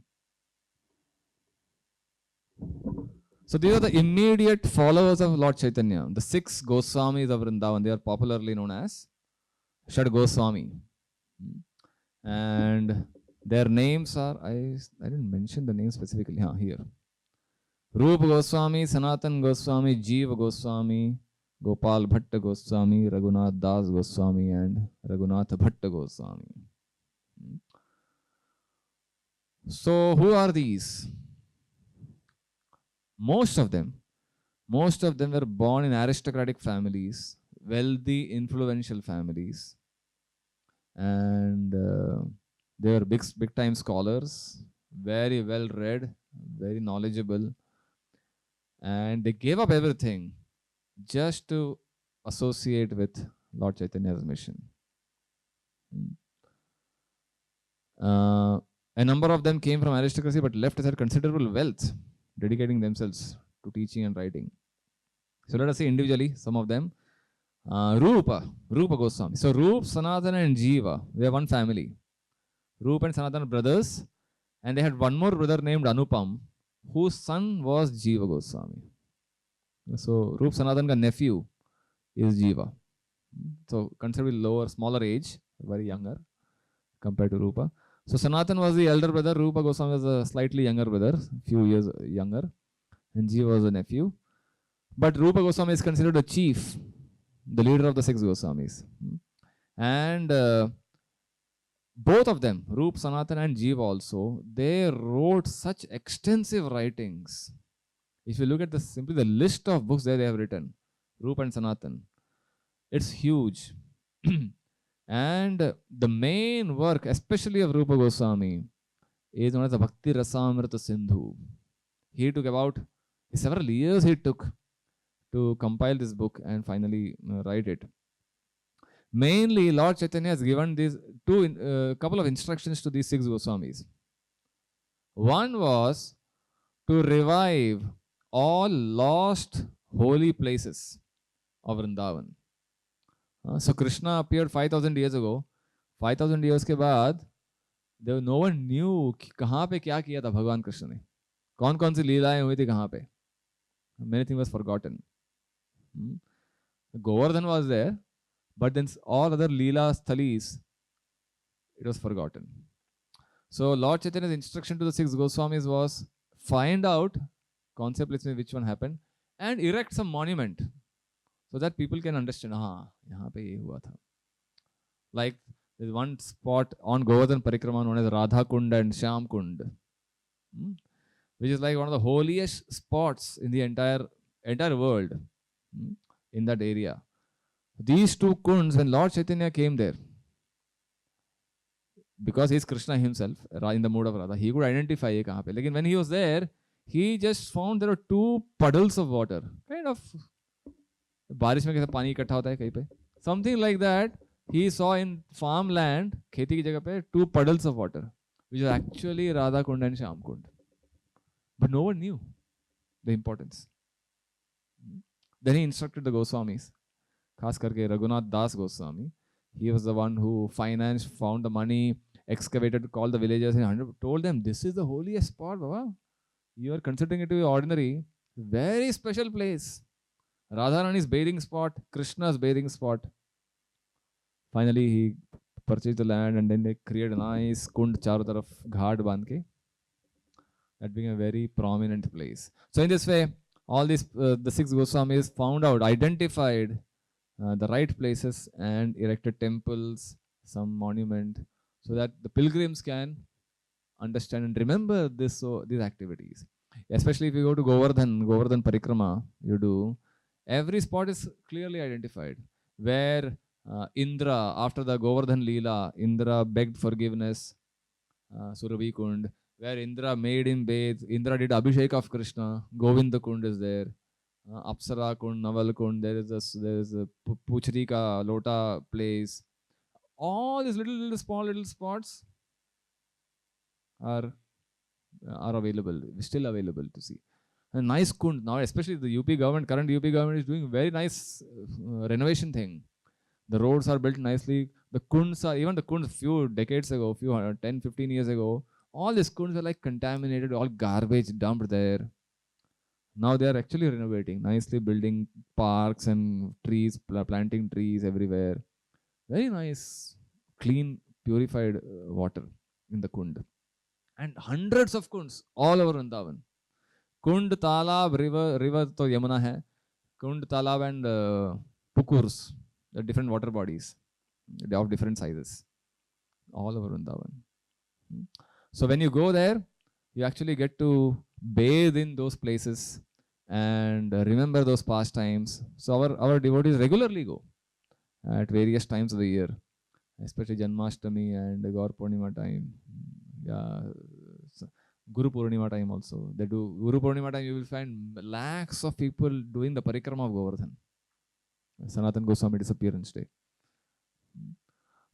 So these are the immediate followers of Lord Chaitanya, the 6 Goswamis of Vrindavan. They are popularly known as Shad Goswami. And their names are, I didn't mention the name specifically here. Rupa Goswami, Sanatan Goswami, Jiva Goswami, Gopal Bhatta Goswami, Raghunath Das Goswami, and Raghunath Bhatta Goswami. So who are these? Most of them were born in aristocratic families, wealthy, influential families, and they were big time scholars, very well read, very knowledgeable, and they gave up everything just to associate with Lord Chaitanya's mission. A number of them came from aristocracy but left aside considerable wealth, dedicating themselves to teaching and writing. So let us see individually some of them. Rupa Goswami. So Rup, Sanatana and Jiva, they are one family. Rup and Sanatana brothers, and they had one more brother named Anupam, whose son was Jiva Goswami. So Rup Sanatana nephew is Jiva. So considerably lower, smaller age, very younger compared to Rupa. So Sanatan was the elder brother, Rupa Goswami was a slightly younger brother, few years younger, and Jiva was a nephew. But Rupa Goswami is considered a chief, the leader of the 6 Goswamis. And both of them, Rup, Sanatan and Jiva also, they wrote such extensive writings. If you look at simply the list of books that they have written, Rup and Sanatan, it's huge. And the main work, especially of Rupa Goswami, is known as the Bhakti Rasamrita Sindhu. He took about several years he took to compile this book and finally write it. Mainly, Lord Chaitanya has given these couple of instructions to these 6 Goswamis. One was to revive all lost holy places of Vrindavan. So Krishna appeared 5,000 years ago. 5,000 years के बाद no one knew कि कहाँ पे क्या किया था भगवान कृष्ण ने, कौन कौन सी लीलाएं हुई थी कहाँ पे. Many things was forgotten. Govardhan was there, but then all other Leela Sthalis, it was forgotten. So Lord Chaitanya's instruction to the 6 Goswamis was find out concept which one happened and erect some monument so that people can understand, yahan pe ye hua tha. Like there's one spot on Govardhan Parikrama known as Radha Kund and Shyam Kund, which is like one of the holiest spots in the entire world, in that area. These 2 kunds, when Lord Chaitanya came there, because he is Krishna himself, in the mood of Radha, he could identify ye kahan pe. Lekin when he was there, he just found there were 2 puddles of water, kind of बारिश में कैसे पानी इकट्ठा होता है कहीं पे, something like that. He saw in farmland, खेती की जगह पे 2 puddles of water, which is actually Radha Kund and Shyam Kund. But no one knew the importance. Then he instructed the Goswamis, खास करके Raghunath Das Goswami. He was the one who financed, found the money, excavated, called the villagers and told them, this is the holiest spot, Baba. You are considering it to be ordinary. Very special place. Radharani's bathing spot, Krishna's bathing spot. Finally, he purchased the land and then they created a nice kund charo taraf ghat bandh ke. That being a very prominent place. So in this way, all these the 6 Goswamis found out, identified the right places and erected temples, some monument, so that the pilgrims can understand and remember these activities. Especially if you go to Govardhan Parikrama, you do, every spot is clearly identified. Where Indra, after the Govardhan Leela, Indra begged forgiveness, Surabhi Kund, where Indra made him bathe, Indra did Abhishek of Krishna, Govinda Kund is there, Apsara Kund, Naval Kund, there is a Puchri ka Lota place. All these little small spots are available, still available to see. A nice kund now, especially the UP government, current UP government is doing very nice renovation thing. The roads are built nicely. The kunds are, even the kunds few decades ago, 10, 15 years ago, all these kunds are like contaminated, all garbage dumped there. Now they are actually renovating, nicely building parks and trees, planting trees everywhere. Very nice, clean, purified water in the kund. And hundreds of kunds all over Vrindavan. Kund, Talab, river to Yamuna hai. Kund, Talab and Pukurs, the different water bodies, they of different sizes, all over Vrindavan. So when you go there, you actually get to bathe in those places and remember those past times. So our devotees regularly go at various times of the year, especially Janmashtami and Gaur Purnima time. Yeah, Guru Purnima time also. They do Guru Purnima time. You will find lakhs of people doing the parikrama of Govardhan, Sanatan Goswami disappearance day.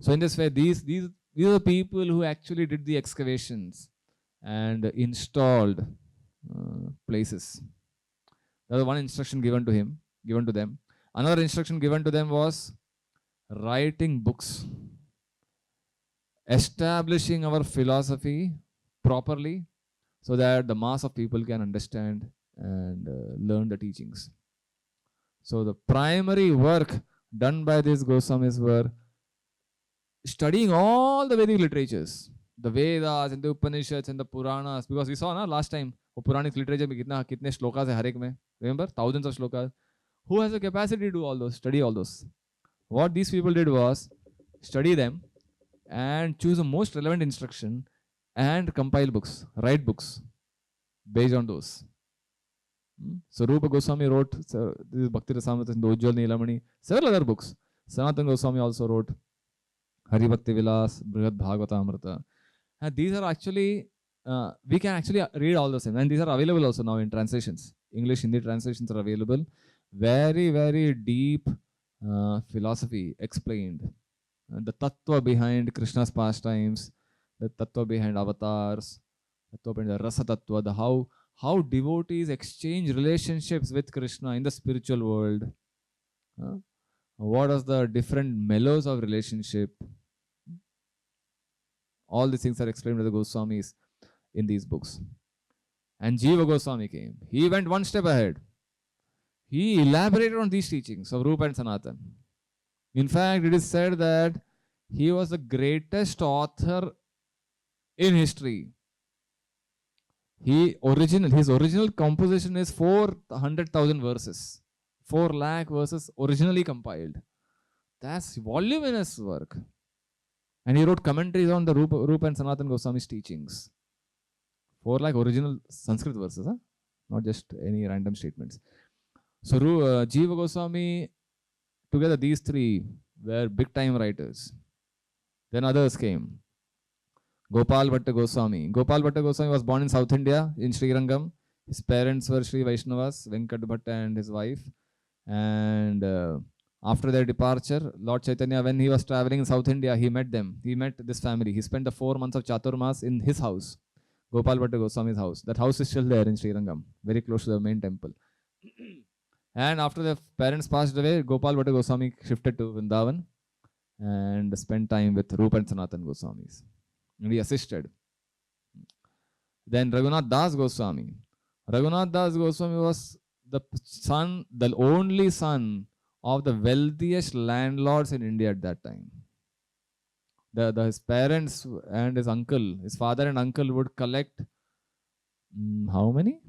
So in this way, these are the people who actually did the excavations and installed places. That was one instruction given to them. Another instruction given to them was writing books, establishing our philosophy properly so that the mass of people can understand and learn the teachings. So the primary work done by these Goswamis were studying all the Vedic literatures, the Vedas and the Upanishads and the Puranas, because we saw na last time Puranic literature में कितने shlokas है हर एक में, remember, thousands of shlokas. Who has the capacity to do all those, study all those? What these people did was study them and choose the most relevant instruction and compile books, write books based on those. So Rupa Goswami wrote this is Bhakti Rasamrita and Ujjwal Neelamani, several other books. Sanatana Goswami also wrote Hari Bhakti Vilas, Brihad Bhagavata Amrita. And these are actually, we can actually read all the same. And these are available also now in translations. English, Hindi translations are available. Very, very deep philosophy explained. The tattva behind Krishna's pastimes, the tattva behind avatars, tattva behind the rasa tattva, the how devotees exchange relationships with Krishna in the spiritual world. What are the different mellows of relationship? All these things are explained by the Goswamis in these books. And Jiva Goswami came. He went one step ahead. He elaborated on these teachings of Rupa and Sanatan. In fact, it is said that he was the greatest author in history. His original composition is 400,000 verses. 4 lakh verses originally compiled. That's voluminous work. And he wrote commentaries on the Rupa and Sanatan Goswami's teachings. 4 lakh original Sanskrit verses, not just any random statements. So Jiva Goswami, together these three were big time writers. Then others came. Gopal Bhatta Goswami. Gopal Bhatta Goswami was born in South India, in Srirangam. His parents were Sri Vaishnavas, Venkat Bhatta and his wife. And after their departure, Lord Chaitanya, when he was traveling in South India, he met them. He met this family. He spent the 4 months of Chaturmas in his house, Gopal Bhatta Goswami's house. That house is still there in Srirangam, very close to the main temple. And after the parents passed away, Gopal Bhatta Goswami shifted to Vrindavan and spent time with Rupa and Sanatan Goswamis. And he assisted. Then Raghunath Das Goswami. Raghunath Das Goswami was the only son of the wealthiest landlords in India at that time. His parents and his uncle, his father and uncle would collect how many?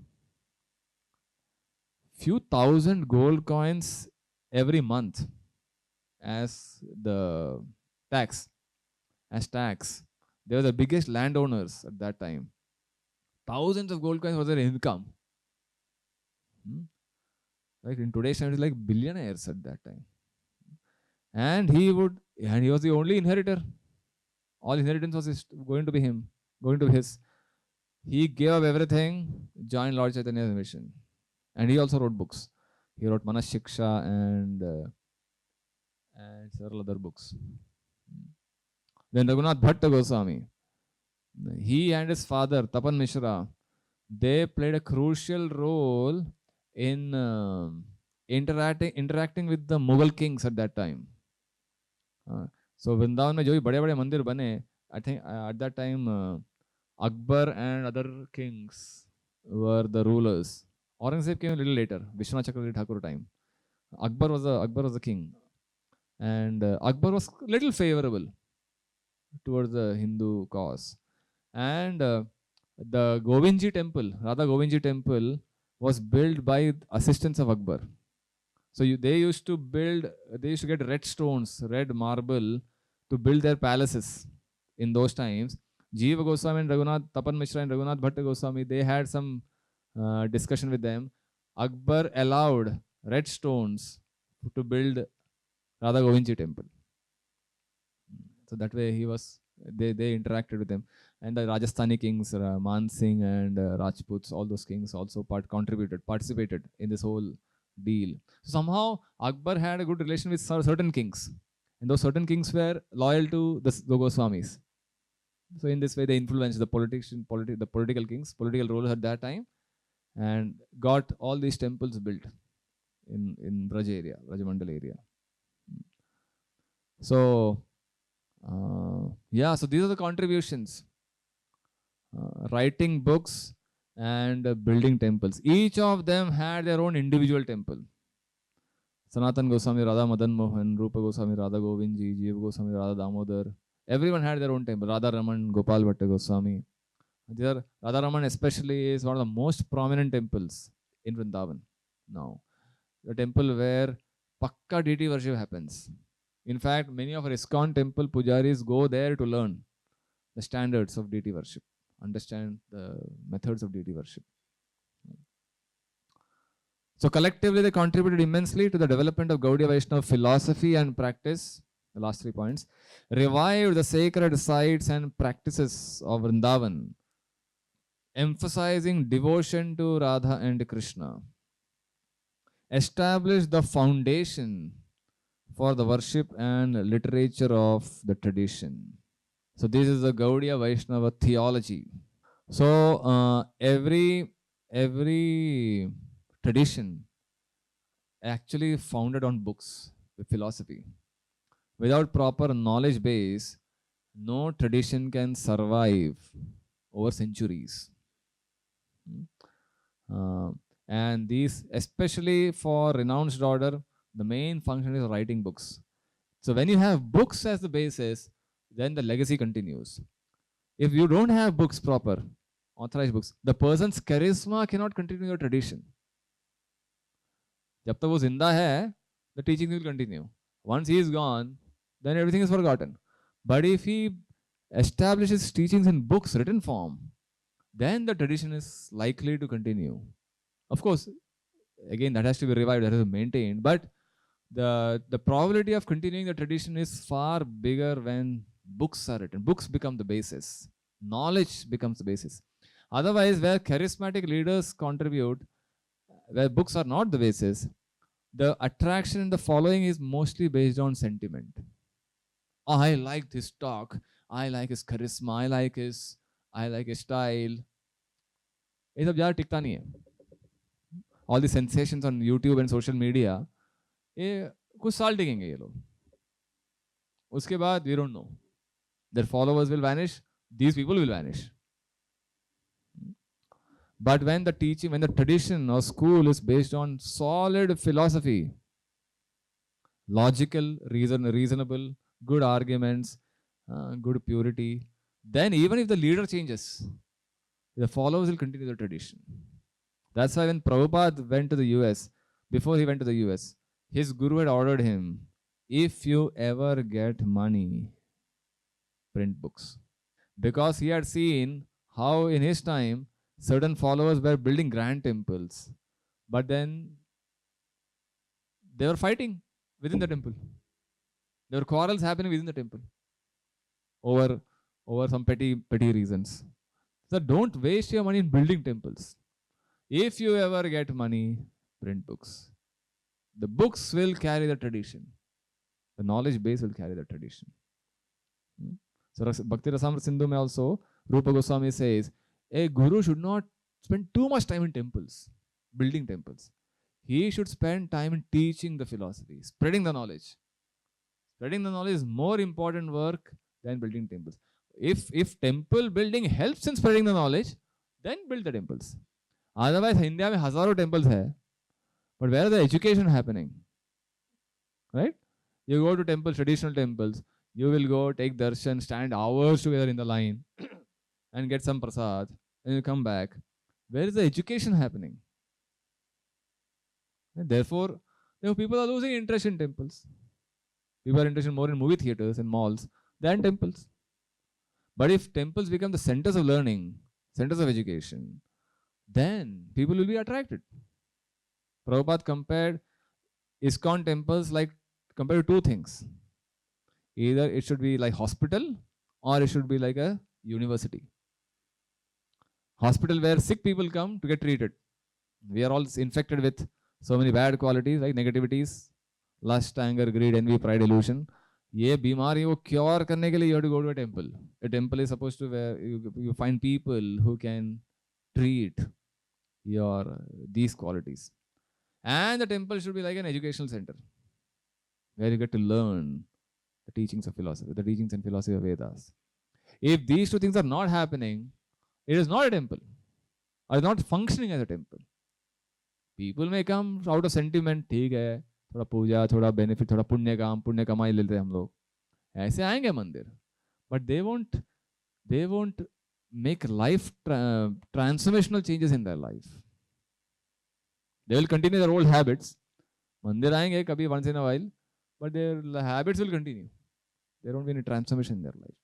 Few thousand gold coins every month as the tax. They were the biggest landowners at that time. Thousands of gold coins was their income. Like in today's time, it's like billionaires at that time. And he was the only inheritor. All inheritance was going to be his. He gave up everything, joined Lord Chaitanya's mission. And he also wrote books. He wrote Manas Shiksha and several other books. Then Raghunath Bhatta Goswami. He and his father, Tapan Mishra, they played a crucial role in interacting with the Mughal kings at that time. So Vrindavan में जो भी बड़े-बड़े मंदिर बने, I think at that time Akbar and other kings were the rulers. Aurangzeb came a little later, Vishwanath Chakravarti Thakur time. Akbar was the king, and Akbar was little favorable towards the Hindu cause. And the Govindji temple, Radha Govindji temple, was built by assistants of Akbar. So they used to get red stones, red marble to build their palaces in those times. Jiva Goswami and Tapan Mishra and Raghunath Bhatta Goswami, they had some discussion with them. Akbar allowed red stones to build Radha Govindji temple. So that way they interacted with them. And the Rajasthani kings, Man Singh and Rajputs, all those kings also participated in this whole deal. So somehow Akbar had a good relation with certain kings. And those certain kings were loyal to the Goswamis. So in this way they influenced the political kings, political rulers at that time. and got all these temples built in Brajamandal area. So yeah, so these are the contributions. Writing books and building temples. Each of them had their own individual temple. Sanatan Goswami, Radha Madan Mohan, Rupa Goswami, Radha Govindji, Jeev Goswami, Radha Damodar. Everyone had their own temple. Radha Raman, Gopal Bhatta Goswami. There, Radha Raman especially is one of the most prominent temples in Vrindavan now. The temple where Pakka deity worship happens. In fact, many of our ISKCON temple pujaris go there to learn the standards of deity worship, understand the methods of deity worship. So collectively, they contributed immensely to the development of Gaudiya Vaishnava philosophy and practice. The last 3 points. Revived the sacred sites and practices of Vrindavan, emphasizing devotion to Radha and Krishna. Established the foundation for the worship and literature of the tradition. So this is the Gaudiya Vaishnava theology. So every tradition actually founded on books, with philosophy. Without proper knowledge base, no tradition can survive over centuries. And these, especially for renounced order, the main function is writing books. So when you have books as the basis, then the legacy continues. If you don't have books proper, authorized books, the person's charisma cannot continue your tradition. जब तक वो जिंदा है, the teaching will continue. Once he is gone, then everything is forgotten. But if he establishes teachings in books written form, then the tradition is likely to continue. Of course, again, that has to be revived, that has to be maintained. But the probability of continuing the tradition is far bigger when books are written. Books become the basis. Knowledge becomes the basis. Otherwise, where charismatic leaders contribute, where books are not the basis, the attraction in the following is mostly based on sentiment. Oh, I like this talk. I like his charisma. I like his style. ये सब ज़्यादा टिकता नहीं है. All the sensations on YouTube and social media, ये कुछ साल टिकेंगे ये लोग. उसके बाद we don't know. Their followers will vanish. These people will vanish. But when the teaching, when the tradition or school is based on solid philosophy, logical, reasonable, good arguments, good purity, then even if the leader changes, the followers will continue the tradition. That's why when Prabhupada went to the US, before he went to the US, his guru had ordered him, if you ever get money, print books. Because he had seen how in his time, certain followers were building grand temples, but then they were fighting within the temple. There were quarrels happening within the temple over some petty reasons. So don't waste your money in building temples. If you ever get money, print books. The books will carry the tradition. The knowledge base will carry the tradition. So Bhakti Rasamrita Sindhu mein also, Rupa Goswami says, a guru should not spend too much time in temples, building temples. He should spend time in teaching the philosophy, spreading the knowledge. Spreading the knowledge is more important work than building temples. If temple building helps in spreading the knowledge, then build the temples. Otherwise, India mein hazaro temples hai, but where is the education happening? Right? You go to temples, traditional temples, you will go take darshan, stand hours together in the line and get some prasad, and you come back. Where is the education happening? And therefore, people are losing interest in temples. People are interested more in movie theaters and malls than temples. But if temples become the centers of learning, centers of education, then people will be attracted. Prabhupada compared ISKCON temples compared to two things. Either it should be like hospital or it should be like a university. Hospital where sick people come to get treated. We are all infected with so many bad qualities, like negativities, lust, anger, greed, envy, pride, illusion. ये बीमारी वो cure करने के लिए you have to go to a temple. A temple is supposed to where you find people who can treat your these qualities. And the temple should be like an educational center where you get to learn the teachings of philosophy, the teachings and philosophy of Vedas. If these two things are not happening, it is not a temple, or not functioning as a temple. People may come out of sentiment, ठीक है, थोड़ा पूजा, थोड़ा benefit, थोड़ा पुण्य कमाई लेते हैं हम लोग, ऐसे आएंगे मंदिर, but they won't make life transformational changes in their life. They will continue their old habits. मंदिर आएंगे कभी once in a while, but their habits will continue. There won't be any transformation in their life.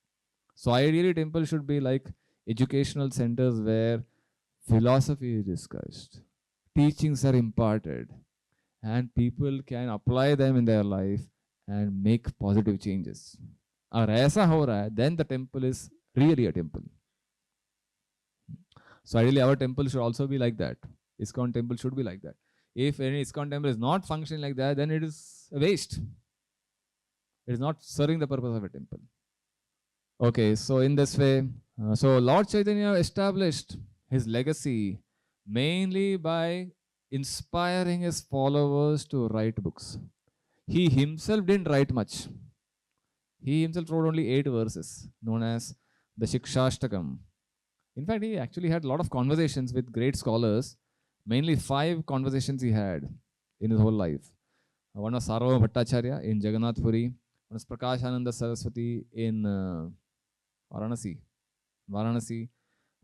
So ideally, temple should be like educational centers where philosophy is discussed, teachings are imparted, and people can apply them in their life and make positive changes. अगर ऐसा हो रहा है, then the temple is really a temple. So ideally, our temple should also be like that. ISKCON temple should be like that. If any ISKCON temple is not functioning like that, then it is a waste. It is not serving the purpose of a temple. Okay, so in this way, so Lord Chaitanya established his legacy mainly by inspiring his followers to write books. He himself didn't write much. He himself wrote only 8 verses, known as the Shikshashtakam. In fact, he actually had a lot of conversations with great scholars, mainly 5 conversations he had in his whole life. One was Sarvabhauma Bhattacharya in Jagannath Puri, one was Prakashananda Saraswati in Varanasi,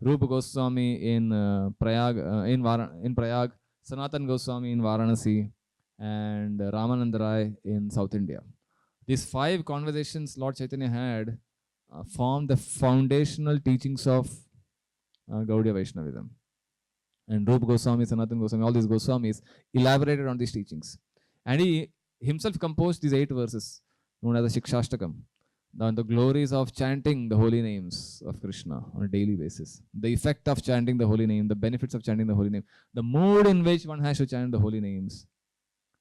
Rupa Goswami in Prayag, Sanatan Goswami in Varanasi, and Ramananda Rai in South India. These 5 conversations Lord Chaitanya had formed the foundational teachings of Gaudiya Vaishnavism. And Rupa Goswami, Sanatan Goswami, all these Goswamis elaborated on these teachings. And he himself composed these 8 verses known as the Shikshashtakam, the glories of chanting the holy names of Krishna on a daily basis, the effect of chanting the holy name, the benefits of chanting the holy name, the mood in which one has to chant the holy names,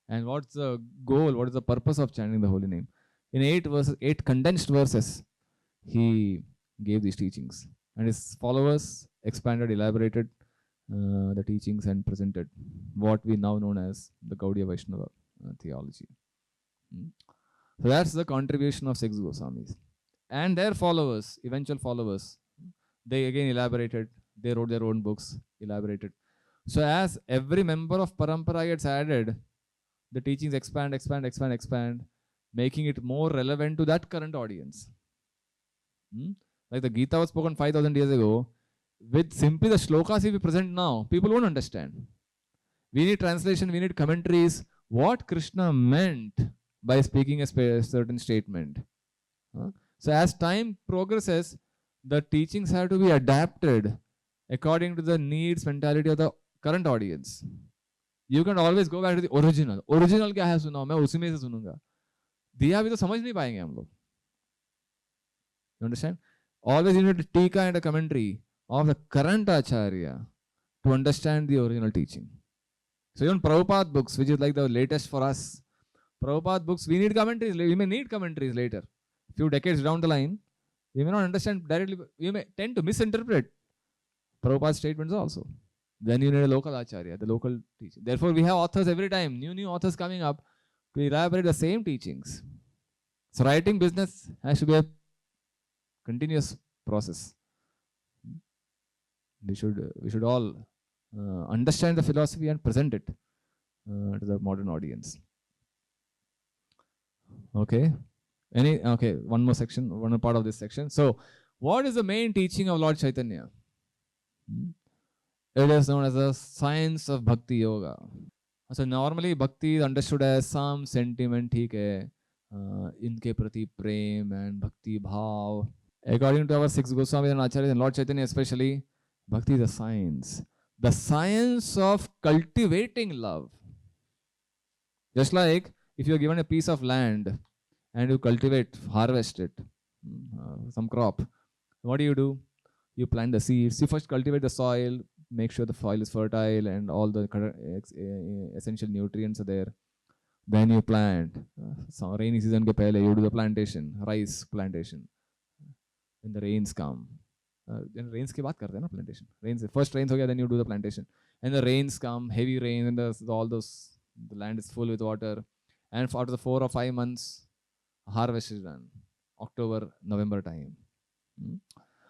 and what's the goal, what is the purpose of chanting the holy name. In 8 verses, 8 condensed verses, he gave these teachings, and his followers expanded, elaborated the teachings and presented what we now known as the Gaudiya Vaishnava theology. So that's the contribution of 6 Goswamis. And their followers, eventual followers, they again elaborated, they wrote their own books, elaborated. So as every member of Parampara gets added, the teachings expand, making it more relevant to that current audience. Like the Gita was spoken 5,000 years ago, with simply the shlokas if we present now, people won't understand. We need translation, we need commentaries, what Krishna meant by speaking a certain statement. So as time progresses, the teachings have to be adapted according to the needs, mentality of the current audience. You can always go back to the original. Original क्या है सुनाओ, मैं उसी में से सुनूंगा. दिया भी तो समझ नहीं पाएंगे हम लोग. You understand? Always you need a tika and a commentary of the current acharya to understand the original teaching. So even Prabhupada books, which is like the latest for us, Prabhupada books, we need commentaries. We may need commentaries later. A few decades down the line, we may not understand directly. We may tend to misinterpret Prabhupada's statements also. Then you need a local acharya, the local teacher. Therefore, we have authors every time, new authors coming up to elaborate the same teachings. So writing business has to be a continuous process. We should all understand the philosophy and present it to the modern audience. Okay. One more section, one more part of this section. So, what is the main teaching of Lord Chaitanya? It is known as the science of Bhakti Yoga. So, normally Bhakti is understood as some sentiment, ठीक है, इनके प्रति प्रेम and Bhakti bhav. According to our 6 Goswamis and Acharyas and Lord Chaitanya especially, Bhakti is a science. The science of cultivating love. Just like if you are given a piece of land and you cultivate, harvest it, some crop, what do? You plant the seeds. You first cultivate the soil, make sure the soil is fertile and all the essential nutrients are there. Then you plant. So rainy season ke pehle, you do the plantation, rice plantation. When the rains come, then rains के बात करते हैं ना plantation. Rains, first rains हो गया, then you do the plantation. And the rains come, heavy rain, and all those, the land is full with water. And after the 4 or 5 months, harvest is done. October, November time.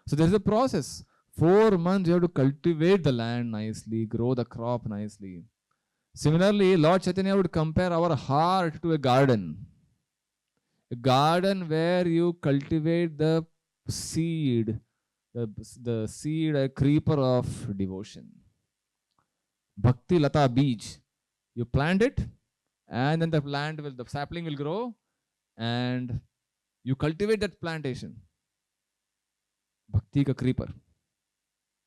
So there is a process. 4 months you have to cultivate the land nicely, grow the crop nicely. Similarly, Lord Chaitanya would compare our heart to a garden. A garden where you cultivate the seed, the seed, a creeper of devotion. Bhakti Lata Beej. You plant it, and then the sapling will grow, and you cultivate that plantation. Bhakti ka creeper.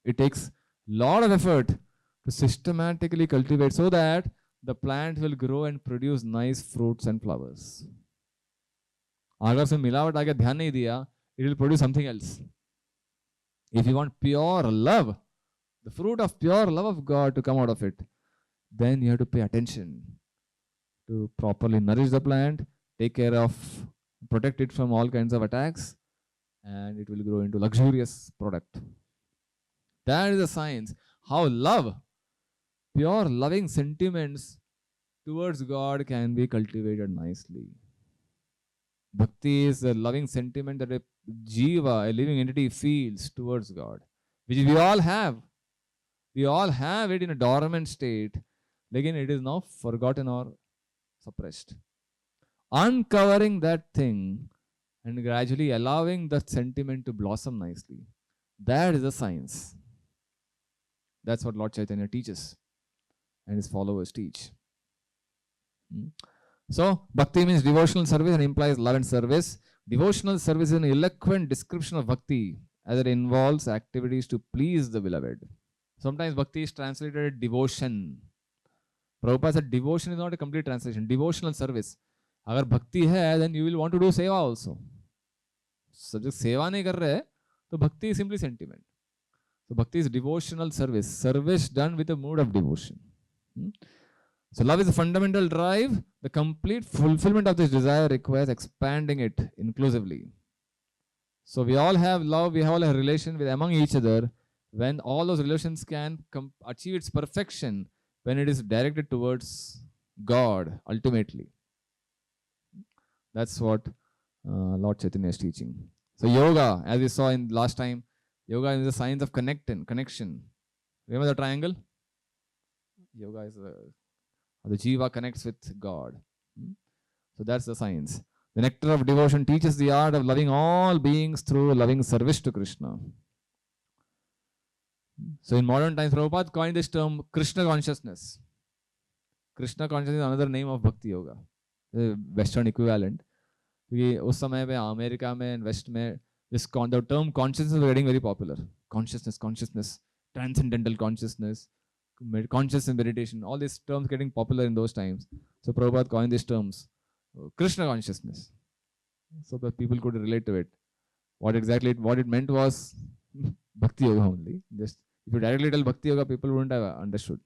It takes lot of effort to systematically cultivate so that the plant will grow and produce nice fruits and flowers. अगर उसमें मिलावट आगे ध्यान नहीं दिया, it will produce something else. If you want pure love, the fruit of pure love of God to come out of it, then you have to pay attention to properly nourish the plant, take care of, protect it from all kinds of attacks, and it will grow into luxurious product. That is the science. How love, pure loving sentiments towards God can be cultivated nicely. Bhakti is a loving sentiment that a jiva, a living entity, feels towards God, which we all have. We all have it in a dormant state. Again, it is now forgotten or suppressed. Uncovering that thing and gradually allowing that sentiment to blossom nicely, that is the science. That's what Lord Chaitanya teaches and his followers teach. So, bhakti means devotional service and implies love and service. Devotional service is an eloquent description of bhakti as it involves activities to please the beloved. Sometimes bhakti is translated devotion. Prabhupada said devotion is not a complete translation. Devotional service. अगर भक्ति है, then you will want to do seva also. So, जब सेवा नहीं कर रहे, तो भक्ति is simply sentiment. So, bhakti is devotional service. Service done with a mood of devotion. So love is a fundamental drive. The complete fulfillment of this desire requires expanding it inclusively. So we all have love, we all have a relation with among each other. When all those relations can achieve its perfection, when it is directed towards God ultimately. That's what Lord Chaitanya is teaching. So yoga, as we saw in last time, yoga is the science of connection. Remember the triangle? Yoga is the jiva connects with God. So that's the science. The nectar of devotion teaches the art of loving all beings through loving service to Krishna. So in modern times, Prabhupada coined this term Krishna consciousness. Krishna consciousness is another name of Bhakti Yoga, the Western equivalent. क्योंकि उस समय पे America में waste में the term consciousness was getting very popular. Consciousness, transcendental consciousness, conscious meditation, all these terms getting popular in those times. So Prabhupada coined these terms, Krishna consciousness, so that people could relate to it. What it meant was Bhakti Yoga only. Just if you directly tell Bhakti Yoga, people wouldn't have understood.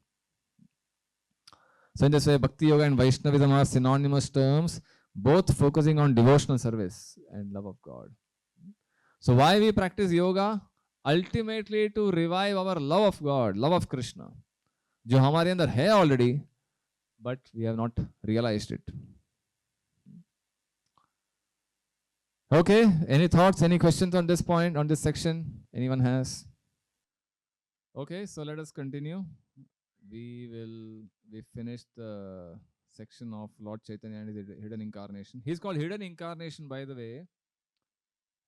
So in this way, Bhakti Yoga and Vaishnavism are synonymous terms, both focusing on devotional service and love of God. So why we practice yoga? Ultimately to revive our love of God, love of Krishna, जो हमारे अंदर है already, but we have not realized it. Okay, any thoughts, any questions on this point, on this section? Anyone has? Okay, so let us continue. We finished the section of Lord Chaitanya and his hidden incarnation. He's called hidden incarnation, by the way.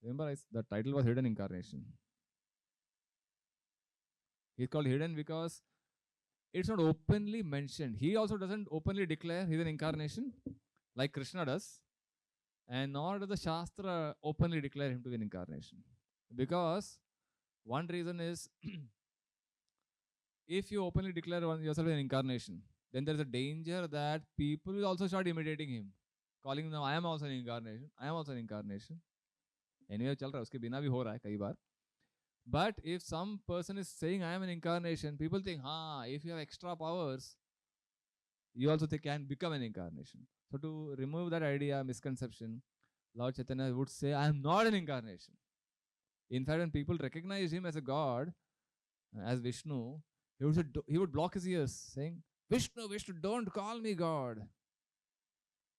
Remember, the title was hidden incarnation. He's called hidden because it's not openly mentioned. He also doesn't openly declare he's an incarnation like Krishna does, and nor does the Shastra openly declare him to be an incarnation. Because one reason is if you openly declare yourself an incarnation, then there is a danger that people will also start imitating him, calling him, I am also an incarnation, I am also an incarnation. Anyway, चल रहा है, उसके बिना भी हो रहा है कई बार. But if some person is saying I am an incarnation, people think, if you have extra powers, you also can become an incarnation. So to remove that idea, misconception, Lord Chaitanya would say, I am not an incarnation. In fact, when people recognized him as a god, as Vishnu, he would block his ears, saying, Vishnu, Vishnu, don't call me God.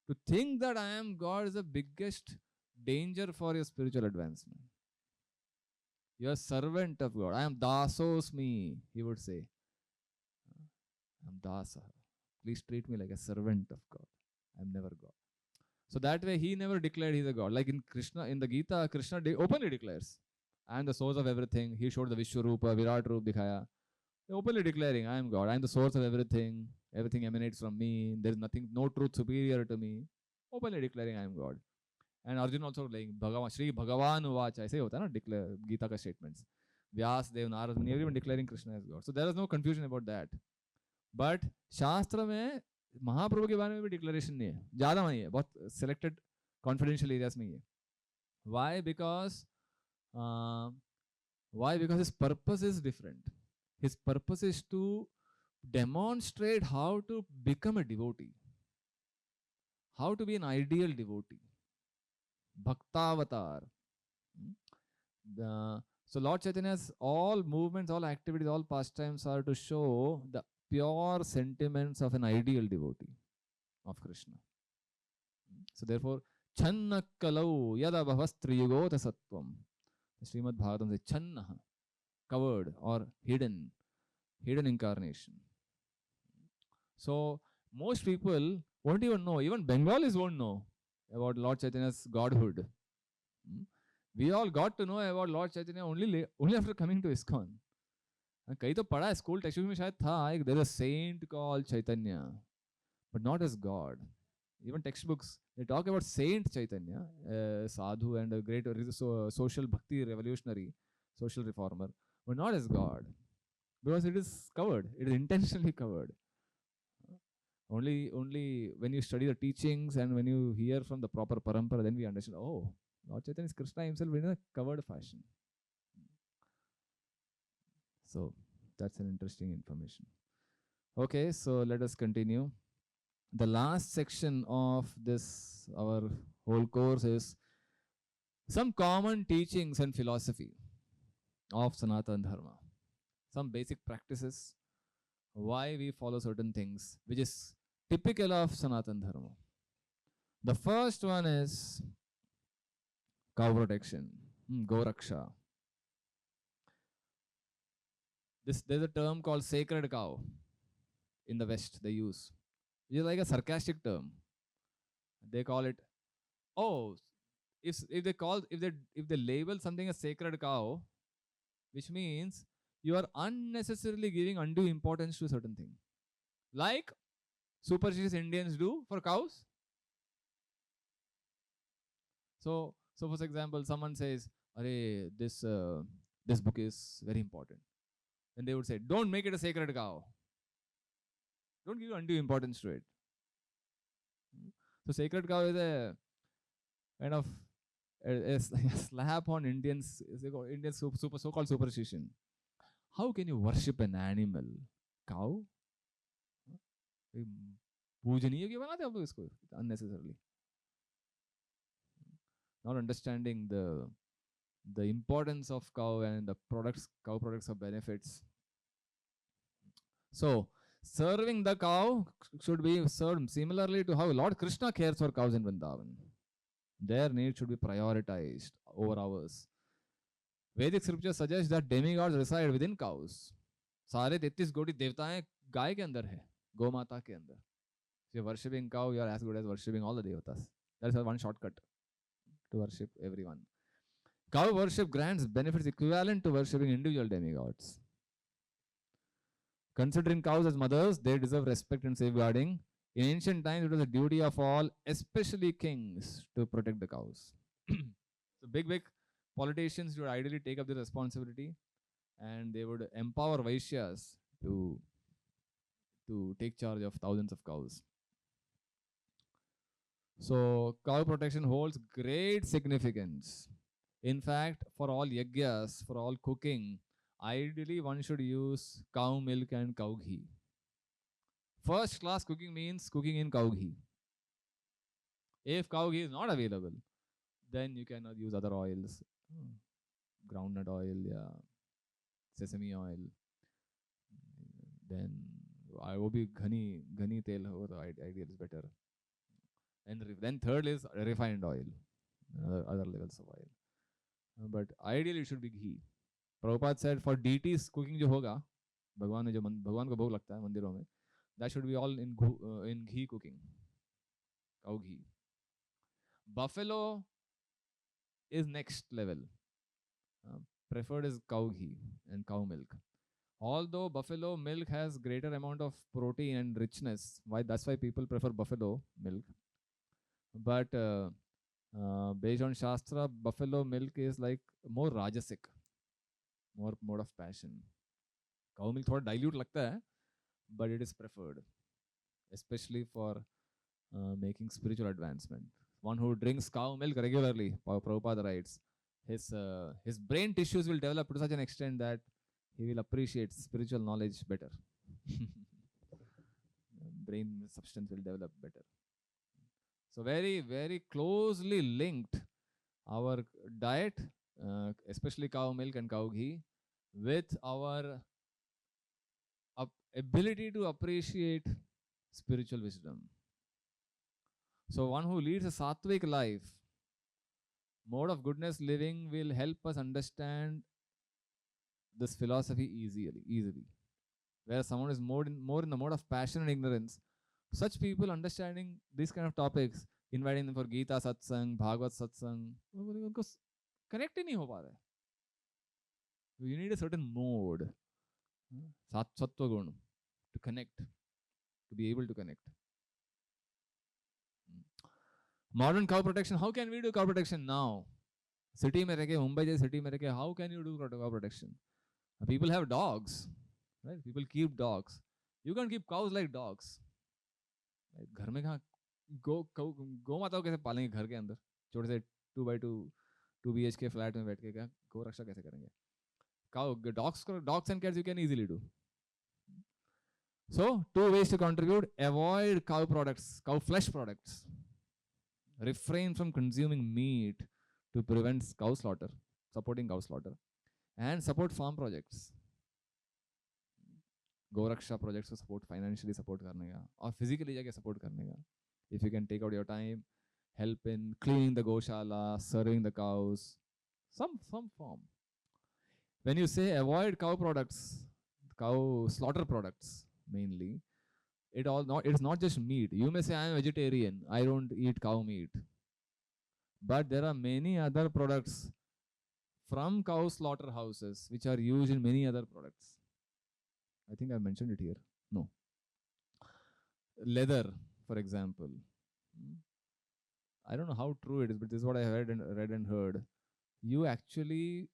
To think that I am God is the biggest danger for your spiritual advancement. You are servant of God. I am dasosmi, he would say. I am dasa. Please treat me like a servant of God. I am never God. So that way he never declared he's a God. Like in Krishna, in the Gita, Krishna openly declares, I am the source of everything. He showed the Vishwarupa, Virat Roop dikhaya. Openly declaring, I am God. I am the source of everything. Everything emanates from me. There is nothing, no truth superior to me. Openly declaring, I am God. And Arjun also like Bhagavan, Shri Bhagavan Uvacha. ऐसे होता है ना declare Gita का statements. Vyas, Dev, Narad, Muni, everyone declaring Krishna as God. So there is no confusion about that. But शास्त्र में महाप्रभु के बारे में भी declaration नहीं है. ज़्यादा नहीं है. बहुत selected confidential areas में ही है. Why? Because his purpose is different. His purpose is to demonstrate how to become a devotee, how to be an ideal devotee, Bhaktavatar. So Lord Chaitanya's all movements, all activities, all pastimes are to show the pure sentiments of an ideal devotee of Krishna. So therefore, Channa kalau yada bhavastriyugota sattvam. Srimad Bhagavatam says Channa, covered or hidden incarnation. So most people won't even know, even Bengalis won't know about Lord Chaitanya's godhood. We all got to know about Lord Chaitanya only after coming to ISKCON. कहीं तो पढ़ा है school text book में शायद था, there is a saint called Chaitanya, but not as God. Even textbooks, they talk about Saint Chaitanya, sadhu and a great social bhakti revolutionary, social reformer, but not as God, because it is covered. It is intentionally covered. Only when you study the teachings and when you hear from the proper parampara, then we understand, oh, Lord Chaitanya is Krishna himself in a covered fashion. So that's an interesting information. Okay, so let us continue. The last section of this, our whole course, is some common teachings and philosophy of Sanatana Dharma. Some basic practices, why we follow certain things, which is typical of Sanatana Dharma. The first one is cow protection, Goraksha. There's a term called sacred cow in the West they use. It's like a sarcastic term. They call it, oh, if they label something a sacred cow, which means you are unnecessarily giving undue importance to a certain thing, like superstitious Indians do for cows. So for example, someone says, "Arey, this book is very important," and they would say, "Don't make it a sacred cow. Don't give undue importance to it." So sacred cow is a kind of a slap on Indians, so-called superstition. How can you worship an animal? Cow? पूजनीय क्यों बनाते आप लोग इसको unnecessarily? Not understanding the importance of cow and the cow products of benefits. So serving the cow should be served similarly to how Lord Krishna cares for cows in Vrindavan. Their needs should be prioritized over ours. Vedic scripture suggests that demigods reside within cows. सारे 33 कोटि देवताएं गाय के अंदर है, गौ माता के अंदर. If you're worshipping cow, you are as good as worshipping all the devatas. That is one shortcut to worship everyone. Cow worship grants benefits equivalent to worshipping individual demigods. Considering cows as mothers, they deserve respect and safeguarding. In ancient times, it was a duty of all, especially kings, to protect the cows. So big politicians would ideally take up the responsibility, and they would empower Vaishyas to take charge of thousands of cows. So cow protection holds great significance. In fact, for all yagyas, for all cooking, ideally one should use cow milk and cow ghee. First class cooking means cooking in cow ghee. If cow ghee is not available, then you cannot use other oils. groundnut oil, yeah, sesame oil. Then I will be ghani tel ho, the ideal is better. And then third is refined oil, other levels of oil. But ideally it should be ghee. Prabhupada said for deities cooking जो होगा, भगवान ने जो भगवान को भोग लगता है मंदिरों में, that should be all in ghee cooking, cow ghee. Buffalo is next level. Preferred is cow ghee and cow milk. Although buffalo milk has greater amount of protein and richness, that's why people prefer buffalo milk. But based on Shastra, buffalo milk is like more rajasic, more mode of passion. Cow milk थोड़ा dilute लगता है, but it is preferred, especially for making spiritual advancement. One who drinks cow milk regularly, Prabhupada writes, his brain tissues will develop to such an extent that he will appreciate spiritual knowledge better. Brain substance will develop better. So very, very closely linked our diet, especially cow milk and cow ghee, with our ability to appreciate spiritual wisdom. So one who leads a sattvic life, mode of goodness living will help us understand this philosophy easily. Where someone is more in the mode of passion and ignorance, such people understanding these kind of topics, inviting them for Gita satsang, Bhagavad satsang, उनको connect ही नहीं हो पा रहा है. You need a certain mode, sattva gun, to connect, to be able to connect. Modern cow protection. How can we do cow protection now? City में रह के, Mumbai जैसे city में रह के, how can you do cow protection? People have dogs, right? People keep dogs. You can't keep cows like dogs. घर में कहाँ गौ माता को कैसे पालेंगे घर के अंदर छोटे से 2 BHK फ्लैट में बैठ के क्या गौ रक्षा कैसे करेंगे? Dogs and cats you can easily do. So 2 ways to contribute: avoid cow products, cow flesh products. Refrain from consuming meat to prevent cow slaughter, supporting cow slaughter, and support farm projects. Goraksha projects को support, financially support करने का और physically जाके support करने का. If you can take out your time, help in cleaning the goshala, serving the cows, some form. When you say avoid cow products, cow slaughter products mainly, it's not just meat. You may say I am vegetarian, I don't eat cow meat, but there are many other products from cow slaughterhouses which are used in many other products. I think I mentioned it here. No. Leather, for example. I don't know how true it is, but this is what I read and heard. You actually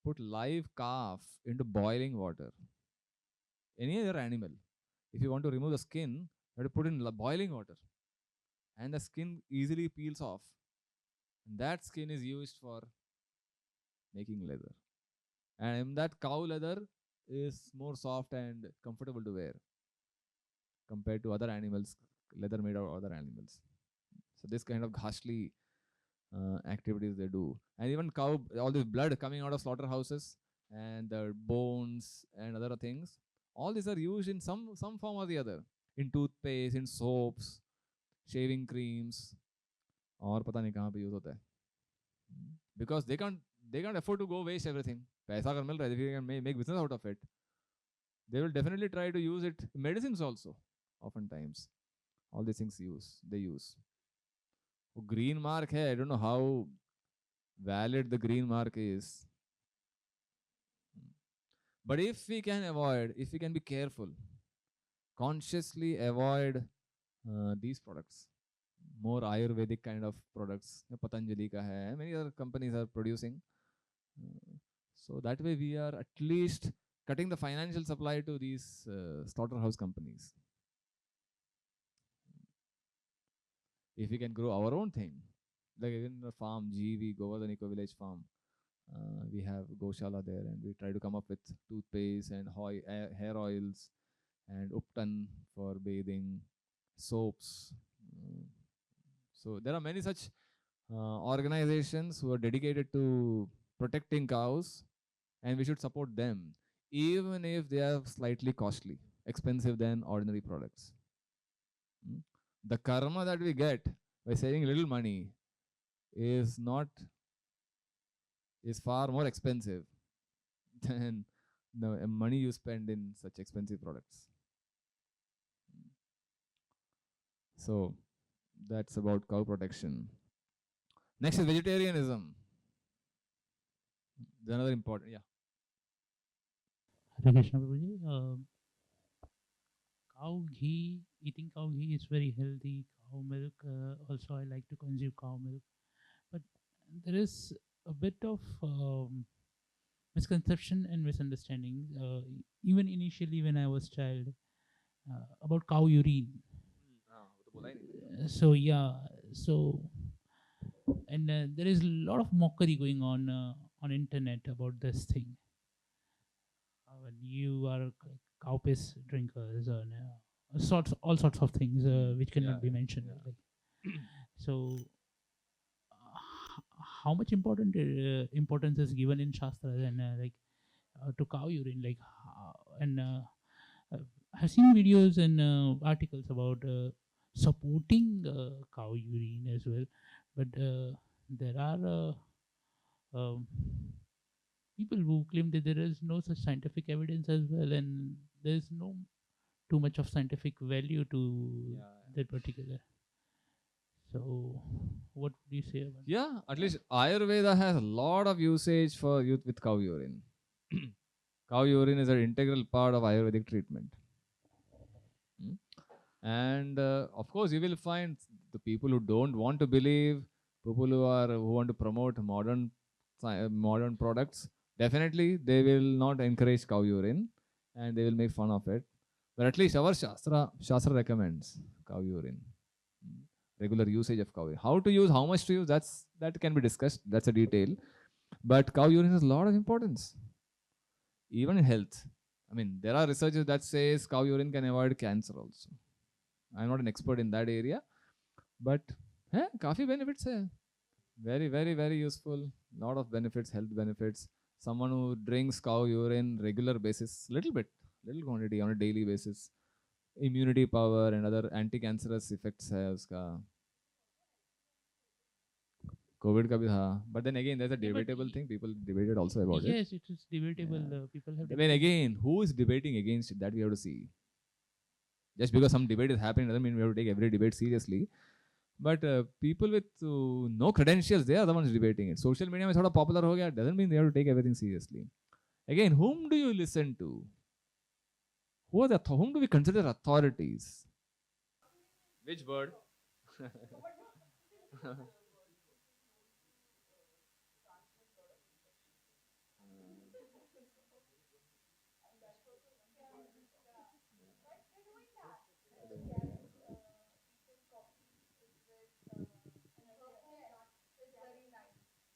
put live calf into boiling water. Any other animal, if you want to remove the skin, you have to put in boiling water, and the skin easily peels off. And that skin is used for making leather. And that cow leather is more soft and comfortable to wear compared to other animals, leather made of other animals. So this kind of ghastly activities they do. And even cow, all this blood coming out of slaughterhouses and the bones and other things, all these are used in some form or the other, in toothpaste, in soaps, shaving creams, और पता नहीं कहाँ पे use होता है. Because they can't afford to go waste everything. पैसा अगर मिल रहा है, if you can make business out of it, they will definitely try to use it. Medicines also, oftentimes, all these things they use. Green mark hai, I don't know how valid the green mark is. But if we can be careful, consciously avoid these products, more Ayurvedic kind of products, Patanjali ka hai, many other companies are producing. So that way we are at least cutting the financial supply to these slaughterhouse companies. If we can grow our own thing, like in the farm, GV, Govardhan Eco Village Farm, we have Goshala there, and we try to come up with toothpaste and hair oils and uptan for bathing, soaps. So there are many such organizations who are dedicated to protecting cows, and we should support them, even if they are slightly costly, expensive than ordinary products. The karma that we get by saving little money is not is far more expensive than the money you spend in such expensive products. So that's about cow protection. Next is vegetarianism. It's another important, yeah. Hare Krishna Prabhuji. Cow ghee, eating cow ghee is very healthy. Cow milk, also I like to consume cow milk. But there is a bit of misconception and misunderstanding, even initially when I was child, about cow urine. So yeah, so and there is a lot of mockery going on internet about this thing. When you are cow piss drinkers and all sorts of things which cannot be mentioned. Like, so, how much importance is given in shastras and to cow urine? Like, and I've seen videos and articles about supporting cow urine as well, but there are um, people who claim that there is no such scientific evidence as well, and there's no too much of scientific value to that particular. So, what do you say about? Yeah, at least Ayurveda has a lot of usage for youth with cow urine. Cow urine is an integral part of Ayurvedic treatment. And of course, you will find the people who don't want to believe, people who want to promote modern products. Definitely, they will not encourage cow urine, and they will make fun of it. But at least our shastra recommends cow urine, regular usage of cow urine. How to use, how much to use, that can be discussed. That's a detail. But cow urine has a lot of importance, even in health. I mean, there are researches that says cow urine can avoid cancer also. I'm not an expert in that area, but काफी benefits है. Very, very, very useful. Lot of benefits, health benefits. Someone who drinks cow urine regular basis, little quantity on a daily basis, immunity power and other anti-cancerous effects है उसका. COVID का भी था, but then again there's a debatable thing. People debated also about it. Yes, it is debatable. People have. I mean, again, who is debating against it? That we have to see. Just because some debate is happening doesn't mean we have to take every debate seriously. But people with no credentials, they are the ones debating it. Social media में थोड़ा popular हो गया doesn't mean they have to take everything seriously. Again, whom do you listen to? Whom do we consider authorities? Which bird?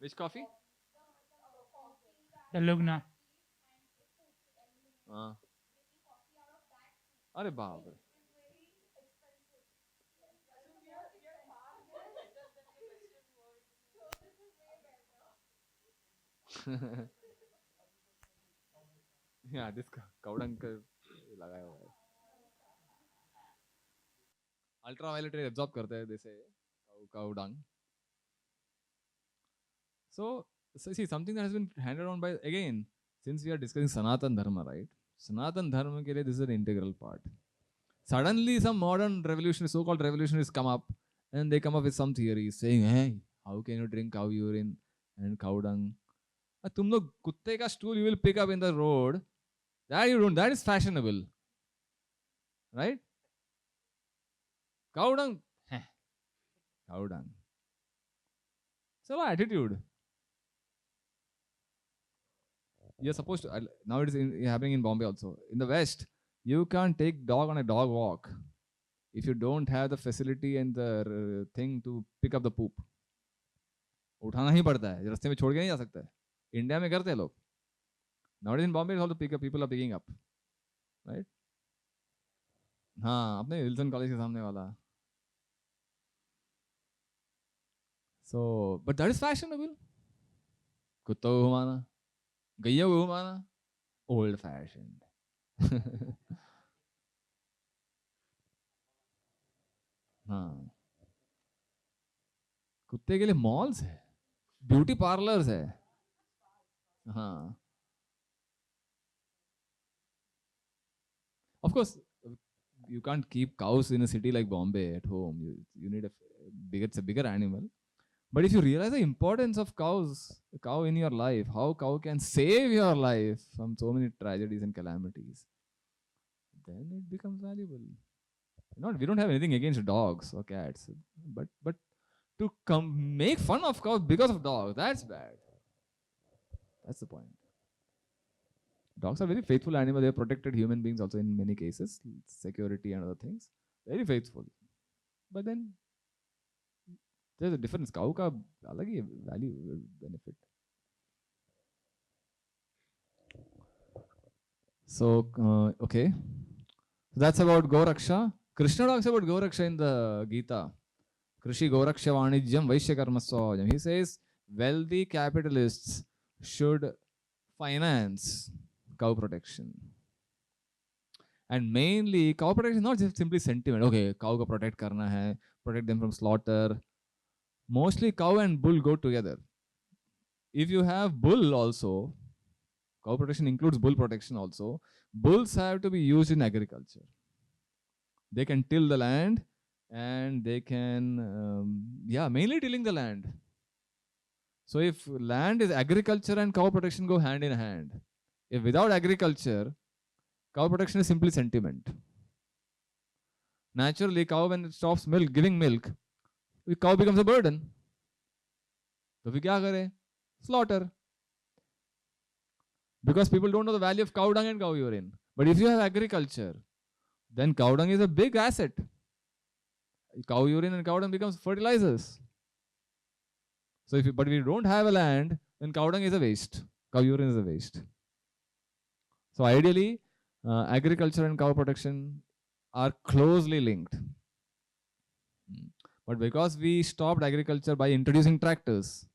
Which coffee? The Lugna. अरे बाप रे. Yeah, this cow dung का लगाया हुआ है. Ultraviolet ray absorb करते हैं जैसे cow dung. So see, something that has been handed on by, again, since we are discussing Sanatan Dharma, right? Sanatan Dharma ke liye this is an integral part. Suddenly some modern revolutionary, so-called revolutionaries come up and they come up with some theories saying, hey, how can you drink cow urine and cow dung? तुम लोग कुत्ते का stool you will pick up in the road. That you don't, that is fashionable. Right? Cow dung. Cow dung. So attitude. You're supposed to, now it is happening in Bombay also. In the West, you can't take dog on a dog walk if you don't have the facility and the thing to pick up the poop. उठाना ही पड़ता है, रास्ते में छोड़ के नहीं जा सकता है. इंडिया में करते हैं लोग. Nowadays in Bombay, all the people are picking up, right? हाँ, अपने विल्सन कॉलेज के सामने वाला. So, but that is fashionable. कुत्तों को घुमाना, गैया को घुमाना, ओल्ड फैशन. हाँ, कुत्ते के लिए मॉल्स है, ब्यूटी पार्लर्स है. हाँ, of course, you can't keep cows in a city like Bombay at home. You need it's a bigger animal. But if you realize the importance of cows, a cow in your life, how cow can save your life from so many tragedies and calamities, then it becomes valuable. We don't have anything against dogs or cats, but to make fun of cows because of dogs, that's bad. That's the point. Dogs are very faithful animals. They have protected human beings also in many cases, security and other things. Very faithful. But then there's a difference. Cow ka alag hi value benefit. So okay, so that's about Goraksha. Krishna talks about Goraksha in the Gita. Krishi Goraksha Vanijyam Vaishya Karma Swajam. He says wealthy capitalists should finance cow protection. And mainly, cow protection is not just simply sentiment. Okay, cow ko protect karna hai, protect them from slaughter. Mostly cow and bull go together. If you have bull also, cow protection includes bull protection also. Bulls have to be used in agriculture. They can till the land and they can, mainly tilling the land. So if land is agriculture and cow protection go hand in hand. If without agriculture, cow protection is simply sentiment. Naturally, cow when it stops giving milk, the cow becomes a burden. So we kya kare? Slaughter. Because people don't know the value of cow dung and cow urine. But if you have agriculture, then cow dung is a big asset. Cow urine and cow dung becomes fertilizers. So but if we don't have a land, then cow dung is a waste. Cow urine is a waste. So ideally, agriculture and cow protection are closely linked. But because we stopped agriculture by introducing tractors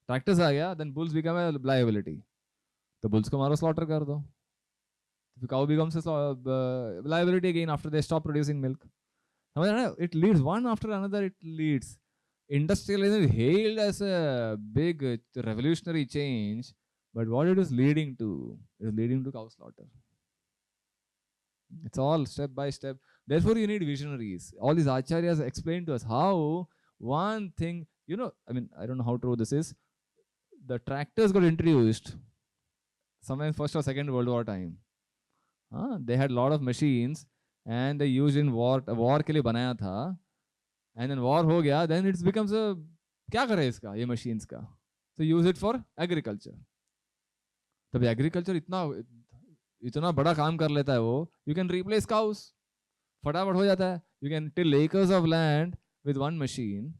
आ गया, then bulls become a liability. तो bulls को मारो, slaughter कर दो. The cow becomes a liability again after they stop producing milk. It leads one after another. It leads. Industrialism is hailed as a big revolutionary change, but what it is leading to? It is leading to cow slaughter. It's all step by step. Therefore, you need visionaries. All these acharyas explain to us how one thing, I don't know how true this is. The tractors got introduced somewhere in First or Second World War time. They had a lot of machines and they used in war के लिए बनाया था. And then war हो गया, then it becomes a क्या करे इसका ये machines का. So use it for agriculture. तब agriculture इतना बड़ा काम कर लेता है वो. You can replace cows. फटाफट हो जाता है. You can till acres of land with one machine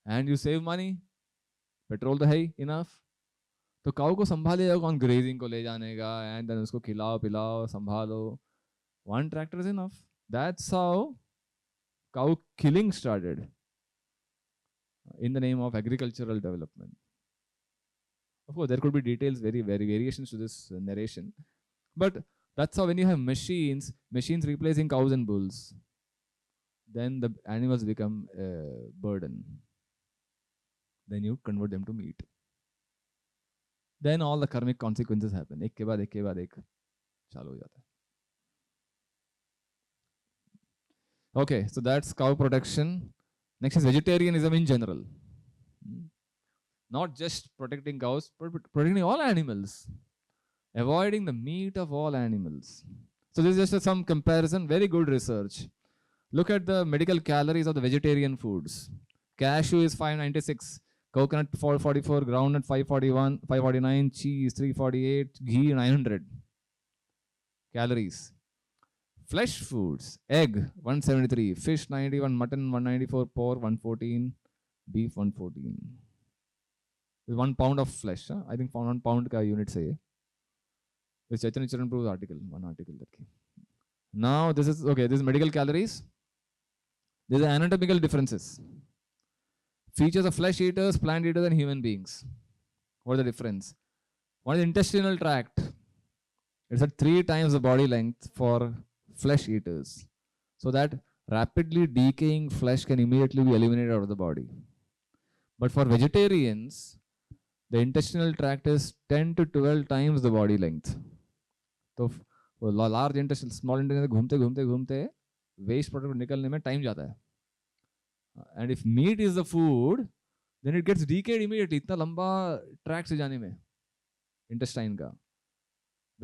and you save money. Petrol तो है ही enough. तो काऊ को संभालेगा कौन? ग्रेजिंग को ले जाने का, एंड देन उसको खिलाओ पिलाओ संभालो. One tractor is enough. That's how cow killing started in the name of agricultural development. Of course, there could be details, very variations to this narration, but that's how when you have machines replacing cows and bulls, then the animals become a burden. Then you convert them to meat. Then all the karmic consequences happen. एक के बाद एक चालू हो जाता है. Okay, so that's cow protection. Next is vegetarianism in general. Not just protecting cows, but protecting all animals. Avoiding the meat of all animals. So this is just some comparison, very good research. Look at the medical calories of the vegetarian foods. Cashew is 596, coconut 444, groundnut 541, 549, cheese 348, ghee 900 calories. Flesh foods, egg 173, fish 91, mutton 194, pork 114, beef 114. With 1 pound of flesh, I think 1 pound ka unit say. This Chaitanya Charan Prabhu's article, one article that came. Now this is okay. This is medical calories. These are anatomical differences. Features of flesh eaters, plant eaters, and human beings. What is the difference? One is intestinal tract. It's at 3 times the body length for flesh eaters. So that rapidly decaying flesh can immediately be eliminated out of the body. But for vegetarians, the intestinal tract is 10 to 12 times the body length. तो large intestine small intestine घूमते घूमते घूमते waste product निकलने में time जाता है. And if meat is the food then it gets decayed immediately. इतना लंबा ट्रैक से जाने में इंटेस्टाइन का.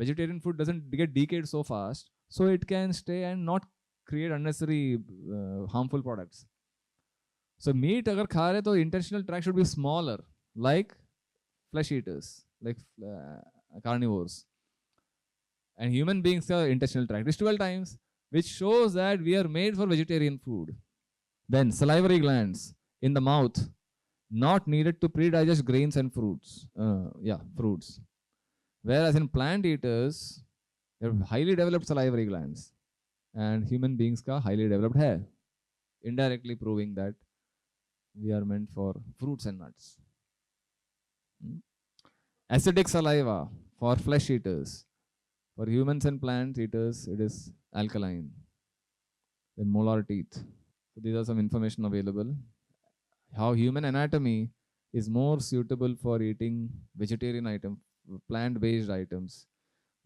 Vegetarian food doesn't get decayed so fast, so it can stay and not create unnecessary harmful products. So meat agar kha rahe to intestinal tract should be smaller, like flesh eaters, like carnivores. And human beings are intestinal tract is 12 times, which shows that we are made for vegetarian food. Then salivary glands in the mouth, not needed to pre-digest grains and fruits. Fruits. Whereas in plant eaters, they have highly developed salivary glands, and human beings ka highly developed hair, indirectly proving that we are meant for fruits and nuts. Acidic saliva for flesh eaters. For humans and plant eaters, it is alkaline. Then molar teeth. So these are some information available. How human anatomy is more suitable for eating vegetarian items, plant-based items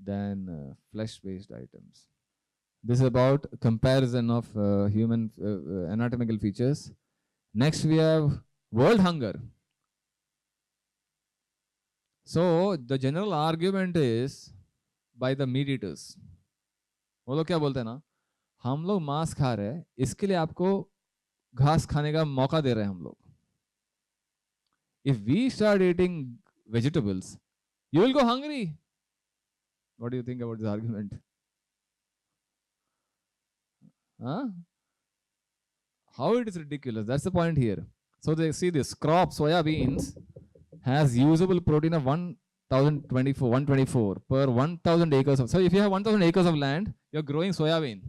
than flesh-based items. This is about comparison of human anatomical features. Next we have world hunger. So the general argument is by the meat eaters. वो लोग क्या बोलते हैं ना, हम लोग मांस खा रहे हैं, इसके लिए आपको घास खाने का मौका दे रहे हैं हम लोग. If we start eating vegetables, you will go hungry. What do you think about this argument? Huh? How it is ridiculous. That's the point here. So they see this crop soya beans has usable protein of 124 per 1000 acres of. So if you have 1000 acres of land, you're growing soya bean.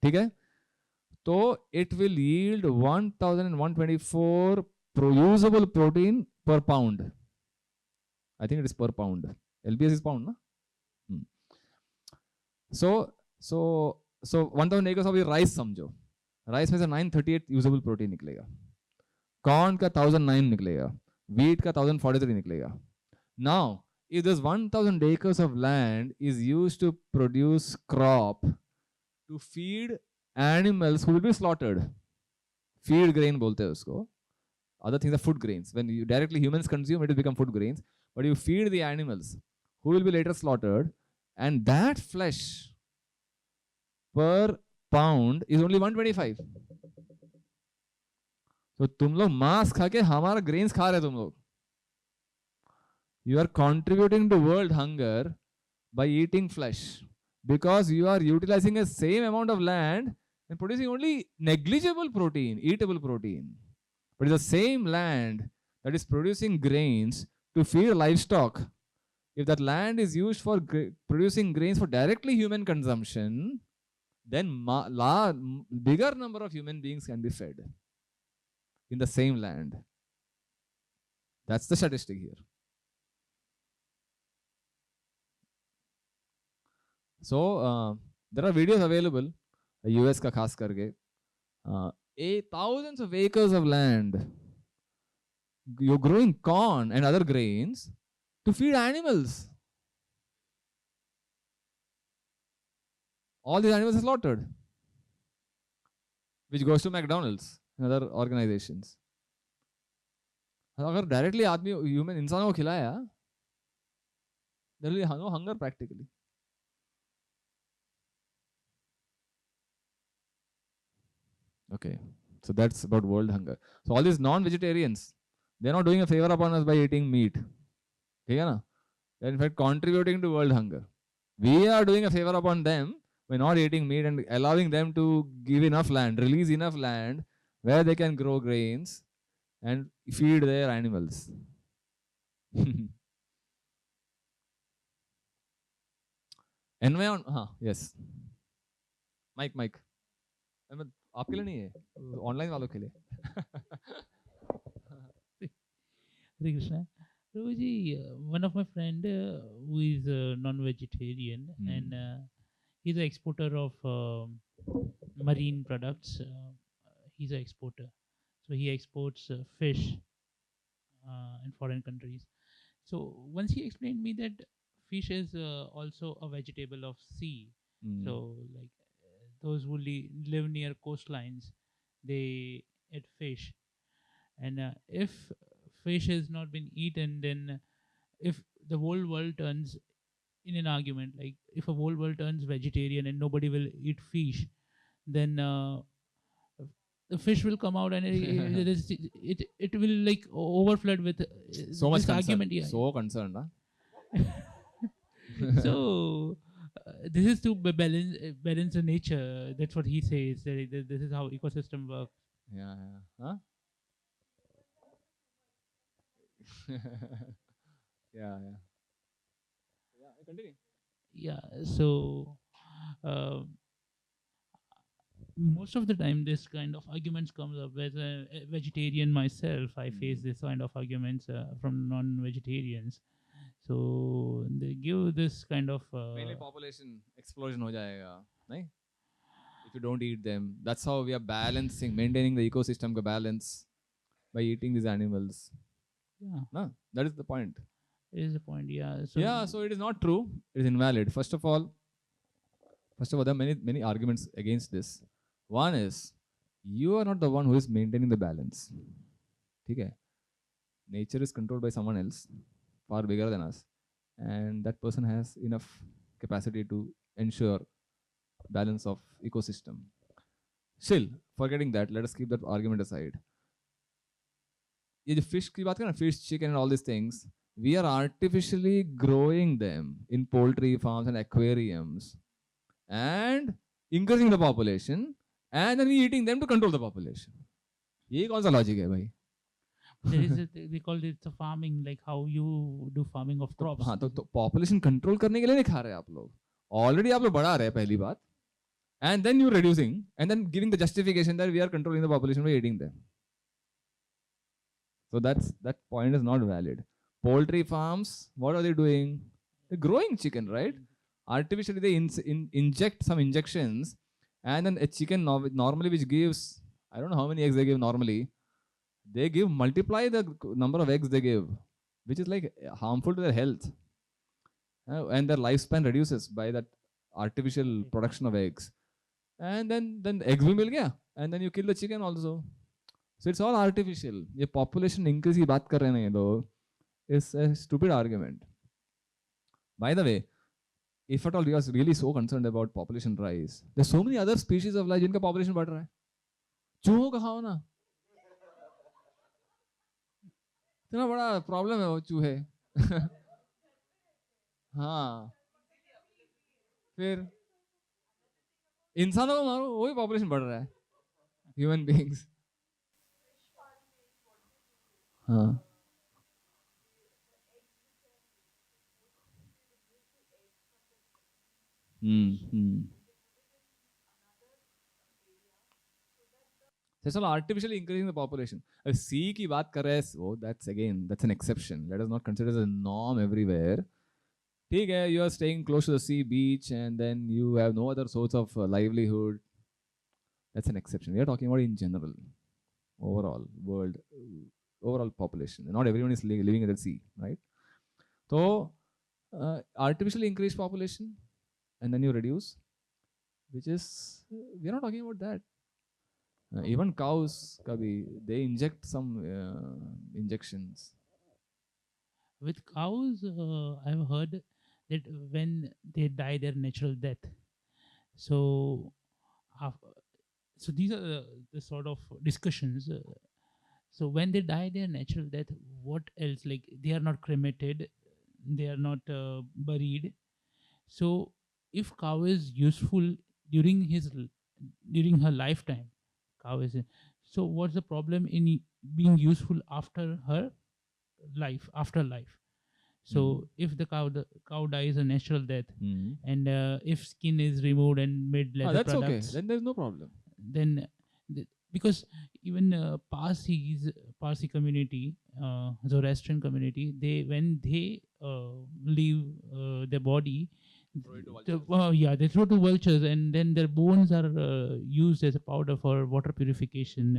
Okay? So it will yield 1124 usable protein per pound. I think it is per pound. LBS is pound, na? So 1000 acres of rice समझो. Rice में से 938 usable protein निकलेगा. Corn का 1009 निकलेगा. Wheat का 1043 निकलेगा. Now, if this 1000 acres of land is used to produce crop to feed animals who will be slaughtered, feed grain बोलते हैं उसको. Other things are food grains. When you directly humans consume, it will become food grains. But you feed the animals who will be later slaughtered, and that flesh per pound is only 125. So तुम लोग मांस खा के हमारा grains खा रहे तुम लोग. You are contributing to world hunger by eating flesh because you are utilizing the same amount of land and producing only negligible protein, eatable protein. But it's the same land that is producing grains to feed livestock. If that land is used for producing grains for directly human consumption, then bigger number of human beings can be fed in the same land. That's the statistic here. So there are videos available, US ka khas karke. Thousands of acres of land, you're growing corn and other grains to feed animals. All these animals are slaughtered, which goes to McDonald's and other organizations. अगर directly आदमी human इंसान को खिलाया, there will be no hunger practically. Okay, so that's about world hunger. So all these non-vegetarians, they're not doing a favor upon us by eating meat. They're in fact contributing to world hunger. We are doing a favor upon them by not eating meat and allowing them to give enough land, release enough land where they can grow grains and feed their animals. Environment, yes. Mike. आपके लिए नहीं है, online वालों के लिए. Hare Krishna. Prabhuji, one of my friend who is non-vegetarian and he's an exporter of marine products. He's an exporter, so he exports fish in foreign countries. So once he explained me that fish is also a vegetable of sea. So like those who live near coastlines, they eat fish, and if fish has not been eaten, then if the whole world turns in an argument, like if a whole world turns vegetarian and nobody will eat fish, then the fish will come out and it will like overflood with So much this concern. argument. Yeah. So concerned, huh? So this is to balance the nature. That's what he says. This is how ecosystem works. Yeah, yeah. Huh? Yeah, yeah. Yeah, continue. Yeah. So most of the time this kind of arguments comes up. As a vegetarian myself, I face this kind of arguments from non-vegetarians. So they give this kind of Mainly population explosion ho jayega, nahi? If you don't eat them. That's how we are balancing, maintaining the ecosystem ka balance by eating these animals. yeah, No, that is the point. is the point. Yeah. So it is not true. It is invalid. First of all, there are many arguments against this. One is you are not the one who is maintaining the balance. Okay? Nature is controlled by someone else, far bigger than us, and that person has enough capacity to ensure balance of ecosystem. Still, forgetting that, let us keep that argument aside. ये जो fish की बात करें ना, fish, chicken and all these things, we are artificially growing them in poultry farms and aquariums and increasing the population and then we eating them to control the population. ये कौन सा logic है भाई? there is they call it the farming, like how you do farming of crops. हाँ तो population control करने के लिए नहीं खा रहे आप लोग. Already आप लोग बढ़ा रहे हैं पहली बात. And then you're reducing and then giving the justification that we are controlling the population by eating them. So that point is not valid. Poultry farms, what are they doing? They're growing chicken, right? Artificially, they inject some injections, and then a chicken normally which gives, I don't know how many eggs they give normally. They give multiply the number of eggs they give, which is like harmful to their health, and their lifespan reduces by that artificial production of eggs. And then eggs will mil gaya, and then you kill the chicken also. So it's all artificial. ये population increase की बात कर रहे हैं though, is a stupid argument. By the way, if at all you are really so concerned about population rise, there's so many other species of life जिनका population बढ़ रहा है. चूहों का खाओ ना. इतना बड़ा problem है वो चूहे. हाँ. फिर इंसानों को मारो, वही population बढ़ रहा है. Human beings. हाँ. So it's all artificially increasing the population. A sea की बात कर रहे हैं, oh, that's an exception. Let us not consider it as a norm everywhere. ठीक है, you are staying close to the sea beach and then you have no other source of livelihood. That's an exception. We are talking about in general, overall world, overall population. Not everyone is living at the sea, right? So artificially increased population and then you reduce, which is, we are not talking about that. Even cows, they inject some injections. With cows, I've heard that when they die their natural death, so so these are the sort of discussions. So when they die their natural death, what else? Like they are not cremated, they are not buried. So if cow is useful during during her lifetime, cow is so what's the problem in being useful after her after life? So if the cow dies a natural death, and if skin is removed and made leather that's products, okay. Then there's no problem. then because even Parsi community, Zoroastrian community, they when they leave their body, Throw it to they throw to vultures, and then their bones are used as a powder for water purification.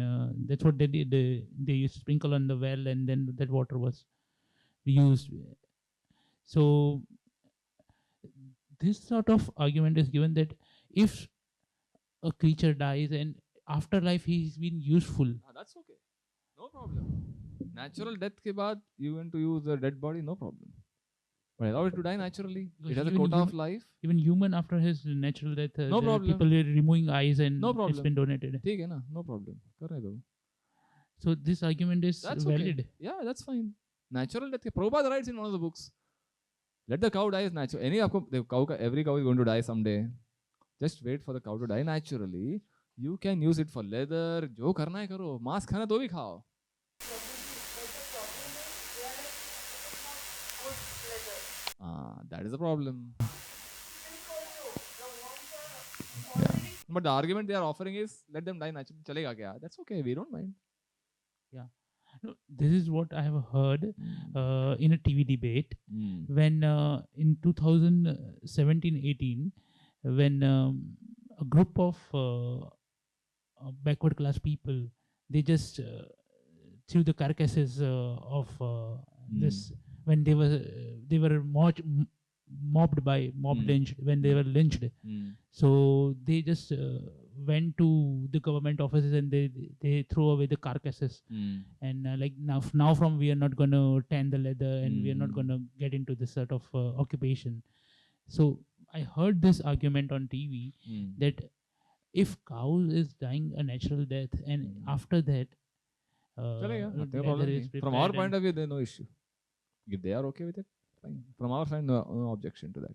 That's what they did. They used to sprinkle on the well, and then that water was used. So this sort of argument is given that if a creature dies and afterlife he's been useful. That's okay. No problem. Natural death ke baad you want to use the dead body, no problem. But allow it to die naturally. Because It has a even quota of life. Even human after his natural death, No there are problem. people are removing eyes and No it's problem. been donated. ठीक है ना, no problem. करने दो. So this argument is That's valid. okay. Yeah, that's fine. Natural death. Prabhupada writes in one of the books. Let the cow die as natural. Every cow is going to die someday. Just wait for the cow to die naturally. You can use it for leather. जो करना है करो. मांस खाना तो भी खाओ. That is the problem. Yeah. But the argument they are offering is let them die naturally. चलेगा क्या? That's okay. We don't mind. Yeah. No, this is what I have heard in a TV debate when in 2017-18, when a group of backward class people, they just threw the carcasses of this when they were mobbed lynched when they were lynched. So they just went to the government offices and they throw away the carcasses and like now from we are not going to tan the leather and we are not going to get into this sort of occupation. So I heard this argument on TV that if cow is dying a natural death and after that leather is from our prepared point of view there's no issue. If they are okay with it, fine. From our side, no objection to that.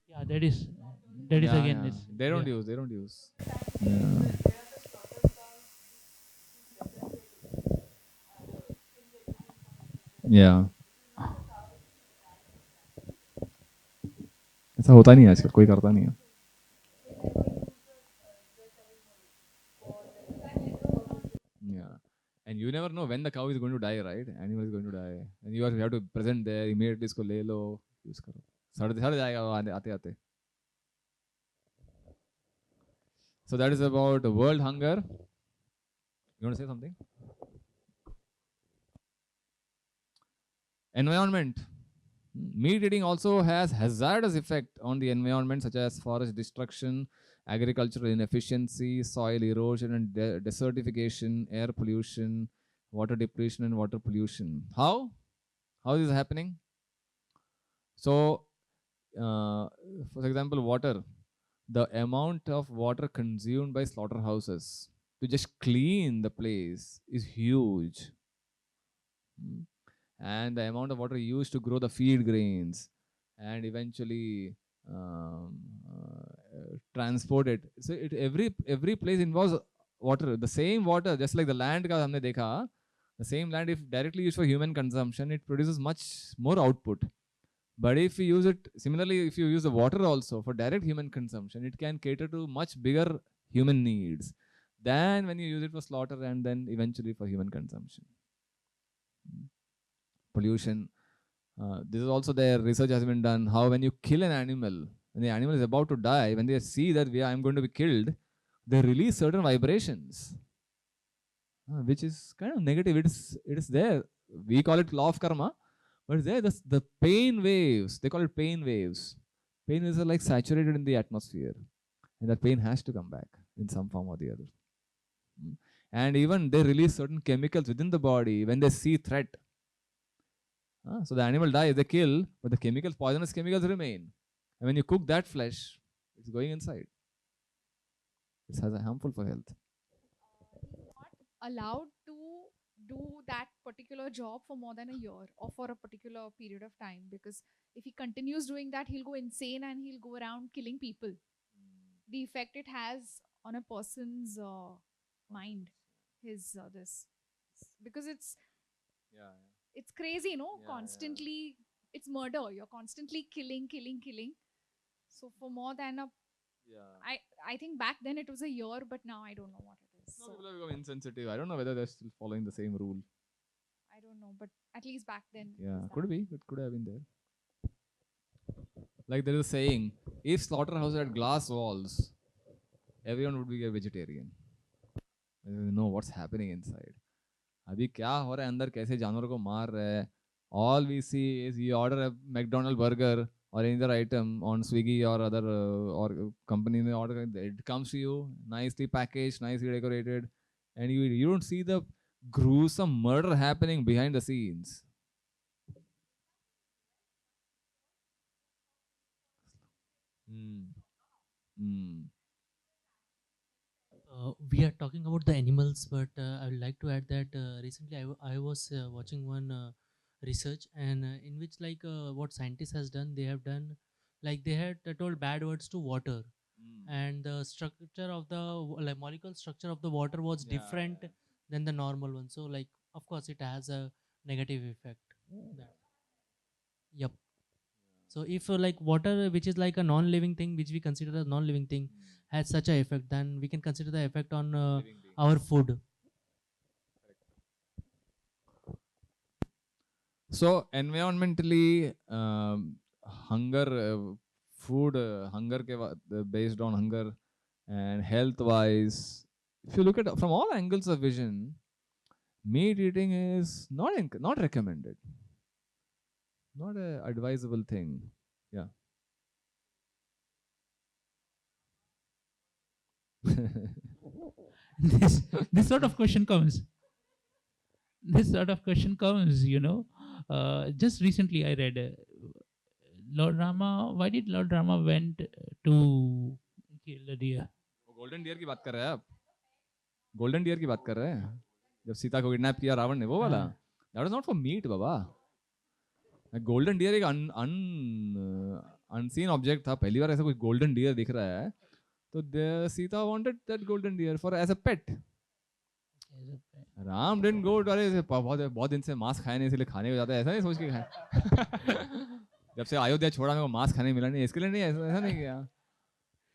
yeah, that is again this They don't use. Yeah. ऐसा होता नहीं है आजकल, कोई करता नहीं है. Yeah. And you never know when the cow is going to die, right? Animal is going to die. And you have to present there, immediately इसको ले लो, use करो. सड़ जाएगा आते आते. So that is about world hunger. You want to say something? Environment. Meat eating also has hazardous effect on the environment, such as forest destruction, agricultural inefficiency, soil erosion and desertification, air pollution, water depletion and water pollution. How is this happening? So, for example, water. The amount of water consumed by slaughterhouses to just clean the place is huge. And the amount of water used to grow the feed grains and eventually transport it. So every place involves water. The same water, just like the land ka humne dekha, the same land if directly used for human consumption, it produces much more output. But if you use it, similarly, if you use the water also for direct human consumption, it can cater to much bigger human needs than when you use it for slaughter and then eventually for human consumption. Pollution. This is also their research has been done. How when you kill an animal, when the animal is about to die, when they see that I am going to be killed, they release certain vibrations, which is kind of negative. It is there. We call it law of karma. But there, the pain waves, they call it pain waves. Pain waves are like saturated in the atmosphere. And that pain has to come back in some form or the other. And even they release certain chemicals within the body when they see threat. So the animal dies, they kill, but the chemicals, poisonous chemicals remain. And when you cook that flesh, it's going inside. It's harmful for health. He's not allowed to do that particular job for more than a year or for a particular period of time, because if he continues doing that, he'll go insane and he'll go around killing people. The effect it has on a person's mind, his this, because it's crazy, Yeah, constantly it's murder. You're constantly killing. So for more than a, Yeah. I think back then it was a year, but now I don't know what it is. Now So people have become insensitive. I don't know whether they're still following the same rule. I don't know, but at least back then. it Yeah, was could that. be. It could have been there. Like there is a saying, if slaughterhouse had glass walls, everyone would be a vegetarian. You know what's happening inside. अभी क्या हो रहा है अंदर कैसे जानवरों को मार रहा है. All we see is you order a McDonald's burger or any other item on Swiggy or other or company may order it comes to you nicely packaged, nicely decorated, and you don't see the gruesome murder happening behind the scenes. Mm. Mm. We are talking about the animals, but I would like to add that recently I was watching one research, and in which what scientists has done, they have done like they had told bad words to water, Mm. and the structure of the like molecule structure of the water was Yeah, different yeah. than the normal one. So like of course it has a negative effect. That, yep. So if like water, which is like a non-living thing, which we consider a non-living thing, has such a effect, then we can consider the effect on Living being. our food. So environmentally, hunger, food, hunger based on hunger, and health wise, if you look at from all angles of vision, meat eating is not recommended, not a advisable thing. Yeah. this this sort of question comes. This sort of question comes. Just recently I read Lord Rama. Why did Lord Rama went to kill a deer? Golden deer की बात कर रहे हैं आप. Golden deer की बात कर रहे हैं जब सीता को किडनैप किया रावण ने, वो वाला. हाँ. That was not for meat बाबा. गोल्डन डियर एक अनसीन ऑब्जेक्ट था. पहली बार ऐसा कुछ गोल्डन डियर दिख रहा है. तो Sita wanted that golden deer for as a pet. Ram didn't go अरे बहुत बहुत दिन से मांस खाए नहीं इसलिए खाने को जाता है, ऐसा नहीं सोच के खाए. जब से अयोध्या छोड़ा मेरे को मांस खाने मिला नहीं इसके लिए नहीं, ऐसा नहीं किया.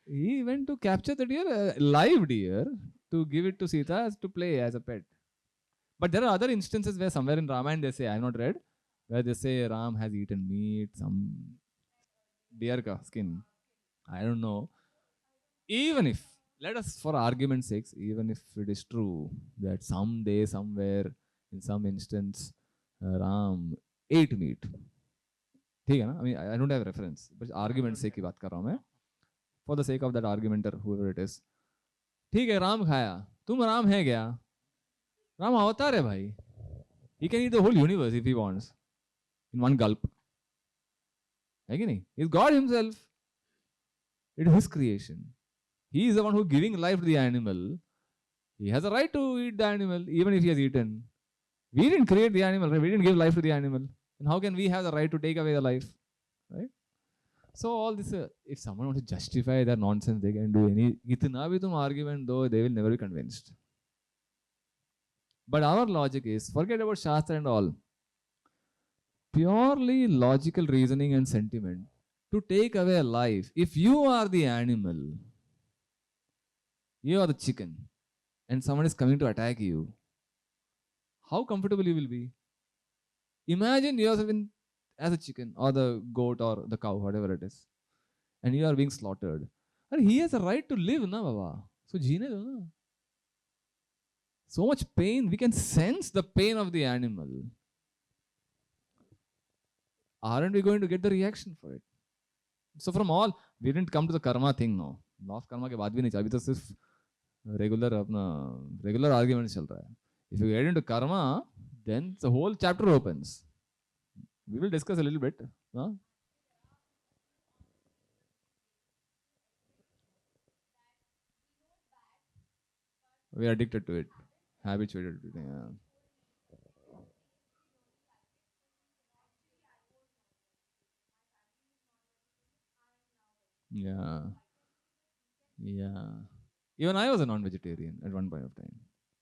He went to capture the deer, live deer, to give it to Sita to play as a pet. But there are other instances where somewhere in Ramayana they say, I have not read, where they say Ram has eaten meat, some deer ka skin. I don't know. Even if, let us for argument's sake, even if it is true that someday, somewhere, in some instance, Ram ate meat. ठीक है ना? I mean, I don't have reference, but argument's sake की बात कर रहा हूँ मैं. For the sake of that argumenter, whoever it is. ठीक है, राम खाया. तुम राम है क्या? राम अवतार है भाई. He can eat the whole universe if he wants in one gulp. है कि नहीं? He's God himself. It is his creation. He is the one who is giving life to the animal. He has a right to eat the animal even if he has eaten. We didn't create the animal, right? We didn't give life to the animal. And how can we have the right to take away the life? Right? So all this, if someone wants to justify their nonsense, they can do any itna bhi tum argument though, they will never be convinced. But our logic is, forget about Shastra and all, purely logical reasoning and sentiment to take away a life. If you are the animal, you are the chicken, and someone is coming to attack you, how comfortable you will be? Imagine yourself as a chicken or the goat or the cow, whatever it is, and you are being slaughtered. And he has a right to live, na baba. So jeene do na. So much pain, we can sense the pain of the animal. Aren't we going to get the reaction for it? So from all, we didn't come to the karma thing now. Law of karma के बाद भी नहीं चला, अभी तो सिर्फ regular argument चल रहा है. If you get into karma, then the whole chapter opens. We will discuss a little bit. Huh? We are addicted to it, habituated to it. Yeah. Yeah. Even I was a non-vegetarian at one point of time.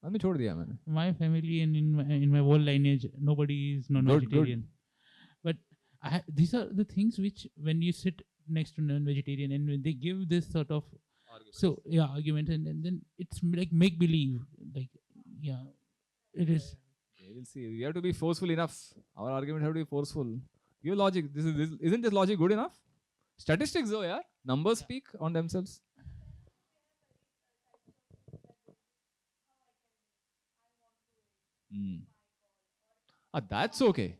मैं छोड़ दिया मैंने. My family and in my whole lineage, nobody is non-vegetarian. But These are the things which, when you sit next to non-vegetarian and when they give this sort of argument, and then it's like make believe, like, yeah, it is. Okay, we'll see. We have to be forceful enough. Our argument have to be forceful. Give logic. Isn't this logic good enough? Statistics though, yeah. Numbers speak on themselves. That's okay.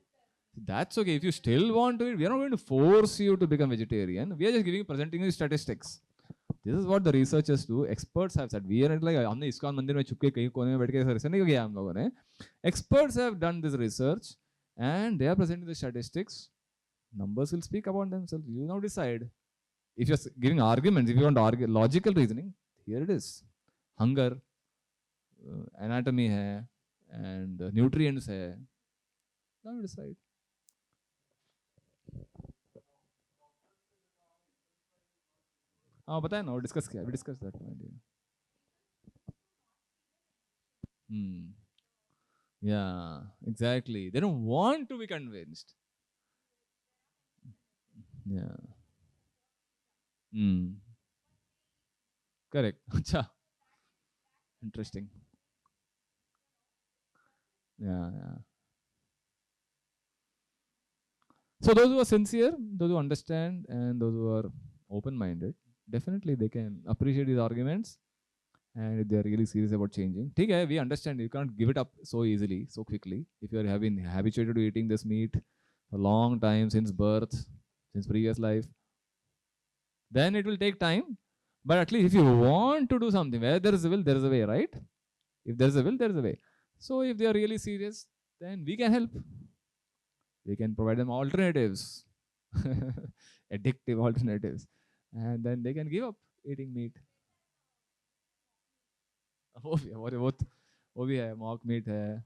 That's okay. If you still want to eat, we are not going to force you to become vegetarian. We are just presenting you statistics. This is what the researchers do. Experts have said. We are not like हमने ISKCON मंदिर में छुप के कहीं कोने में बैठ के रिसर्च नहीं किया हम लोगों ने. Experts have done this research and they are presenting the statistics. Numbers will speak about themselves. You now decide. If you're giving arguments, if you want to argue logical reasoning, here it is. Hunger, anatomy hai, and nutrients hai. Now you decide. हाँ बताए ना, वो discuss किया, we discussed that idea. Yeah, exactly. They don't want to be convinced. Yeah. Correct. Acha. Interesting. Yeah. So those who are sincere, those who understand, and those who are open-minded, definitely they can appreciate these arguments, and if they are really serious about changing. Okay, we understand you can't give it up so easily, so quickly. If you have been habituated to eating this meat a long time, since birth, since previous life, then it will take time. But at least if you want to do something, where there is a will, there is a way, right? If there is a will, there is a way. So if they are really serious, then we can help. We can provide them alternatives, addictive alternatives, and then they can give up eating meat. वो भी है, mock meat है.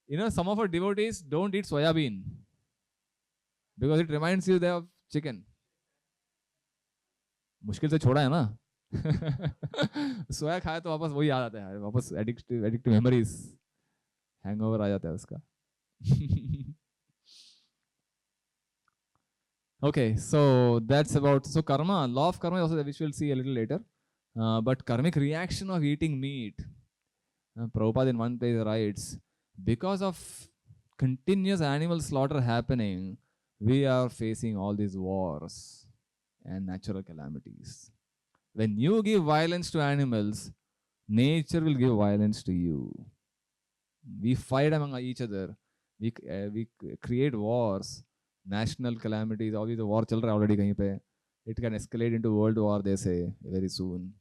You know, some of our devotees don't eat soya bean because it reminds you they have chicken. मुश्किल से छोड़ा है ना. सोया खाए तो वापस वही आ जाता है, वापस एडिक्टिव मेमोरीज, हैंगओवर आ जाता है उसका. Okay, so that's about, so karma, law of karma also, which we'll see a little later. But karmic reaction of eating meat. Prabhupada in one place writes, because of continuous animal slaughter happening, we are facing all these wars and natural calamities. When you give violence to animals, nature will give violence to you. We fight among each other. We create wars, national calamities. All these war chal raha already kahin pe. It can escalate into world war, they say, very soon.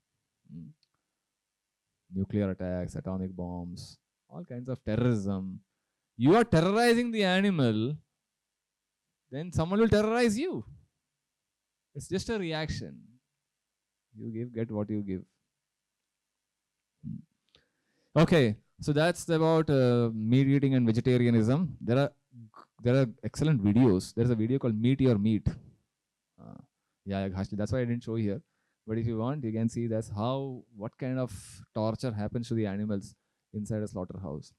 Nuclear attacks, atomic bombs, all kinds of terrorism. You are terrorizing the animal, then someone will terrorize you. It's just a reaction. You get what you give. Okay, so that's about meat eating and vegetarianism. There are excellent videos. There's a video called Meat Your Meat. Yeah, that's why I didn't show here. But if you want, you can see that's what kind of torture happens to the animals inside a slaughterhouse.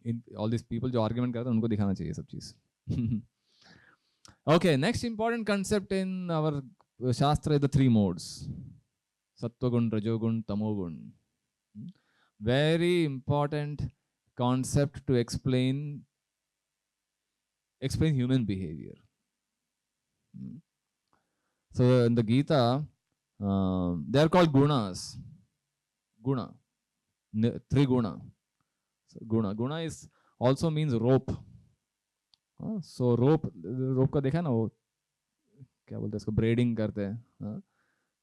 In all these people जो argument करते हैं उनको दिखाना चाहिए सब चीज. Okay, next important concept in our Shastra is the three modes. Sattvagun, Rajogun, Tamogun. Very important concept to explain human behavior. So in the Gita, they are called gunas. Guna. Triguna. So Guna is also means rope. So rope का देखा ना वो क्या बोलते हैं इसको, braiding करते हैं.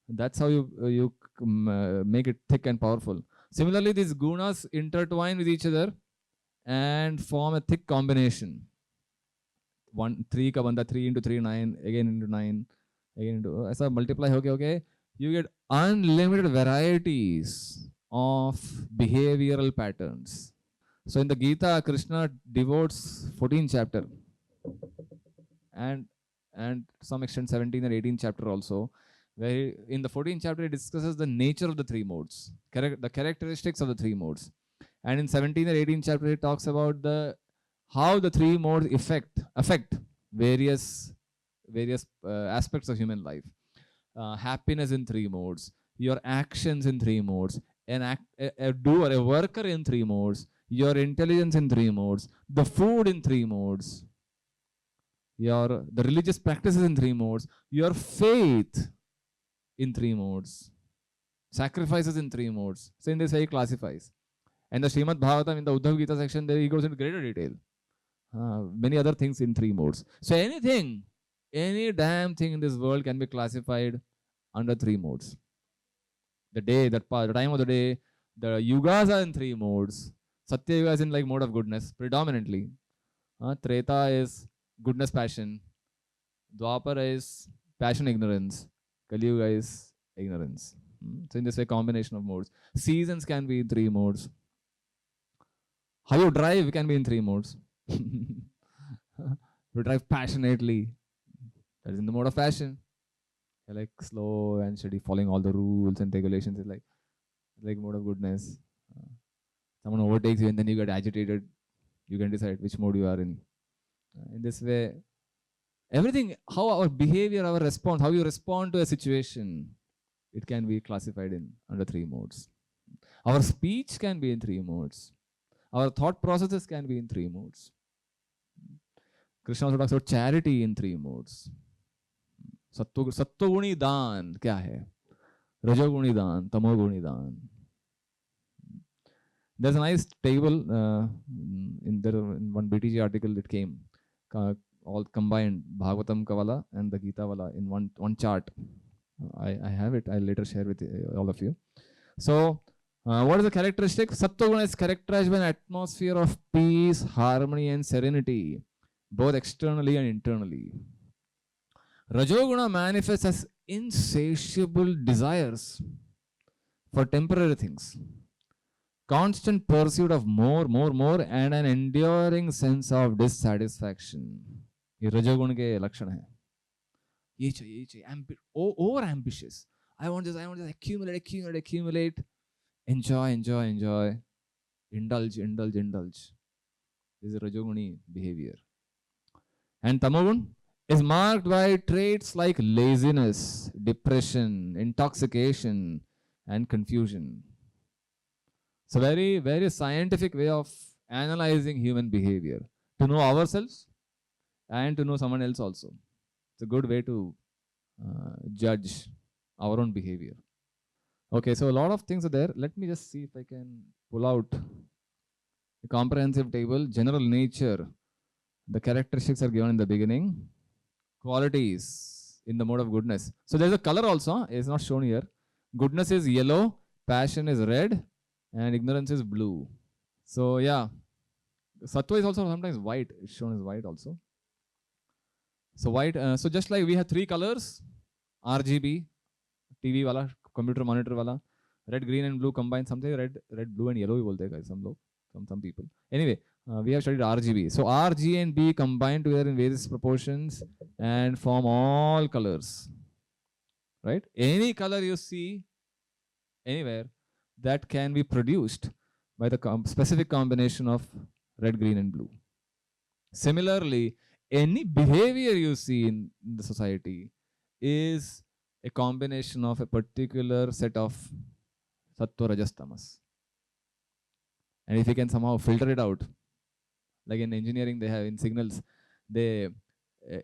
That's how you make it thick and powerful. Similarly, these gunas intertwine with each other and form a thick combination. 3 का बंदा 3 into 3 9, again into 9, again into ऐसा multiply होके you get unlimited varieties of behavioral patterns. So in the Gita, Krishna devotes 14th chapter and to some extent 17th and 18th chapter also, where in the 14th chapter it discusses the nature of the three modes, the characteristics of the three modes. And in 17th and 18th chapter it talks about how the three modes affect various aspects of human life. Happiness in three modes, your actions in three modes, a doer, a worker in three modes, your intelligence in three modes, the food in three modes, the religious practices in three modes, your faith in three modes, sacrifices in three modes. So in this way he classifies. And the Srimad Bhagavatam in the Uddhav Gita section, there he goes into greater detail. Many other things in three modes. So any damn thing in this world can be classified under three modes. The time of the day, the yugas are in three modes. Satya Yuga is in like mode of goodness, predominantly. Treta is goodness, passion. Dwapara is passion, ignorance. Kali Yuga is ignorance. So in this way, combination of modes. Seasons can be in three modes. How you drive can be in three modes. You drive passionately, that is in the mode of passion. You're like slow and steady, following all the rules and regulations. It's like mode of goodness. Someone overtakes you and then you get agitated. You can decide which mode you are in. In this way, everything, how our behavior, our response, how you respond to a situation, it can be classified under three modes. Our speech can be in three modes. Our thought processes can be in three modes. Krishna also talks about charity in three modes. Sattva-guni dan kya hai? Rajoguni dan, tamoguni dan. There's a nice table in one BTG article. It came all combined, Bhagavatam Kavala and the Gita Vala in one chart. I have it. I'll later share with all of you. So, what is the characteristic? Sattva-guna is characterized by an atmosphere of peace, harmony, and serenity, both externally and internally. Rajoguna manifests as insatiable desires for temporary things, constant pursuit of more, and an enduring sense of dissatisfaction. ये रजोगुण के लक्षण है. ये चाहिए, over ambitious. I want this, accumulate. Enjoy. Indulge. This is rajoguni behavior. And tamogun is marked by traits like laziness, depression, intoxication, and confusion. It's a very, very scientific way of analyzing human behavior, to know ourselves and to know someone else also. It's a good way to judge our own behavior. Okay, so a lot of things are there. Let me just see if I can pull out a comprehensive table. General nature. The characteristics are given in the beginning. Qualities in the mode of goodness. So there's a color also. It's not shown here. Goodness is yellow, passion is red, and ignorance is blue. So yeah, sattva is also sometimes white. It's shown as white also. So white. So just like we have three colors, RGB, TV wala, computer monitor wala, red, green, and blue combined. Something red, blue, and yellow. बोलते हैं guys, some people. Anyway, we have studied RGB. So R, G, and B combine together in various proportions and form all colors. Right? Any color you see anywhere, that can be produced by the specific combination of red, green, and blue. Similarly, any behavior you see in the society is a combination of a particular set of sattva, rajas, tamas. And if you can somehow filter it out, like in engineering, they have in signals,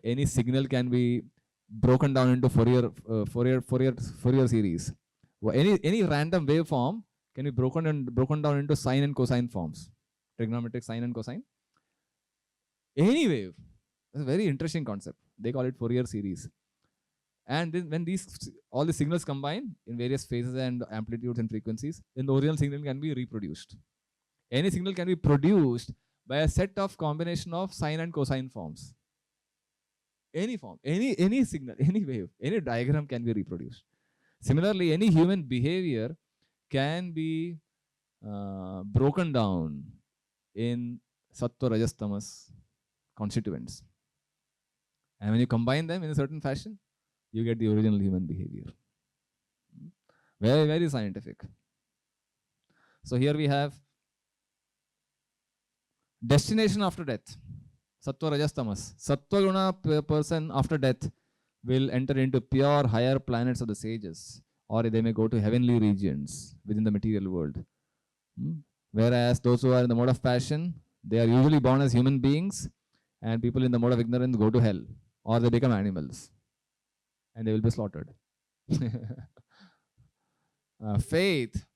any signal can be broken down into Fourier series. Any random waveform can be broken down into sine and cosine forms, trigonometric sine and cosine. Any wave, that's a very interesting concept. They call it Fourier series. And then when all the signals combine in various phases and amplitudes and frequencies, then the original signal can be reproduced. Any signal can be produced by a set of combination of sine and cosine forms. Any form, any signal, any wave, any diagram can be reproduced. Similarly, any human behavior can be broken down in sattva, rajas, tamas constituents. And when you combine them in a certain fashion, you get the original human behavior. Very, very scientific. So here we have Destination after death. Sattva, Rajas, Tamas. Sattva guna person after death will enter into pure higher planets of the sages, or they may go to heavenly regions within the material world. Whereas those who are in the mode of passion, they are usually born as human beings, and people in the mode of ignorance go to hell, or they become animals and they will be slaughtered. Faith.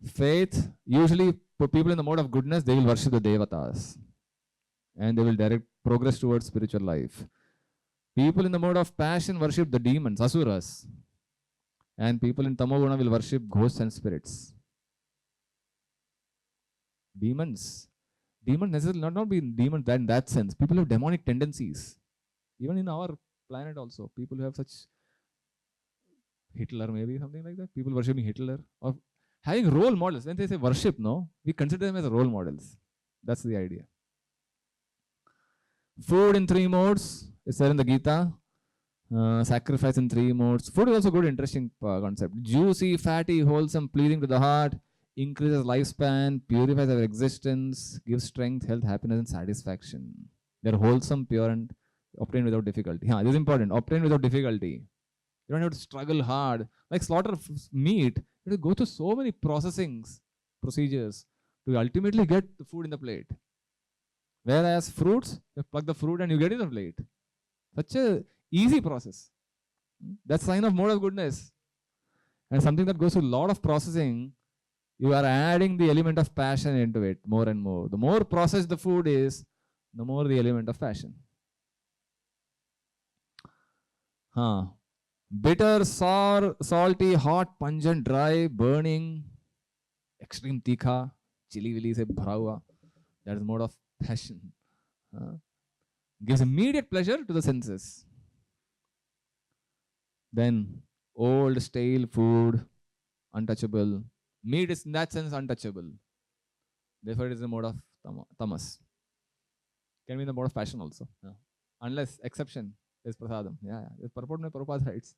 Faith, usually for people in the mode of goodness, they will worship the devatas and they will direct progress towards spiritual life. People in the mode of passion worship the demons, asuras, and people in tamoguna will worship ghosts and spirits. Demons necessarily not be demons in that sense. People have demonic tendencies. Even in our planet also, people who have such Hitler, maybe something like that. People worshipping Hitler or having role models. When they say worship, no, we consider them as role models. That's the idea. Food in 3 modes is there in the Gita. Sacrifice in 3 modes. Food is also good, interesting concept. Juicy, fatty, wholesome, pleasing to the heart, increases lifespan, purifies our existence, gives strength, health, happiness, and satisfaction. They're wholesome, pure, and obtained without difficulty. This is important. Obtained without difficulty. You don't have to struggle hard. Like slaughter meat, you have to go through so many procedures to ultimately get the food in the plate. Whereas fruits, you pluck the fruit and you get it in the plate. Such a easy process. That's sign of mode of goodness. And something that goes through a lot of processing, you are adding the element of passion into it more and more. The more processed the food is, the more the element of passion. Bitter, sour, salty, hot, pungent, dry, burning, extreme tikha, chili willi se bhara hua. That is mode of passion. Gives immediate pleasure to the senses. Then old, stale food, untouchable. Meat is in that sense untouchable. Therefore, it is the mode of tamas. Can be in the mode of passion also. Unless exception is prasadam. The purport mein Prabhupada writes,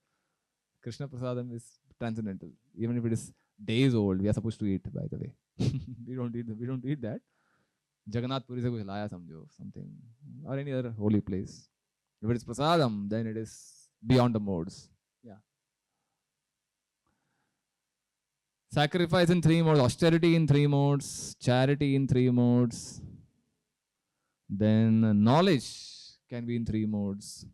Krishna prasadam is transcendental. Even if it is days old, we are supposed to eat, by the way. we don't eat that. Jagannath Puri se kuch laya samjho, something. Or any other holy place. If it is prasadam, then it is beyond the modes. Sacrifice in 3 modes, austerity in 3 modes, charity in 3 modes. Then knowledge can be in 3 modes.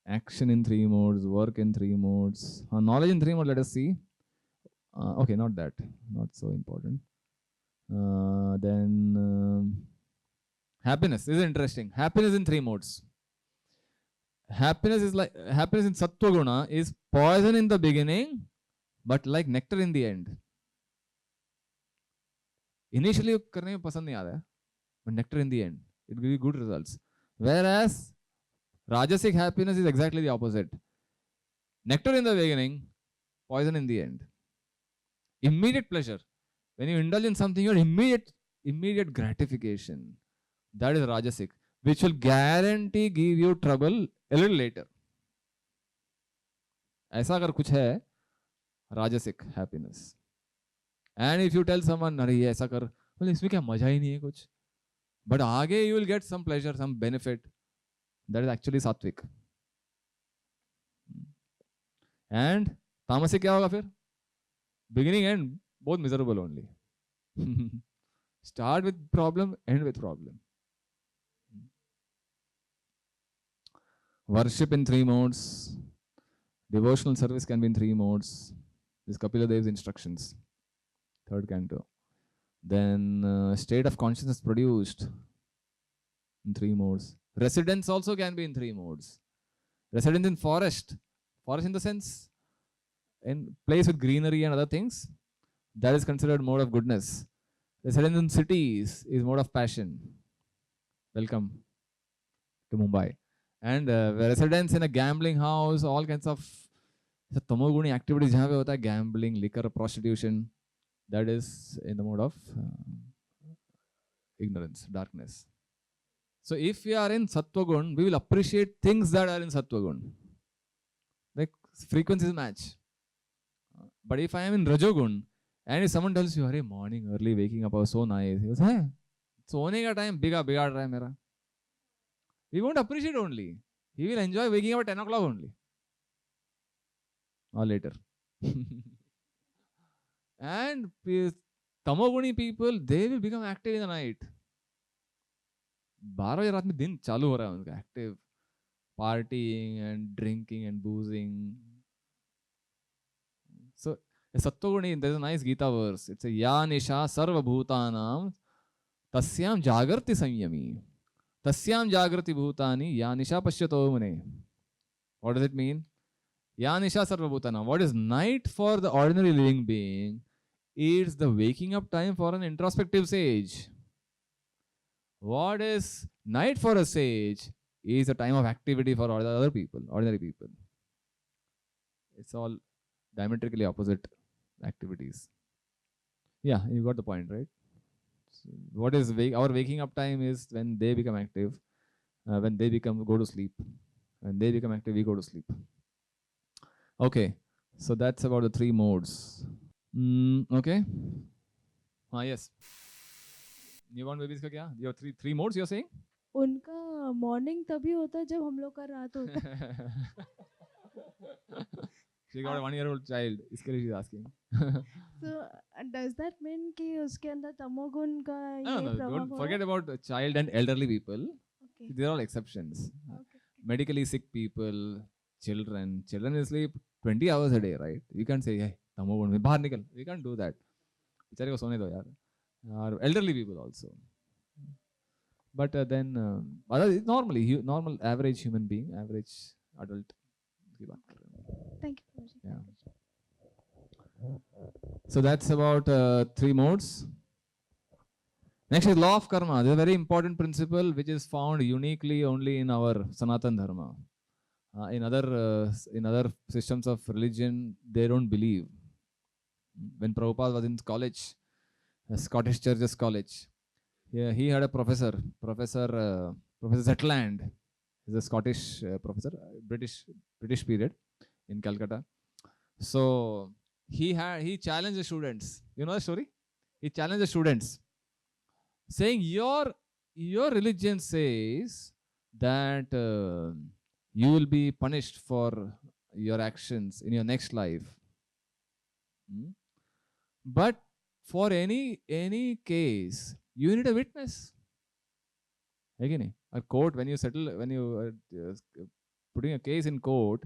Action in 3 modes, work in 3 modes. Knowledge in 3 modes, let us see. Okay, not that. Not so important. Then happiness. This is interesting. Happiness in 3 modes. Happiness in Sattva Guna is poison in the beginning, but like nectar in the end. Initially, करने में पसंद नहीं आता है, but nectar in the end, it will give you good results. Whereas Rajasic happiness is exactly the opposite. Nectar in the beginning, poison in the end. Immediate pleasure. When you indulge in something, you have immediate gratification. That is Rajasic, which will guarantee give you trouble a little later. ऐसा अगर कुछ है, Rajasic happiness. And if you tell someone, अरे ये ऐसा कर, well, इसमें क्या मजा ही नहीं है कुछ. But आगे you will get some pleasure, some benefit. That is actually sattvic. And tamasic क्या होगा फिर? Beginning and both miserable only. Start with problem, end with problem. Worship in 3 modes. Devotional service can be in 3 modes. This is Kapila Dev's instructions. 3rd canto. Then state of consciousness produced in 3 modes. Residence also can be in 3 modes. Residence in forest. Forest in the sense, in place with greenery and other things. That is considered mode of goodness. Residence in cities is mode of passion. Welcome to Mumbai. And residence in a gambling house, all kinds of tamoguni activities jahan pe hota hai, gambling, liquor, prostitution, that is in the mode of ignorance, darkness. So if we are in Sattvagun, we will appreciate things that are in Sattvagun. Like frequencies match. But if I am in Rajogun And if someone tells you, "Arey, morning early waking up was so nice," he goes, "Hey, सोने का time बिगाड़ रहा है मेरा." We won't appreciate only. He will enjoy waking up at 10 o'clock only. Or later. And tamoguni people, they will become active in the night. 12 बजे रात में दिन चालू हो रहा है उनका active. Partying and drinking and boozing. So, Sattoguni, there's a nice Gita verse. It's a Ya Nisha Sarva Bhutanam Tasyam Jagarti Samyami. Tasyam Jagrati Bhutani Ya Nisha Pashyato Mune. What does it mean? Ya Nisha Sarva Bhutanam. What is night for the ordinary living being? It's the waking up time for an introspective sage. What is night for a sage is a time of activity for all the other people, ordinary people. It's all diametrically opposite activities. Yeah, you got the point, right? So what is our waking up time is when they become active, when they go to sleep. When they become active, we go to sleep. Okay, so that's about the 3 modes. Okay. Yes. Newborn babies का क्या? Your three modes you're saying? उनका morning तभी होता है जब हम लोग का रात होता है. She got a 1-year-old child. इसके लिए she's asking. So does that mean कि उसके अंदर तमोगुण का No, ये प्रभाव don't हो forget रहा about the child and elderly people. है? Okay. They're all exceptions. Okay. Medically sick people, children will sleep 20 hours a day, right? You can't say, hey, तमोगुण में बाहर निकल. We can't do that. बेचारे को सोने दो यार. Or elderly people also. But then, normally, normal average human being, average adult. Thank you. Yeah. So that's about 3 modes. Next is law of karma. This is a very important principle which is found uniquely only in our Sanatan Dharma. In other systems of religion, they don't believe. When Prabhupada was in college, Scottish Church's college, he had a professor, Professor Zetland. He's a Scottish professor, British period in Calcutta. So he challenged the students. You know the story? He challenged the students, saying, your religion says that you will be punished for your actions in your next life. But for any case, you need a witness. Again, a court, when you are putting a case in court,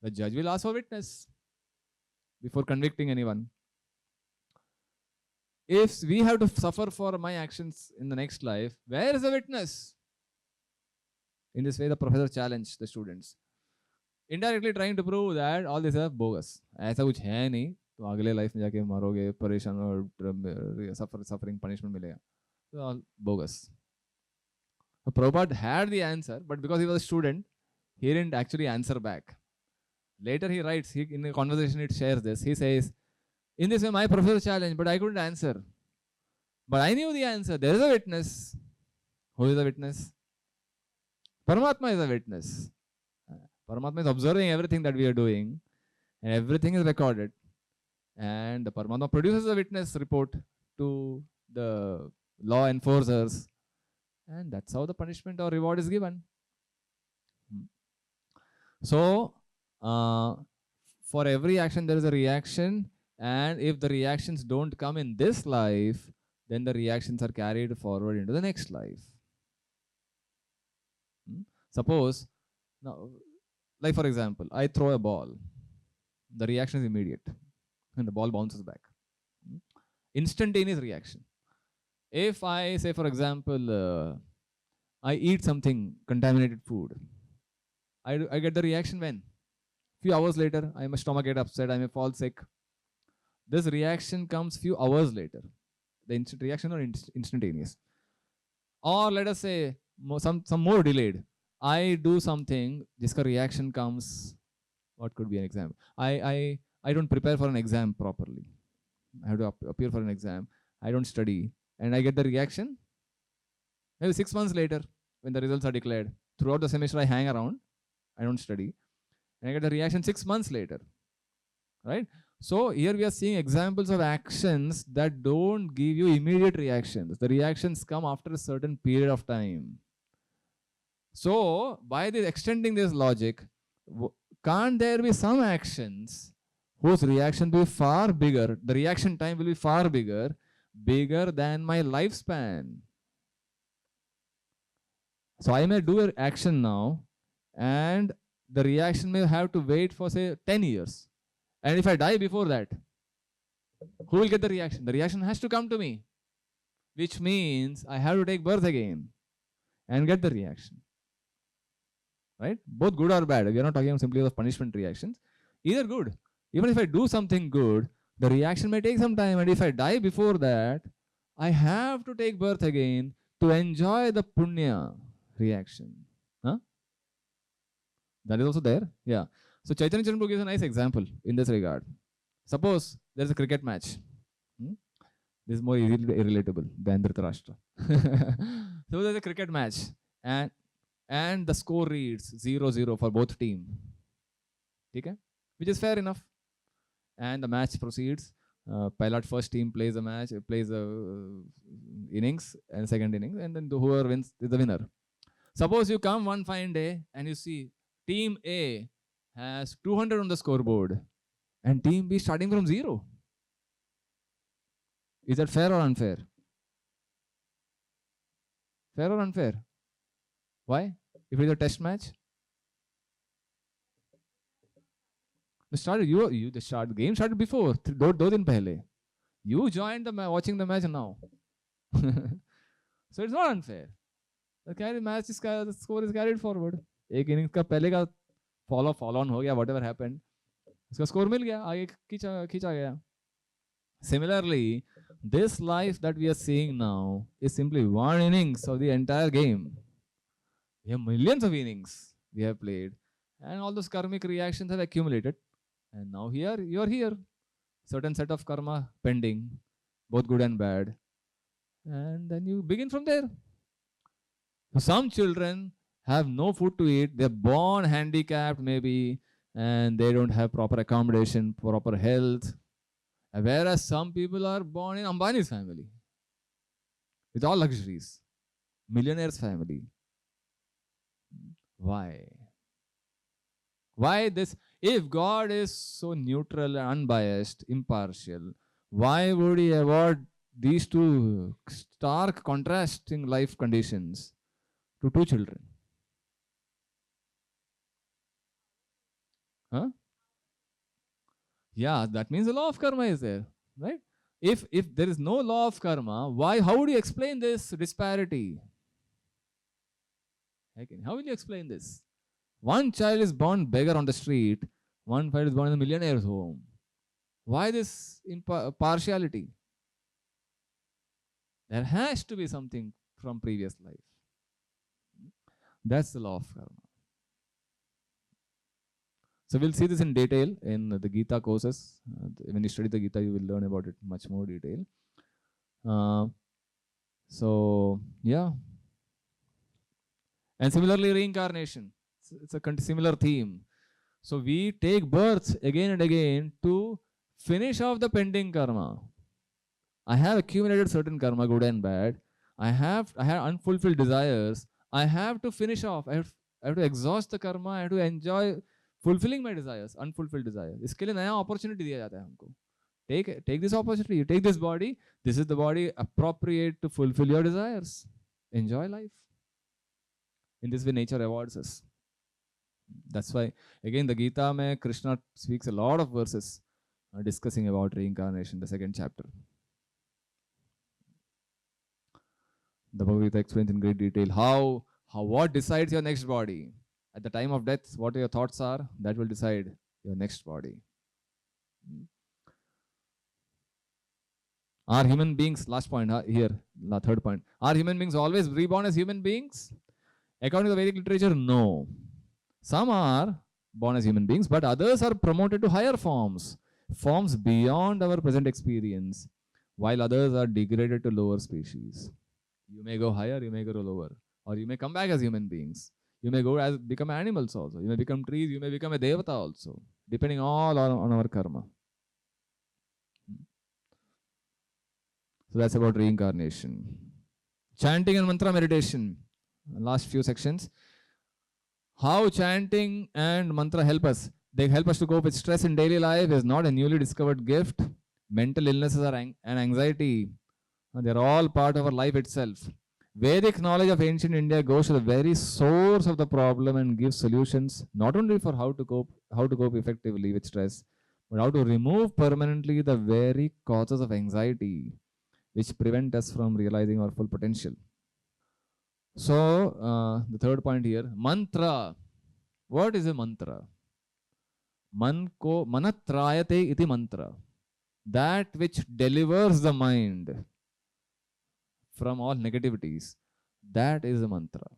the judge will ask for witness before convicting anyone. If we have to suffer for my actions in the next life, where is the witness? In this way, the professor challenged the students, indirectly trying to prove that all this is bogus. ऐसा कुछ है नहीं, तो अगले life में जाके मरोगे, परेशान और suffering punishment मिलेगा. So all bogus. So Prabhupada had the answer, but because he was a student, he didn't actually answer back. Later he writes, in a conversation it shares this. He says, in this way my professor challenged, but I couldn't answer. But I knew the answer. There is a witness. Who is the witness? Paramatma is a witness. Paramatma is observing everything that we are doing, and everything is recorded. And the Paramatma produces a witness report to the law enforcers, and that's how the punishment or reward is given. So, for every action there is a reaction, and if the reactions don't come in this life, then the reactions are carried forward into the next life. Suppose, now, like for example, I throw a ball. The reaction is immediate, and the ball bounces back. Instantaneous reaction. If I say, for example, I eat something, contaminated food, I get the reaction when? Few hours later, my stomach get upset, I may fall sick. This reaction comes few hours later. The instant reaction or instantaneous. Or let us say, some more delayed. I do something, jiska reaction comes, what could be an example? I don't prepare for an exam properly. I have to appear for an exam. I don't study. And I get the reaction maybe 6 months later when the results are declared. Throughout the semester, I hang around. I don't study. And I get the reaction 6 months later. Right? So here we are seeing examples of actions that don't give you immediate reactions. The reactions come after a certain period of time. So by this extending this logic, can't there be some actions whose reaction will be far bigger? The reaction time will be far bigger than my lifespan. So I may do an action now, and the reaction may have to wait for say 10 years. And if I die before that, who will get the reaction? The reaction has to come to me, which means I have to take birth again and get the reaction. Right? Both good or bad. We are not talking simply of punishment reactions. Either good. Even if I do something good, the reaction may take some time, and if I die before that, I have to take birth again to enjoy the punya reaction. Huh? That is also there. Yeah. So Chaitanya Charanpur gives a nice example in this regard. Suppose there is a cricket match. This is more easily relatable than Dhritarashtra. So there is a cricket match, and the score reads 0-0 for both teams. Okay? Which is fair enough. And the match proceeds. Pilot first team plays a match, plays a innings and second innings, and then whoever wins is the winner. Suppose you come one fine day and you see team A has 200 on the scoreboard and team B starting from 0. Is that fair or unfair? Fair or unfair? Why? If it is a test match? The game started before. Do din pehle. You joined watching the match now. So it's not unfair. The score is carried forward. एक innings का पहले का follow on हो गया, whatever happened. उसका score मिल गया, आगे खींचा गया. Similarly, this life that we are seeing now is simply one innings of the entire game. We have millions of innings we have played, and all those karmic reactions have accumulated. And now here, you are here. Certain set of karma pending, both good and bad. And then you begin from there. So some children have no food to eat. They're born handicapped maybe, and they don't have proper accommodation, proper health. Whereas some people are born in Ambani's family with all luxuries. Millionaire's family. Why? Why this? If God is so neutral and unbiased, impartial, why would He award these two stark contrasting life conditions to two children? Huh? Yeah, that means the law of karma is there, right? If there is no law of karma, how would you explain this disparity? How will you explain this? One child is born beggar on the street, one child is born in a millionaire's home. Why this partiality? There has to be something from previous life. That's the law of karma. So we'll see this in detail in the Gita courses. When you study the Gita, you will learn about it much more detail. So yeah. And similarly, reincarnation. It's a similar theme. So we take births again and again to finish off the pending karma. I have accumulated certain karma, good and bad. I have unfulfilled desires. I have to finish off. I have to exhaust the karma. I have to enjoy fulfilling my desires, unfulfilled desires. इसके लिए नया opportunity दिया जाता है हमको. Take this opportunity. You take this body. This is the body appropriate to fulfill your desires. Enjoy life. In this way, nature rewards us. That's why, again, the Gita mein Krishna speaks a lot of verses discussing about reincarnation, the second chapter. The Bhagavad Gita explains in great detail what decides your next body. At the time of death, what your thoughts are, that will decide your next body. Are human beings, last point here, the third point, are human beings always reborn as human beings? According to the Vedic literature, no. Some are born as human beings, but others are promoted to higher forms beyond our present experience, while others are degraded to lower species. You may go higher, you may go lower, or you may come back as human beings. You may become animals also. You may become trees, you may become a devata also, depending all on our karma. So that's about reincarnation. Chanting and mantra meditation. Last few sections. How chanting and mantra help us. They help us to cope with stress in daily life is not a newly discovered gift. Mental illnesses and anxiety, they're all part of our life itself. Vedic knowledge of ancient India goes to the very source of the problem and gives solutions not only for how to cope effectively with stress, but how to remove permanently the very causes of anxiety which prevent us from realizing our full potential. So, the third point here, mantra. What is a mantra? Manatrayate iti mantra. That which delivers the mind from all negativities. That is a mantra.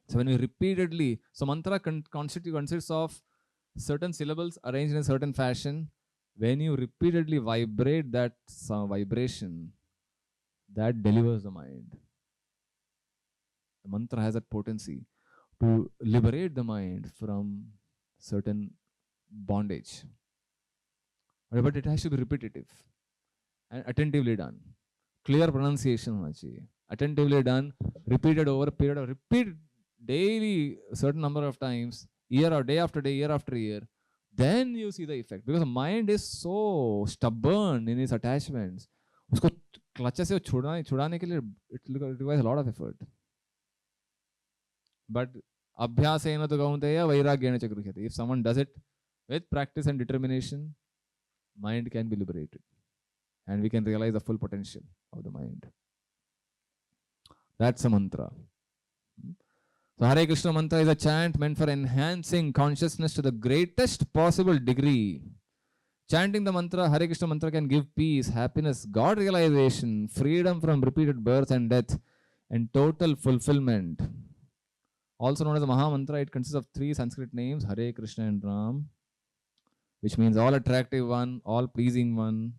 So when we repeatedly, so mantra consists of certain syllables arranged in a certain fashion. When you repeatedly vibrate that vibration, that delivers the mind. The mantra has that potency to liberate the mind from certain bondage. But it has to be repetitive and attentively done. Clear pronunciation होना चाहिए. Attentively done, repeated over a period of repeat daily certain number of times, year or day after day, year after year. Then you see the effect, because the mind is so stubborn in its attachments. उसको clutch से छुड़ाने के लिए it requires a lot of effort. But अभ्यासेन तु कौन्तेय वैराग्येण च गृह्यते. If someone does it with practice and determination, mind can be liberated, and we can realize the full potential of the mind. That's a mantra. So Hare Krishna mantra is a chant meant for enhancing consciousness to the greatest possible degree. Chanting the mantra, Hare Krishna mantra, can give peace, happiness, God realization, freedom from repeated birth and death, and total fulfillment. Also known as the Maha Mantra, it consists of 3 Sanskrit names, Hare Krishna and Ram, which means all attractive one, all pleasing one.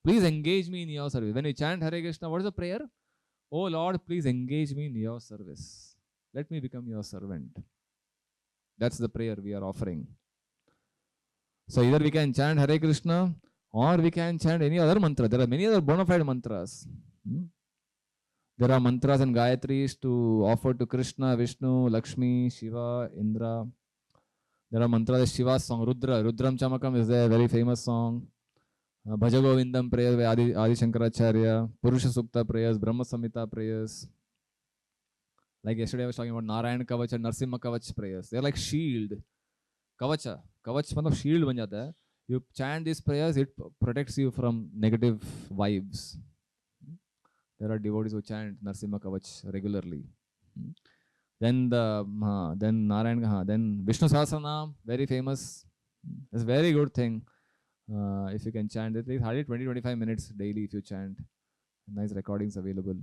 Please engage me in your service. When you chant Hare Krishna, what is the prayer? Oh Lord, please engage me in your service. Let me become your servant. That's the prayer we are offering. So either we can chant Hare Krishna or we can chant any other mantra. There are many other bona fide mantras. There are mantras and gayatris to offer to Krishna, Vishnu, Lakshmi, Shiva, Indra. There are mantras, Shiva's song, Rudram Chamakam is a very famous song. Bhaja Govindam prayers by Adi Shankaracharya, Purusha Sukta prayers, Brahma Samhita prayers. Like yesterday I was talking about Narayan Kavach and Narsimha Kavach prayers. They're like shield. Kavach मतलब shield बन जाता है. You chant these prayers, it protects you from negative vibes. There are devotees who chant Narsimha Kavach regularly. Then Narayan, then Vishnu Sahasranam, very famous. It's a very good thing. If you can chant it, hardly 20-25 minutes daily if you chant. Nice recordings available.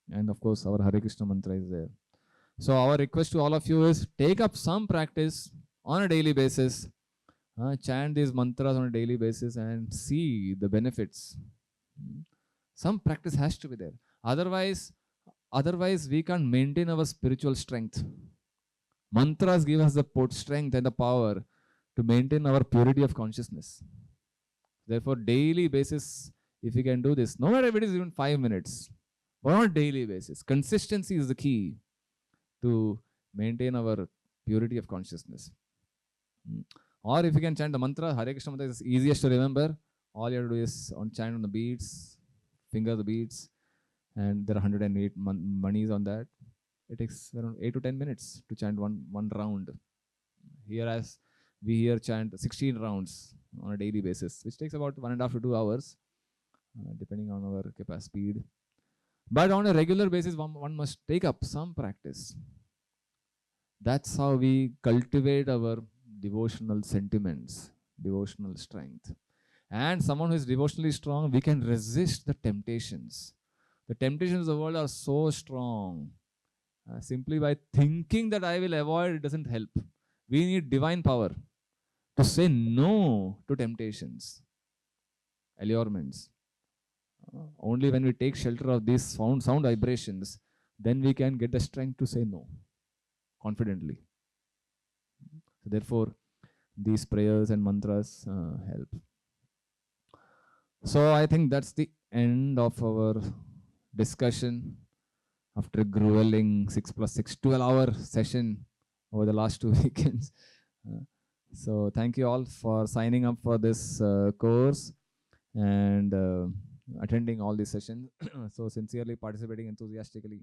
And of course, our Hare Krishna mantra is there. So our request to all of you is take up some practice on a daily basis. Chant these mantras on a daily basis and see the benefits. Some practice has to be there. Otherwise we can't maintain our spiritual strength. Mantras give us the strength and the power to maintain our purity of consciousness. Therefore, daily basis, if you can do this, no matter if it is even 5 minutes, but on a daily basis, consistency is the key to maintain our purity of consciousness. Or if you can chant the mantra, Hare Krishna mantra is easiest to remember. All you have to do is chant on the beats, finger the beats, and there are 108 manis on that. It takes around 8 to 10 minutes to chant one round. As we here chant 16 rounds on a daily basis, which takes about 1.5 to 2 hours, depending on our capacity speed. But on a regular basis, one must take up some practice. That's how we cultivate our devotional sentiments, devotional strength. And someone who is devotionally strong, we can resist the temptations. The temptations of the world are so strong. Simply by thinking that I will avoid, it doesn't help. We need divine power to say no to temptations, allurements. Only when we take shelter of these sound vibrations, then we can get the strength to say no confidently. So therefore, these prayers and mantras help. So I think that's the end of our discussion after a grueling 6 plus 6, 12-hour session over the last 2 weekends. So thank you all for signing up for this course and attending all these sessions. So sincerely participating enthusiastically.